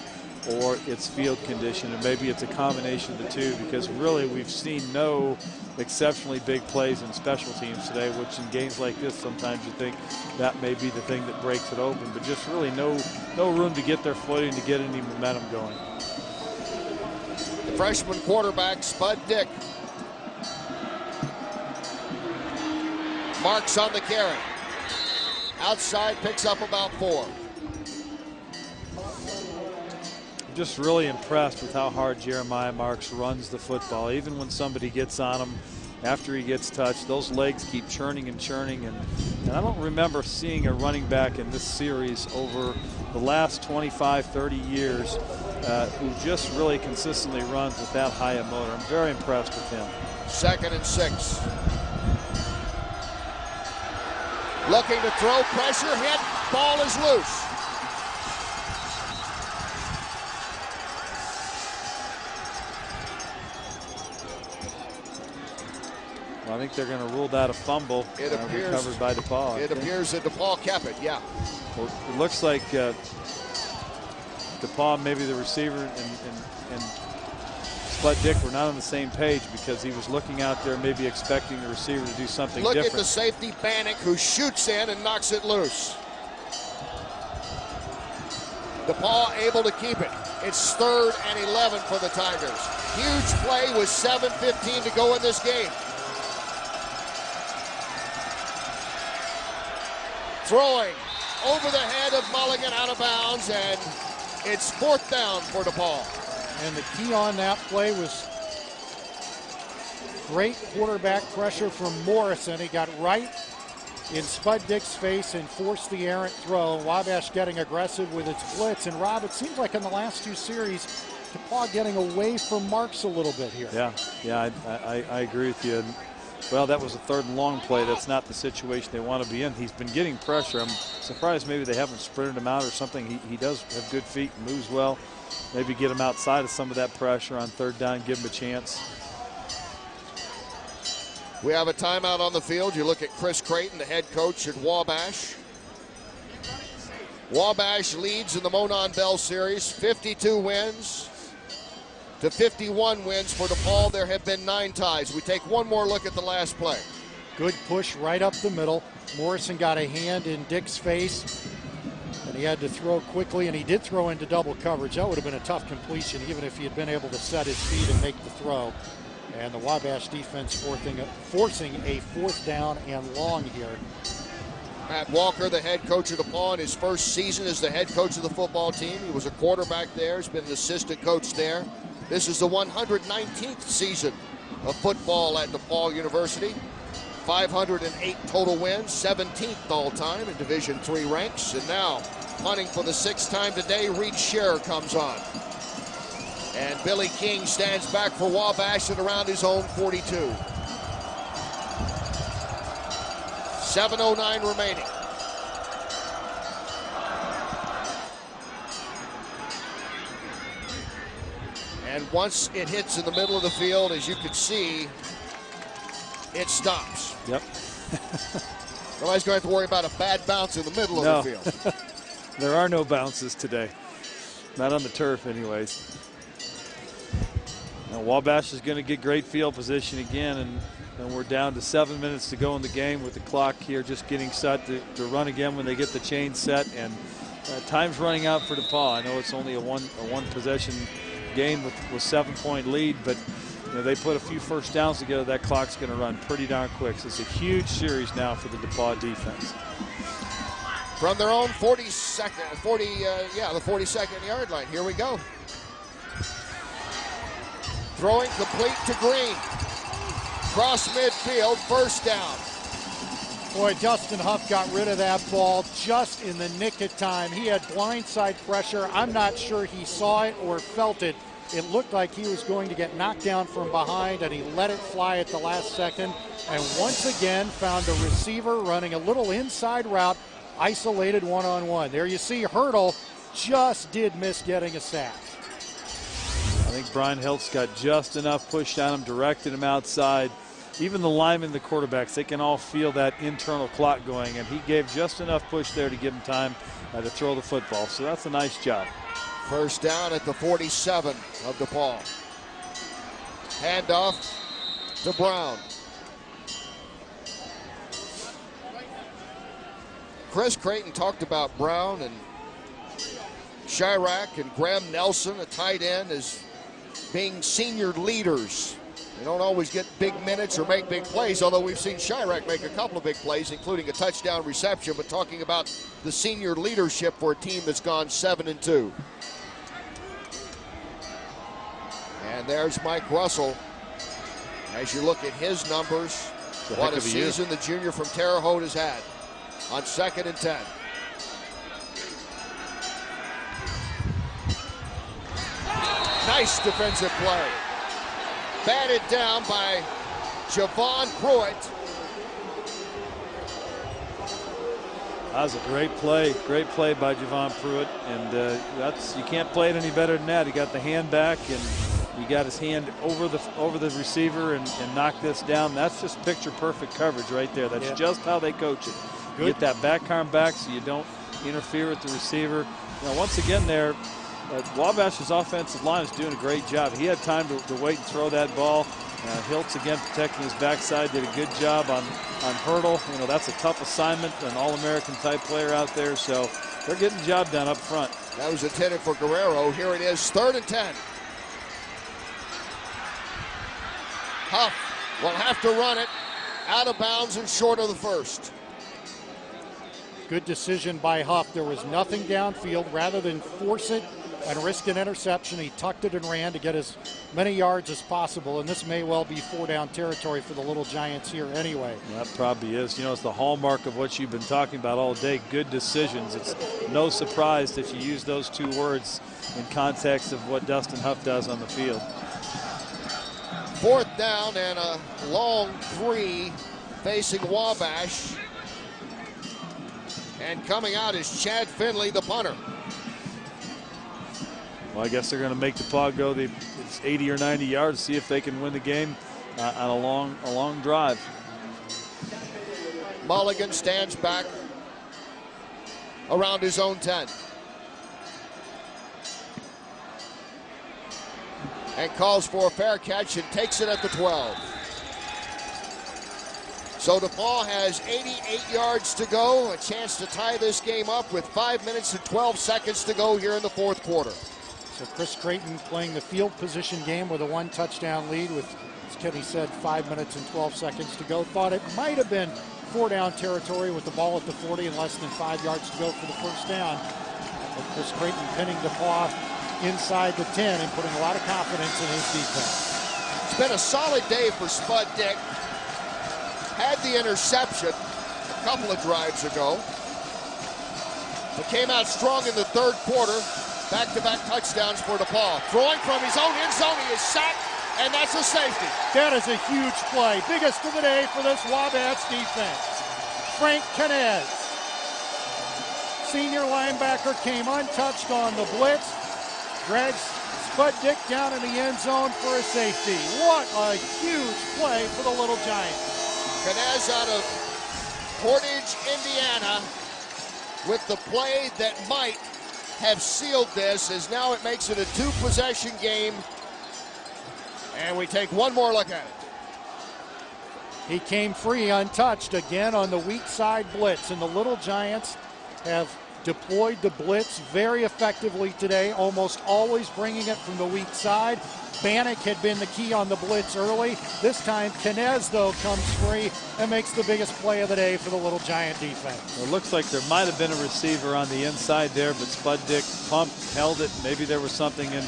or it's field condition, and maybe it's a combination of the two, because really we've seen no exceptionally big plays in special teams today, which in games like this sometimes you think that may be the thing that breaks it open, but just really no room to get their footing, to get any momentum going. The freshman quarterback, Spud Dick, marks on the carry. Outside, picks up about 4. I'm just really impressed with how hard Jeremiah Marks runs the football. Even when somebody gets on him after he gets touched, those legs keep churning and churning. And I don't remember seeing a running back in this series over the last 25, 30 years who just really consistently runs with that high a motor. I'm very impressed with him. 2nd and 6. Looking to throw, pressure, hit, ball is loose. Well, I think they're going to rule that a fumble. It appears recovered by DePaul. It appears that DePaul kept it, yeah. Well, it looks like DePaul, maybe the receiver and Spud Dick were not on the same page, because he was looking out there maybe expecting the receiver to do something different. Look at the safety, Bannock, who shoots in and knocks it loose. DePaul able to keep it. It's 3rd and 11 for the Tigers. Huge play with 7:15 to go in this game. Throwing over the head of Mulligan, out of bounds, and it's 4th down for DePaul. And the key on that play was great quarterback pressure from Morrison. He got right in Spud Dick's face and forced the errant throw. Wabash getting aggressive with its blitz. And Rob, it seems like in the last 2 series, DePaul getting away from Marks a little bit here. Yeah, I agree with you. And, well, that was a 3rd and long play. That's not the situation they want to be in. He's been getting pressure. I'm surprised maybe they haven't sprinted him out or something. He does have good feet and moves well. Maybe get him outside of some of that pressure on 3rd down, give him a chance. We have a timeout on the field. You look at Chris Creighton, the head coach at Wabash. Wabash leads in the Monon Bell Series, 52 wins to 51 wins for DePaul. There have been 9 ties. We take one more look at the last play. Good push right up the middle. Morrison got a hand in Dick's face, and he had to throw quickly, and he did throw into double coverage. That would have been a tough completion, even if he had been able to set his feet and make the throw. And the Wabash defense forcing a 4th down and long here. Matt Walker, the head coach of DePaul, in his first season as the head coach of the football team. He was a quarterback there. He's been an assistant coach there. This is the 119th season of football at DePaul University. 508 total wins, 17th all-time in Division III ranks. And now, punting for the 6th time today, Reed Scherer comes on. And Billy King stands back for Wabash at around his own 42. 7:09 remaining. And once it hits in the middle of the field, as you can see, it stops. Yep. Nobody's going to have to worry about a bad bounce in the middle of the field. There are no bounces today. Not on the turf anyways. Now Wabash is going to get great field position again, and we're down to 7 minutes to go in the game with the clock here just getting set to run again when they get the chain set. And time's running out for DePaul. I know it's only a one possession game with 7-point lead, but you know, they put a few first downs together. That clock's going to run pretty darn quick. So it's a huge series now for the DePaul defense. From their own 42nd yard line. Here we go. Throwing complete to Green. Cross midfield, first down. Boy, Dustin Huff got rid of that ball just in the nick of time. He had blindside pressure. I'm not sure he saw it or felt it. It looked like he was going to get knocked down from behind, and he let it fly at the last second. And once again, found a receiver running a little inside route, isolated one-on-one. There you see Hurdle just did miss getting a sack. I think Brian Hiltz got just enough push on him, directed him outside. Even the linemen, the quarterbacks, they can all feel that internal clock going, and he gave just enough push there to give him time to throw the football. So that's a nice job. First down at the 47 of DePaul. Handoff to Brown. Chris Creighton talked about Brown and Chirac and Graham Nelson, a tight end, as being senior leaders. They don't always get big minutes or make big plays, although we've seen Chirac make a couple of big plays, including a touchdown reception, but talking about the senior leadership for a team that's gone 7-2. And there's Mike Russell. As you look at his numbers, what a season the junior from Terre Haute has had on 2nd and 10. Nice defensive play. Batted down by Javon Pruitt. That was a great play by Javon Pruitt, and you can't play it any better than that. He got the hand back, and he got his hand over the receiver and knocked this down. That's just picture perfect coverage right there. That's just how they coach it. You get that back arm back so you don't interfere with the receiver. You know, once again there, Wabash's offensive line is doing a great job. He had time to wait and throw that ball. Hiltz again protecting his backside, did a good job on Hurdle. You know, that's a tough assignment, an All-American type player out there, so they're getting the job done up front. That was intended for Guerrero. Here it is, 3rd and 10. Huff will have to run it out of bounds and short of the first. Good decision by Huff. There was nothing downfield. Rather than force it and risk an interception, he tucked it and ran to get as many yards as possible, and this may well be 4-down territory for the Little Giants here anyway. That probably is. You know, it's the hallmark of what you've been talking about all day, good decisions. It's no surprise that you use those two words in context of what Dustin Huff does on the field. 4th down and a long 3 facing Wabash. And coming out is Chad Finley, the punter. Well, I guess they're going to make DePaul go the 80 or 90 yards, see if they can win the game on a long drive. Mulligan stands back around his own 10. And calls for a fair catch and takes it at the 12. So DePaul has 88 yards to go, a chance to tie this game up with 5 minutes and 12 seconds to go here in the 4th quarter. So Chris Creighton playing the field position game with a 1-touchdown lead with, as Kenny said, 5 minutes and 12 seconds to go. Thought it might have been 4-down territory with the ball at the 40 and less than 5 yards to go for the first down. But Chris Creighton pinning DePaul inside the 10 and putting a lot of confidence in his defense. It's been a solid day for Spud Dick. Had the interception a couple of drives ago, but came out strong in the 3rd quarter. Back-to-back touchdowns for DePaul. Throwing from his own end zone, he is sacked, and that's a safety. That is a huge play. Biggest of the day for this Wabash defense. Frank Canez, senior linebacker, came untouched on the blitz. Drags Spud Dick down in the end zone for a safety. What a huge play for the Little Giants. Knez out of Portage, Indiana, with the play that might have sealed this, as now it makes it a 2-possession game. And we take one more look at it. He came free untouched again on the weak side blitz, and the Little Giants have deployed the blitz very effectively today, almost always bringing it from the weak side. Bannock had been the key on the blitz early. This time, Knez, though, comes free and makes the biggest play of the day for the Little Giant defense. Well, it looks like there might have been a receiver on the inside there, but Spud Dick pumped, held it. Maybe there was something in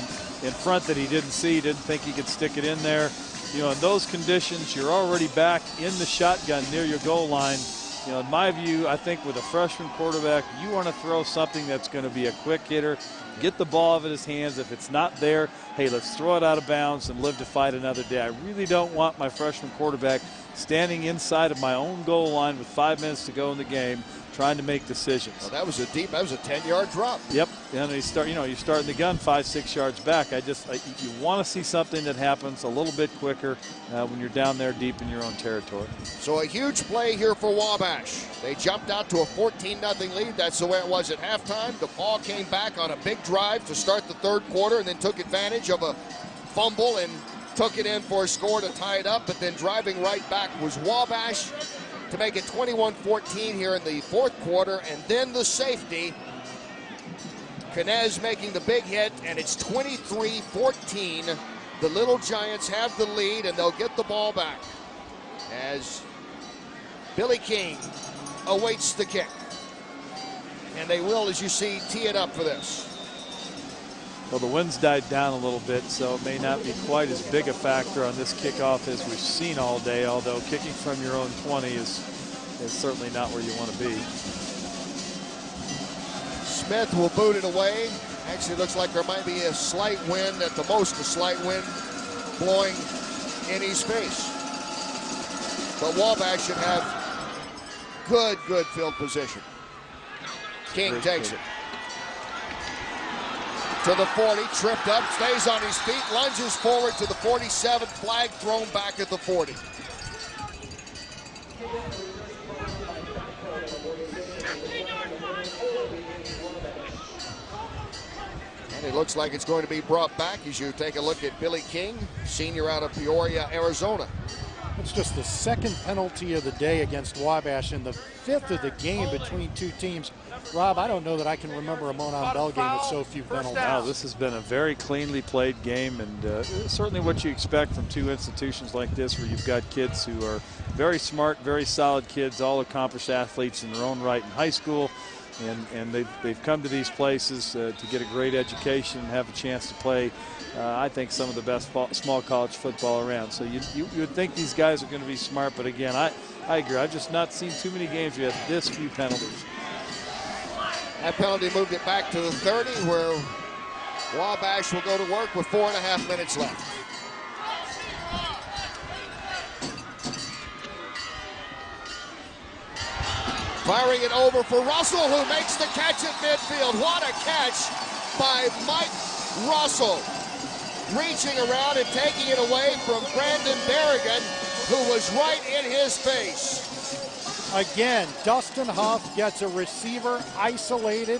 front that he didn't see, didn't think he could stick it in there. You know, in those conditions, you're already back in the shotgun near your goal line. You know, in my view, I think with a freshman quarterback, you want to throw something that's going to be a quick hitter, get the ball out of his hands. If it's not there, hey, let's throw it out of bounds and live to fight another day. I really don't want my freshman quarterback standing inside of my own goal line with 5 minutes to go in the game trying to make decisions. Well, that was a 10-yard drop. Yep, and you're starting the gun 5-6 yards back. You want to see something that happens a little bit quicker when you're down there deep in your own territory. So a huge play here for Wabash. They jumped out to a 14-0 lead. That's the way it was at halftime. DePaul came back on a big drive to start the third quarter and then took advantage of a fumble and took it in for a score to tie it up. But then driving right back was Wabash to make it 21-14 here in the fourth quarter, and then the safety. Knez making the big hit, and it's 23-14. The Little Giants have the lead, and they'll get the ball back as Billy King awaits the kick. And they will, as you see, tee it up for this. Well, the wind's died down a little bit, so it may not be quite as big a factor on this kickoff as we've seen all day, although kicking from your own 20 is certainly not where you want to be. Smith will boot it away. Actually looks like there might be a slight wind, at the most a slight wind, blowing in his face. But Wabash should have good field position. King takes it to the 40, tripped up, stays on his feet, lunges forward to the 47, flag thrown back at the 40. And it looks like it's going to be brought back as you take a look at Billy King, senior out of Peoria, Arizona. It's just the second penalty of the day against Wabash and the fifth of the game between two teams. Rob, I don't know that I can remember a Monon Bell game with so few penalties. Wow, this has been a very cleanly played game, and certainly what you expect from two institutions like this, where you've got kids who are very smart, very solid kids, all accomplished athletes in their own right in high school, and they've come to these places to get a great education and have a chance to play, I think, some of the best small college football around. So you would think these guys are going to be smart, but again, I agree. I've just not seen too many games where you have this few penalties. That penalty moved it back to the 30, where Wabash will go to work with 4.5 minutes left. Firing it over for Russell, who makes the catch at midfield. What a catch by Mike Russell. Reaching around and taking it away from Brandon Berrigan, who was right in his face. Again, Dustin Huff gets a receiver isolated,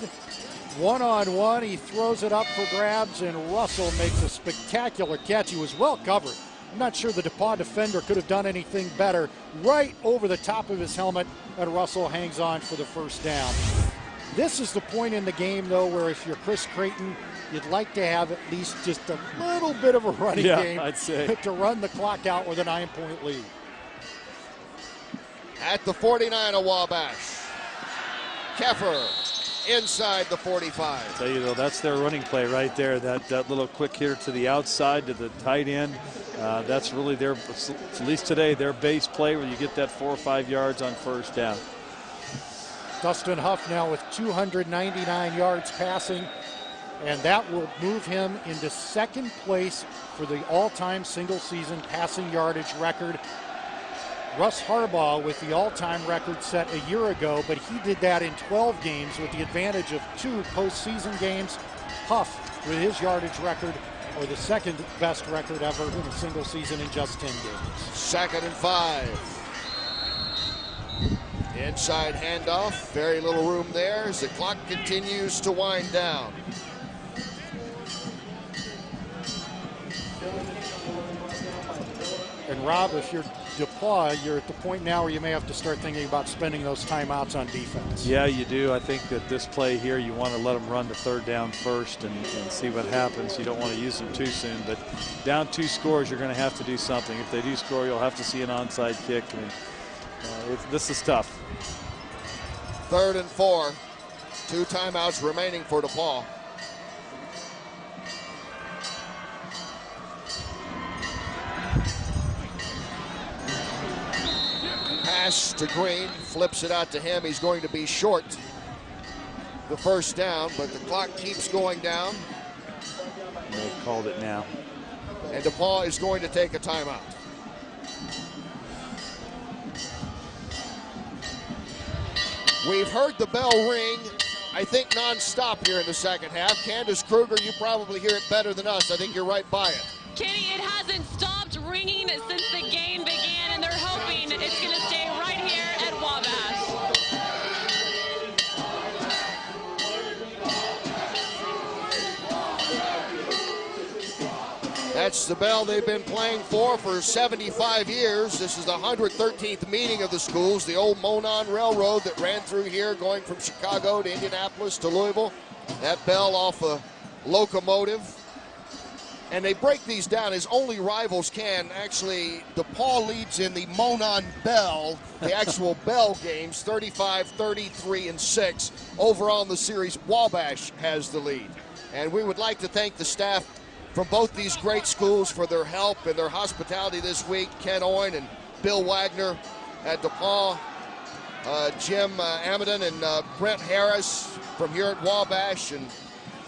one-on-one. He throws it up for grabs, and Russell makes a spectacular catch. He was well covered. I'm not sure the DePaul defender could have done anything better. Right over the top of his helmet, and Russell hangs on for the first down. This is the point in the game, though, where if you're Chris Creighton, you'd like to have at least just a little bit of a running game, I'd say, to run the clock out with a 9-point lead. At the 49 of Wabash, Keffer inside the 45. I tell you though, that's their running play right there. That little quick hitter to the outside to the tight end. That's really their, at least today, their base play where you get that 4 or 5 yards on first down. Dustin Huff now with 299 yards passing, and that will move him into second place for the all-time single-season passing yardage record. Russ Harbaugh with the all-time record set a year ago, but he did that in 12 games with the advantage of 2 postseason games. Huff with his yardage record or the second best record ever in a single season in just 10 games. 2nd and 5. Inside handoff, very little room there as the clock continues to wind down. And Rob, if you're DePaul, you're at the point now where you may have to start thinking about spending those timeouts on defense. Yeah, you do. I think that this play here, you want to let them run the 3rd down first and see what happens. You don't want to use them too soon, but down 2 scores, you're going to have to do something. If they do score, you'll have to see an onside kick. And this is tough. 3rd and 4. 2 timeouts remaining for DePaul. Pass to Green, flips it out to him. He's going to be short the 1st down, but the clock keeps going down. They called it now. And DePaul is going to take a timeout. We've heard the bell ring, I think, nonstop here in the 2nd half. Candace Kruger, you probably hear it better than us. I think you're right by it. Kenny, it hasn't stopped ringing since the game began, and they're hoping it's going to stay right here at Wabash. That's the bell they've been playing for 75 years. This is the 113th meeting of the schools, the old MONON Railroad that ran through here going from Chicago to Indianapolis to Louisville. That bell off a locomotive. And they break these down as only rivals can. Actually, DePaul leads in the MONON Bell, the actual bell games, 35, 33, and 6. Overall in the series, Wabash has the lead. And we would like to thank the staff from both these great schools for their help and their hospitality this week. Ken Owen and Bill Wagner at DePaul, Jim Amadon and Brent Harris from here at Wabash. And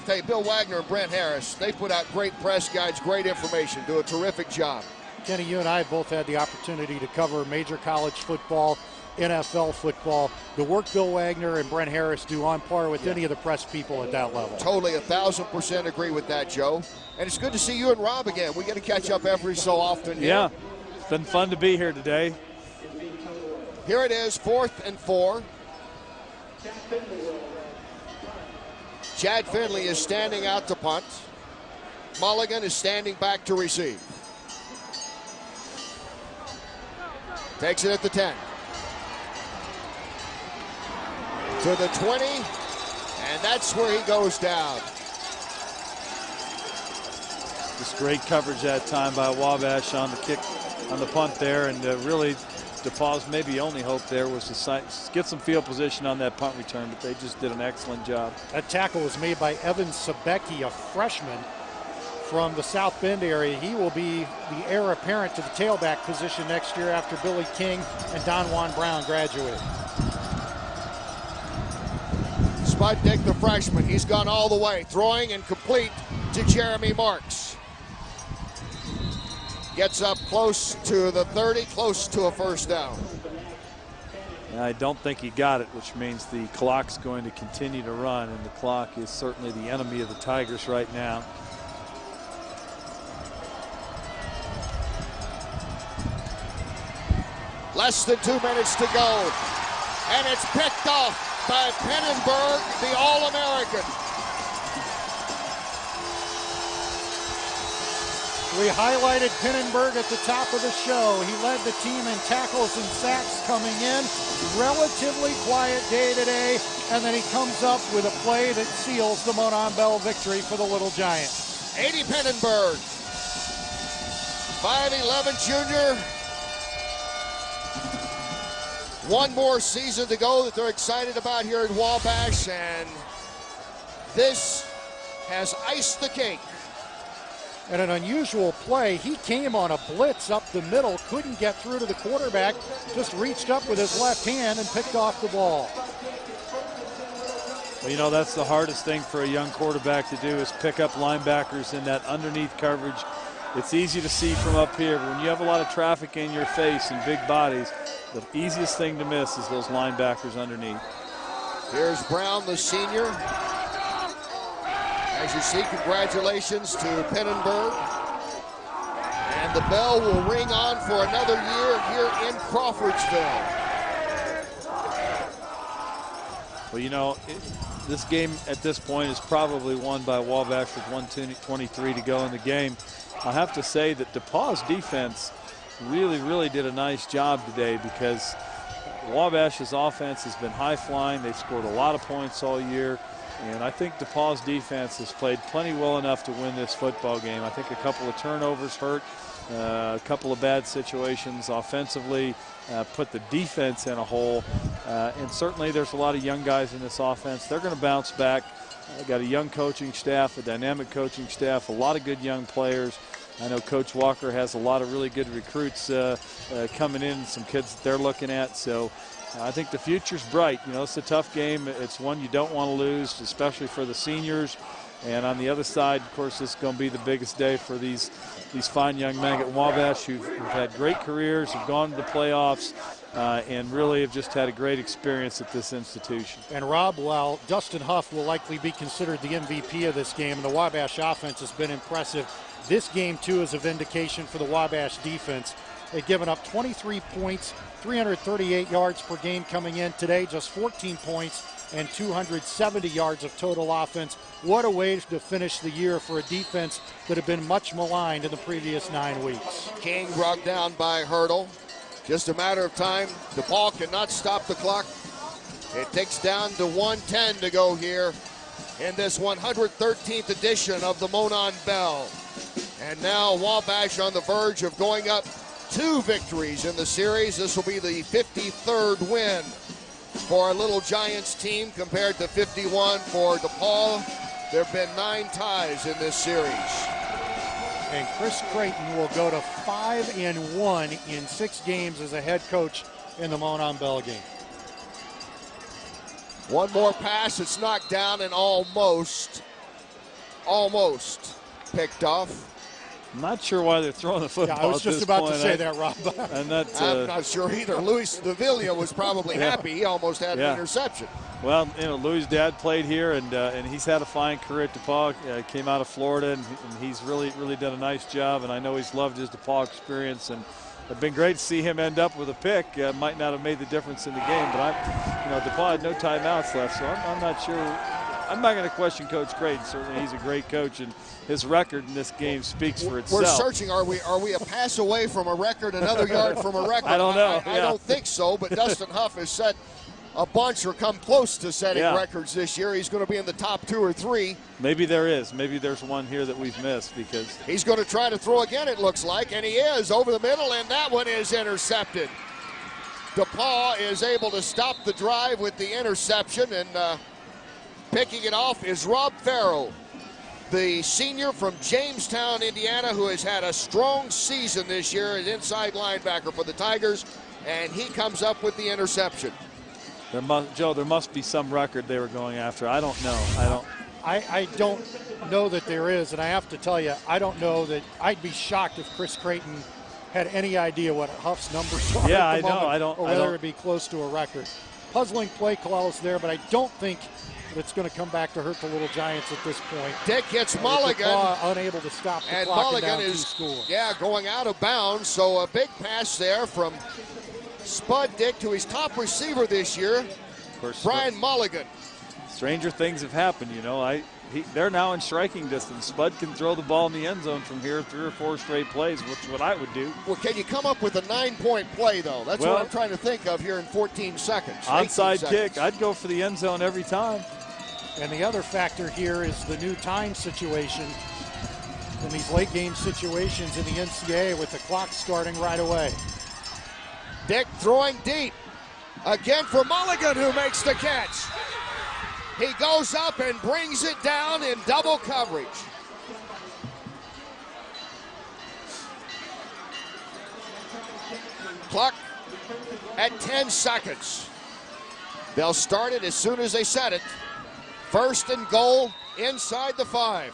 tell you, Bill Wagner and Brent Harris, they put out great press guides, great information, do a terrific job. Kenny, you and I both had the opportunity to cover major college football, NFL football. The work Bill Wagner and Brent Harris do on par with any of the press people at that level. Totally, 1,000% agree with that, Joe. And it's good to see you and Rob again. We get to catch up every so often here. Yeah, it's been fun to be here today. Here it is, 4th and 4. Chad Finley is standing out to punt. Mulligan is standing back to receive. Takes it at the 10. To the 20, and that's where he goes down. Just great coverage that time by Wabash on the kick, on the punt there, and really DePaul's maybe only hope there was to get some field position on that punt return, but they just did an excellent job. That tackle was made by Evan Sebecki, a freshman from the South Bend area. He will be the heir apparent to the tailback position next year after Billy King and Don Juan Brown graduate. Sputnik, the freshman, he's gone all the way, throwing and complete to Jeremy Marks. Gets up close to the 30, close to a 1st down. I don't think he got it, which means the clock's going to continue to run, and the clock is certainly the enemy of the Tigers right now. Less than 2 minutes to go, and it's picked off by Pennenberg, the All-American. We highlighted Pennenberg at the top of the show. He led the team in tackles and sacks coming in. Relatively quiet day today, and then he comes up with a play that seals the MONON Bell victory for the Little Giants. 80 Pennenberg, 5'11" junior. One more season to go that they're excited about here at Wabash, and this has iced the cake. And an unusual play. He came on a blitz up the middle, couldn't get through to the quarterback, just reached up with his left hand and picked off the ball. Well, you know, that's the hardest thing for a young quarterback to do, is pick up linebackers in that underneath coverage. It's easy to see from up here, but when you have a lot of traffic in your face and big bodies, the easiest thing to miss is those linebackers underneath. Here's Brown, the senior. As you see, congratulations to Pennenberg. And the bell will ring on for another year here in Crawfordsville. Well, you know, this game at this point is probably won by Wabash with 1:23 to go in the game. I have to say that DePauw's defense really did a nice job today, because Wabash's offense has been high-flying. They've scored a lot of points all year, and I think DePauw's defense has played plenty well enough to win this football game. I think a couple of turnovers hurt, a couple of bad situations offensively put the defense in a hole, and certainly there's a lot of young guys in this offense. They're going to bounce back. Got a young coaching staff, a dynamic coaching staff, a lot of good young players. I know Coach Walker has a lot of really good recruits coming in, some kids that they're looking at. So I think the future's bright. You know, it's a tough game. It's one you don't want to lose, especially for the seniors. And on the other side, of course, this is going to be the biggest day for these fine young men at Wabash who've had great careers, have gone to the playoffs, and really have just had a great experience at this institution. And Rob, while Dustin Huff will likely be considered the MVP of this game, and the Wabash offense has been impressive, this game, too, is a vindication for the Wabash defense. They've given up 23 points, 338 yards per game coming in today, just 14 points and 270 yards of total offense. What a way to finish the year for a defense that had been much maligned in the previous 9 weeks. King brought down by Hurdle. Just a matter of time. DePauw cannot stop the clock. It takes down to 1:10 to go here in this 113th edition of the Monon Bell. And now Wabash on the verge of going up 2 victories in the series. This will be the 53rd win for our Little Giants team compared to 51 for DePauw. There have been 9 ties in this series. And Chris Creighton will go to 5-1 in 6 games as a head coach in the Monon Bell game. One more pass, it's knocked down and almost picked off. I'm not sure why they're throwing the football. Yeah, I was just about to say that, Rob. And that, I'm not sure either. Luis Davila was probably happy. He almost had an interception. Well, you know, Louis' dad played here, and he's had a fine career at DePauw. Came out of Florida, and he's really done a nice job. And I know he's loved his DePauw experience, and it's been great to see him end up with a pick. Might not have made the difference in the game, but DePauw had no timeouts left, so I'm not sure. I'm not going to question Coach Creighton. Certainly, he's a great coach, and his record in this game speaks for itself. We're searching. Are we a pass away from a record, another yard from a record? I don't know. I don't think so, but Dustin Huff has set a bunch or come close to setting records this year. He's going to be in the top 2 or 3. Maybe there is. Maybe there's one here that we've missed, because he's going to try to throw again, it looks like, and he is over the middle, and that one is intercepted. DePauw is able to stop the drive with the interception, and picking it off is Rob Farrell, the senior from Jamestown, Indiana, who has had a strong season this year as inside linebacker for the Tigers, and he comes up with the interception. Joe, there must be some record they were going after. I don't know. I don't know that there is, and I have to tell you, I don't know that. I'd be shocked if Chris Creighton had any idea what Huff's numbers are. Yeah, at the moment, I don't. Or whether it'd be close to a record. Puzzling play calls there, but I don't think it's going to come back to hurt the Little Giants at this point. Dick hits Mulligan. Unable to stop the and clock, Mulligan is going out of bounds. So a big pass there from Spud Dick to his top receiver this year, of course, Brian Mulligan. Stranger things have happened, you know. They're now in striking distance. Spud can throw the ball in the end zone from here 3 or 4 straight plays, which is what I would do. Well, can you come up with a 9-point play, though? That's what I'm trying to think of here in 14 seconds. Onside kick. I'd go for the end zone every time. And the other factor here is the new time situation in these late game situations in the NCAA with the clock starting right away. Dick throwing deep. Again for Mulligan, who makes the catch. He goes up and brings it down in double coverage. Clock at 10 seconds. They'll start it as soon as they set it. 1st and goal inside the 5.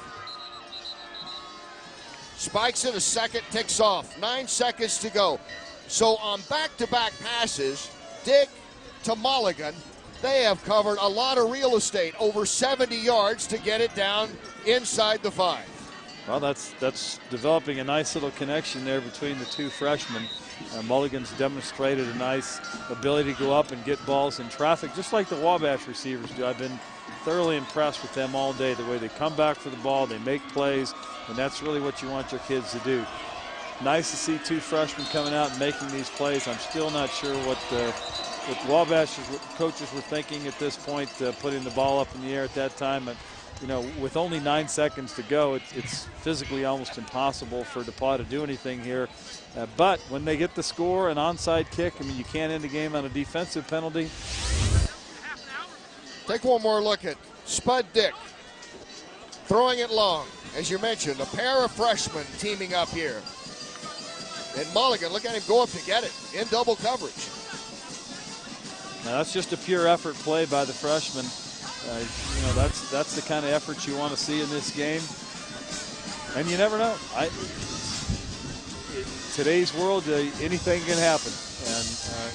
Spikes it, a second, ticks off. 9 seconds to go. So on back-to-back passes, Dick to Mulligan, They have covered a lot of real estate, over 70 yards to get it down inside the 5. Well, that's developing a nice little connection there between the two freshmen. Mulligan's demonstrated a nice ability to go up and get balls in traffic, just like the Wabash receivers do. I've been thoroughly impressed with them all day, the way they come back for the ball, they make plays, and that's really what you want your kids to do. Nice to see two freshmen coming out and making these plays. I'm still not sure what Wabash coaches were thinking at this point, putting the ball up in the air at that time. But, you know, with only 9 seconds to go, it's physically almost impossible for DePaul to do anything here. But when they get the score, an onside kick, I mean, you can't end the game on a defensive penalty. Take one more look at Spud Dick throwing it long. As you mentioned, a pair of freshmen teaming up here. And Mulligan, look at him go up to get it in double coverage. Now that's just a pure effort play by the freshman. You know, that's the kind of effort you want to see in this game. And you never know. In today's world, anything can happen. And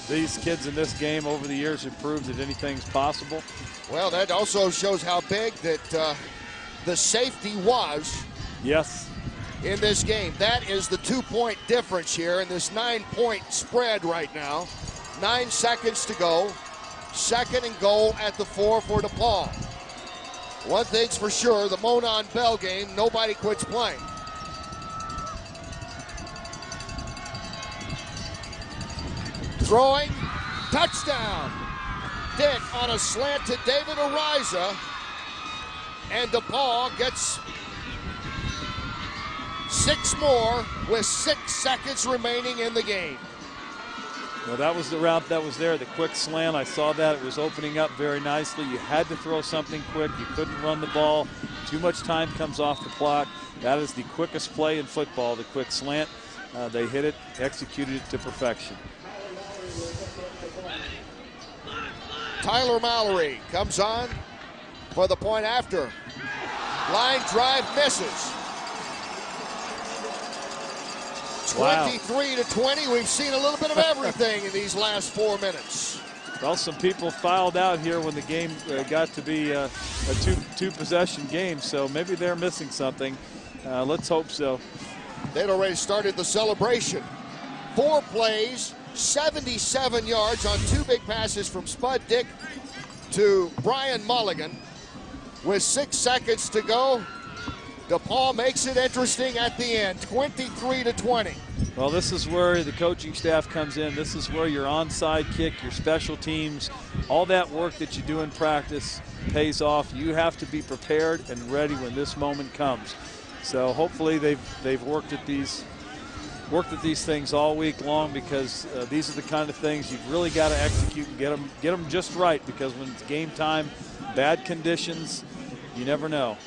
these kids in this game over the years have proved that anything's possible. Well, that also shows how big that the safety was. Yes. In this game. That is the 2-point difference here in this 9-point spread right now. 9 seconds to go. 2nd and goal at the 4 for DePaul. One thing's for sure, the Monon Bell game, nobody quits playing. Throwing, touchdown. Dick on a slant to David Ariza. And DePaul gets 6 more with 6 seconds remaining in the game. Well, that was the route that was there, the quick slant. I saw that. It was opening up very nicely. You had to throw something quick. You couldn't run the ball. Too much time comes off the clock. That is the quickest play in football, the quick slant. They hit it, executed it to perfection. Tyler Mallory comes on for the point after. Line drive misses. 23-20. We've seen a little bit of everything in these last 4 minutes. Well, some people filed out here when the game got to be a two-possession game, so maybe they're missing something. Let's hope so. They'd already started the celebration. 4 plays, 77 yards on 2 big passes from Spud Dick to Brian Mulligan. With 6 seconds to go, DePaul makes it interesting at the end, 23-20. Well, this is where the coaching staff comes in. This is where your onside kick, your special teams, all that work that you do in practice pays off. You have to be prepared and ready when this moment comes. So hopefully they've worked at these things all week long, because these are the kind of things you've really got to execute and get them just right, because when it's game time, bad conditions, you never know.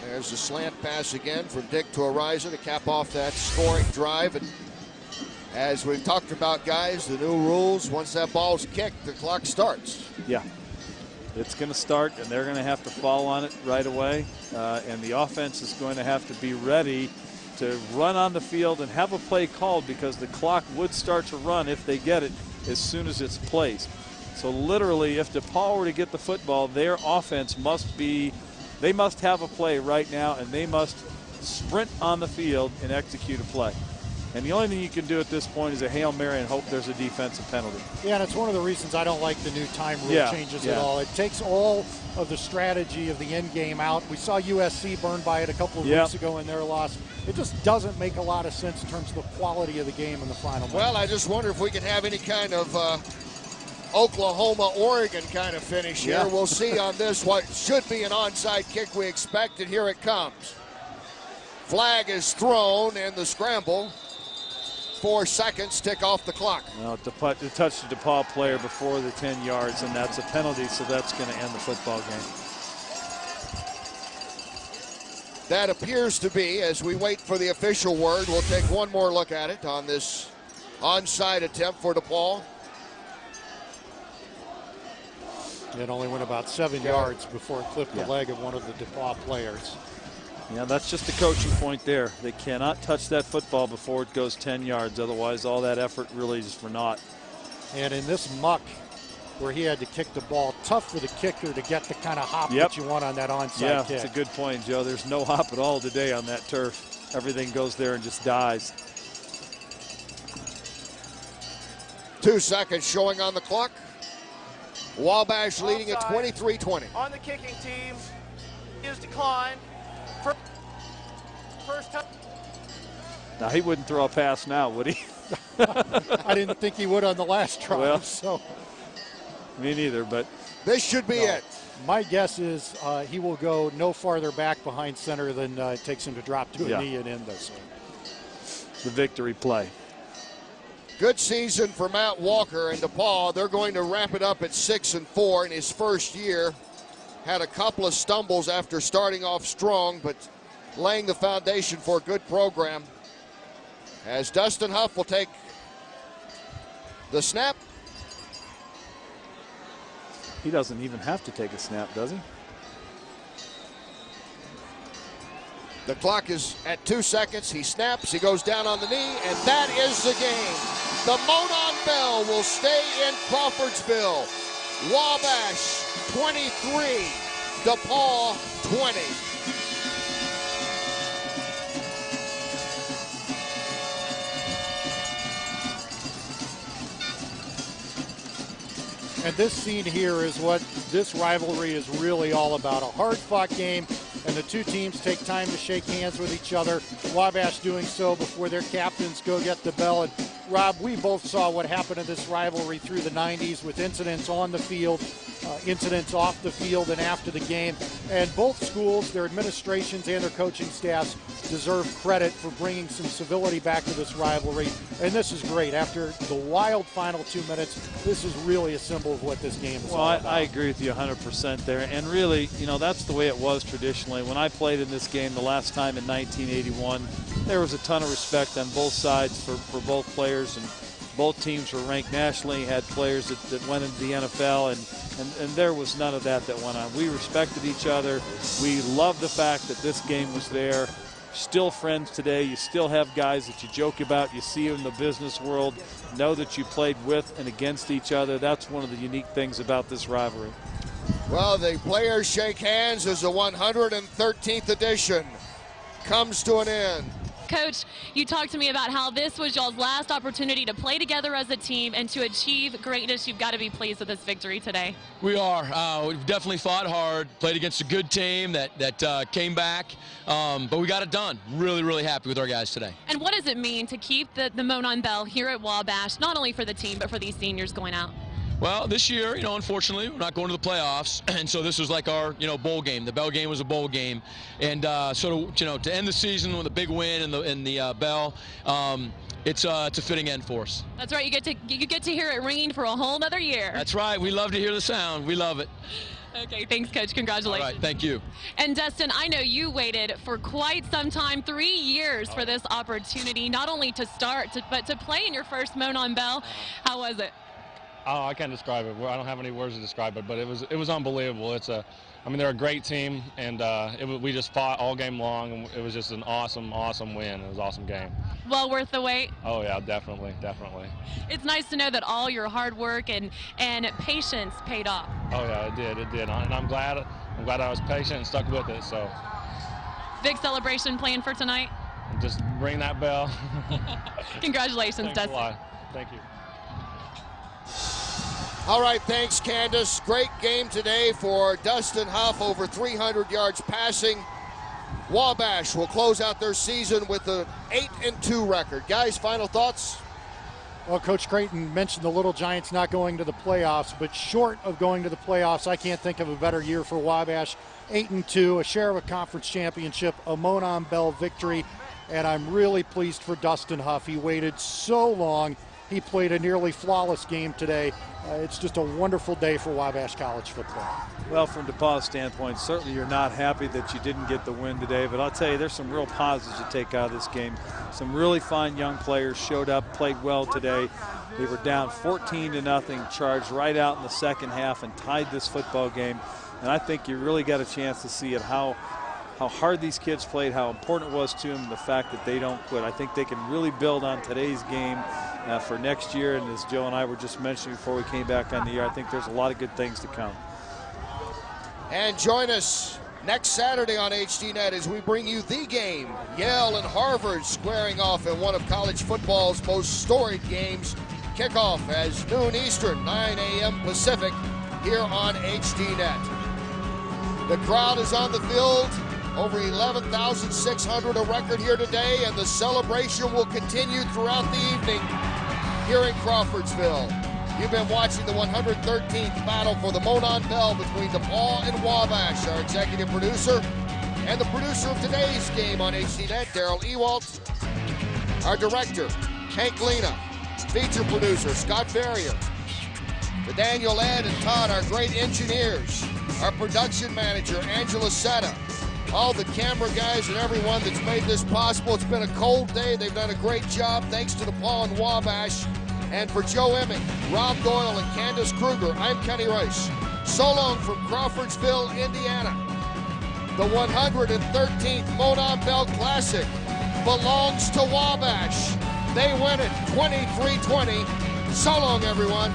There's a slant pass again from Dick to Ariza to cap off that scoring drive. And as we've talked about, guys, the new rules, once that ball's kicked, the clock starts. Yeah, it's going to start, and they're going to have to fall on it right away. And the offense is going to have to be ready to run on the field and have a play called, because the clock would start to run if they get it as soon as it's placed. So literally, if DePaul were to get the football, their offense must have a play right now, and they must sprint on the field and execute a play. And the only thing you can do at this point is a Hail Mary and hope there's a defensive penalty. Yeah, and it's one of the reasons I don't like the new time rule changes at all. It takes all of the strategy of the end game out. We saw USC burn by it a couple of weeks ago in their loss. It just doesn't make a lot of sense in terms of the quality of the game in the final. Well, I just wonder if we can have any kind of Oklahoma-Oregon kind of finish here. We'll see on this what should be an onside kick we expect, and here it comes. Flag is thrown, and the scramble. 4 seconds tick off the clock. Well, it touched the DePaul player before the 10 yards, and that's a penalty, so that's going to end the football game. That appears to be, as we wait for the official word. We'll take one more look at it on this onside attempt for DePaul. It only went about 7 yards before it clipped the leg of one of the DePaul players. Yeah, that's just a coaching point there. They cannot touch that football before it goes 10 yards. Otherwise, all that effort really is for naught. And in this muck, where he had to kick the ball. Tough for the kicker to get the kind of hop Yep. that you want on that onside Yeah, kick. it's a good point, Joe. There's no hop at all today on that turf. Everything goes there and just dies. 2 seconds showing on the clock. Wabash leading at 23-20. On the kicking team is declined. First time. Now, he wouldn't throw a pass now, would he? I didn't think he would on the last try. Well, so me neither, but this should be it. My guess is he will go no farther back behind center than it takes him to drop to a knee and end this one. The victory play. Good season for Matt Walker and DePaul. They're going to wrap it up at 6-4 in his first year. Had a couple of stumbles after starting off strong, but laying the foundation for a good program. As Dustin Huff will take the snap. He doesn't even have to take a snap, does he? The clock is at 2 seconds. He snaps, he goes down on the knee, and that is the game. The Monon Bell will stay in Crawfordsville. Wabash 23, DePaul 20. And this scene here is what this rivalry is really all about. A hard-fought game, and the two teams take time to shake hands with each other. Wabash doing so before their captains go get the bell. And Rob, we both saw what happened in this rivalry through the 90s with incidents on the field, incidents off the field and after the game. And both schools, their administrations and their coaching staffs deserve credit for bringing some civility back to this rivalry. And this is great. After the wild final 2 minutes, this is really a symbol of what this game is all about. I agree with you 100% there. And really, you know, that's the way it was traditionally. When I played in this game the last time in 1981, there was a ton of respect on both sides for both players, and both teams were ranked nationally, had players that went into the NFL, and there was none of that went on. We respected each other. We loved the fact that this game was there. Still friends today. You still have guys that you joke about. You see in the business world. Know that you played with and against each other. That's one of the unique things about this rivalry. Well, the players shake hands as the 113th edition comes to an end. Coach, you talked to me about how this was y'all's last opportunity to play together as a team and to achieve greatness. You've got to be pleased with this victory today. We are. We've definitely fought hard, played against a good team that came back, but we got it done. Really, really happy with our guys today. And what does it mean to keep the Monon Bell here at Wabash, not only for the team, but for these seniors going out? Well, this year, you know, unfortunately, we're not going to the playoffs, and so this was like our, you know, bowl game. The Bell game was a bowl game, and so to, you know, to end the season with a big win in the Bell, it's a fitting end for us. That's right. You get to hear it ringing for a whole nother year. That's right. We love to hear the sound. We love it. Okay, thanks, Coach. Congratulations. All right, thank you. And Dustin, I know you waited for quite some time, 3 years, for this opportunity, not only to start, but to play in your first Monon Bell. How was it? Oh, I can't describe it. I don't have any words to describe it, but it was unbelievable. I mean, they're a great team, and we just fought all game long, and it was just an awesome, awesome win. It was an awesome game. Well worth the wait? Oh yeah, definitely, definitely. It's nice to know that all your hard work and patience paid off. Oh yeah, it did, and I'm glad I was patient and stuck with it. So. Big celebration planned for tonight? Just ring that bell. Congratulations, Dustin. Thanks a lot. Thank you. All right, thanks, Candace. Great game today for Dustin Huff, over 300 yards passing. Wabash will close out their season with an 8-2 record. Guys, final thoughts? Well, Coach Creighton mentioned the Little Giants not going to the playoffs, but short of going to the playoffs, I can't think of a better year for Wabash. 8-2, a share of a conference championship, a Monon Bell victory, and I'm really pleased for Dustin Huff. He waited so long. He played a nearly flawless game today. It's just a wonderful day for Wabash College football. Well, from DePaul's standpoint, certainly you're not happy that you didn't get the win today, but I'll tell you, there's some real positives to take out of this game. Some really fine young players showed up, played well today. They were down 14-0, charged right out in the second half and tied this football game. And I think you really got a chance to see how how hard these kids played, how important it was to them, the fact that they don't quit. I think they can really build on today's game for next year. And as Joe and I were just mentioning before we came back on the air, I think there's a lot of good things to come. And join us next Saturday on HDNet as we bring you the game. Yale and Harvard squaring off in one of college football's most storied games. Kickoff as noon Eastern, 9 a.m. Pacific, here on HDNet. The crowd is on the field, over 11,600, a record here today, and the celebration will continue throughout the evening here in Crawfordsville. You've been watching the 113th battle for the Monon Bell between DePaul and Wabash. Our executive producer and the producer of today's game on HDNet, Daryl Ewalt. Our director, Hank Lena. Feature producer, Scott Ferrier. The Daniel, Ed, and Todd, our great engineers. Our production manager, Angela Setta. All the camera guys and everyone that's made this possible. It's been a cold day. They've done a great job. Thanks to DePaul and Wabash. And for Joe Emmett, Rob Doyle, and Candace Kruger, I'm Kenny Rice. So long from Crawfordsville, Indiana. The 113th Monon Bell Classic belongs to Wabash. They win it 23-20. So long, everyone.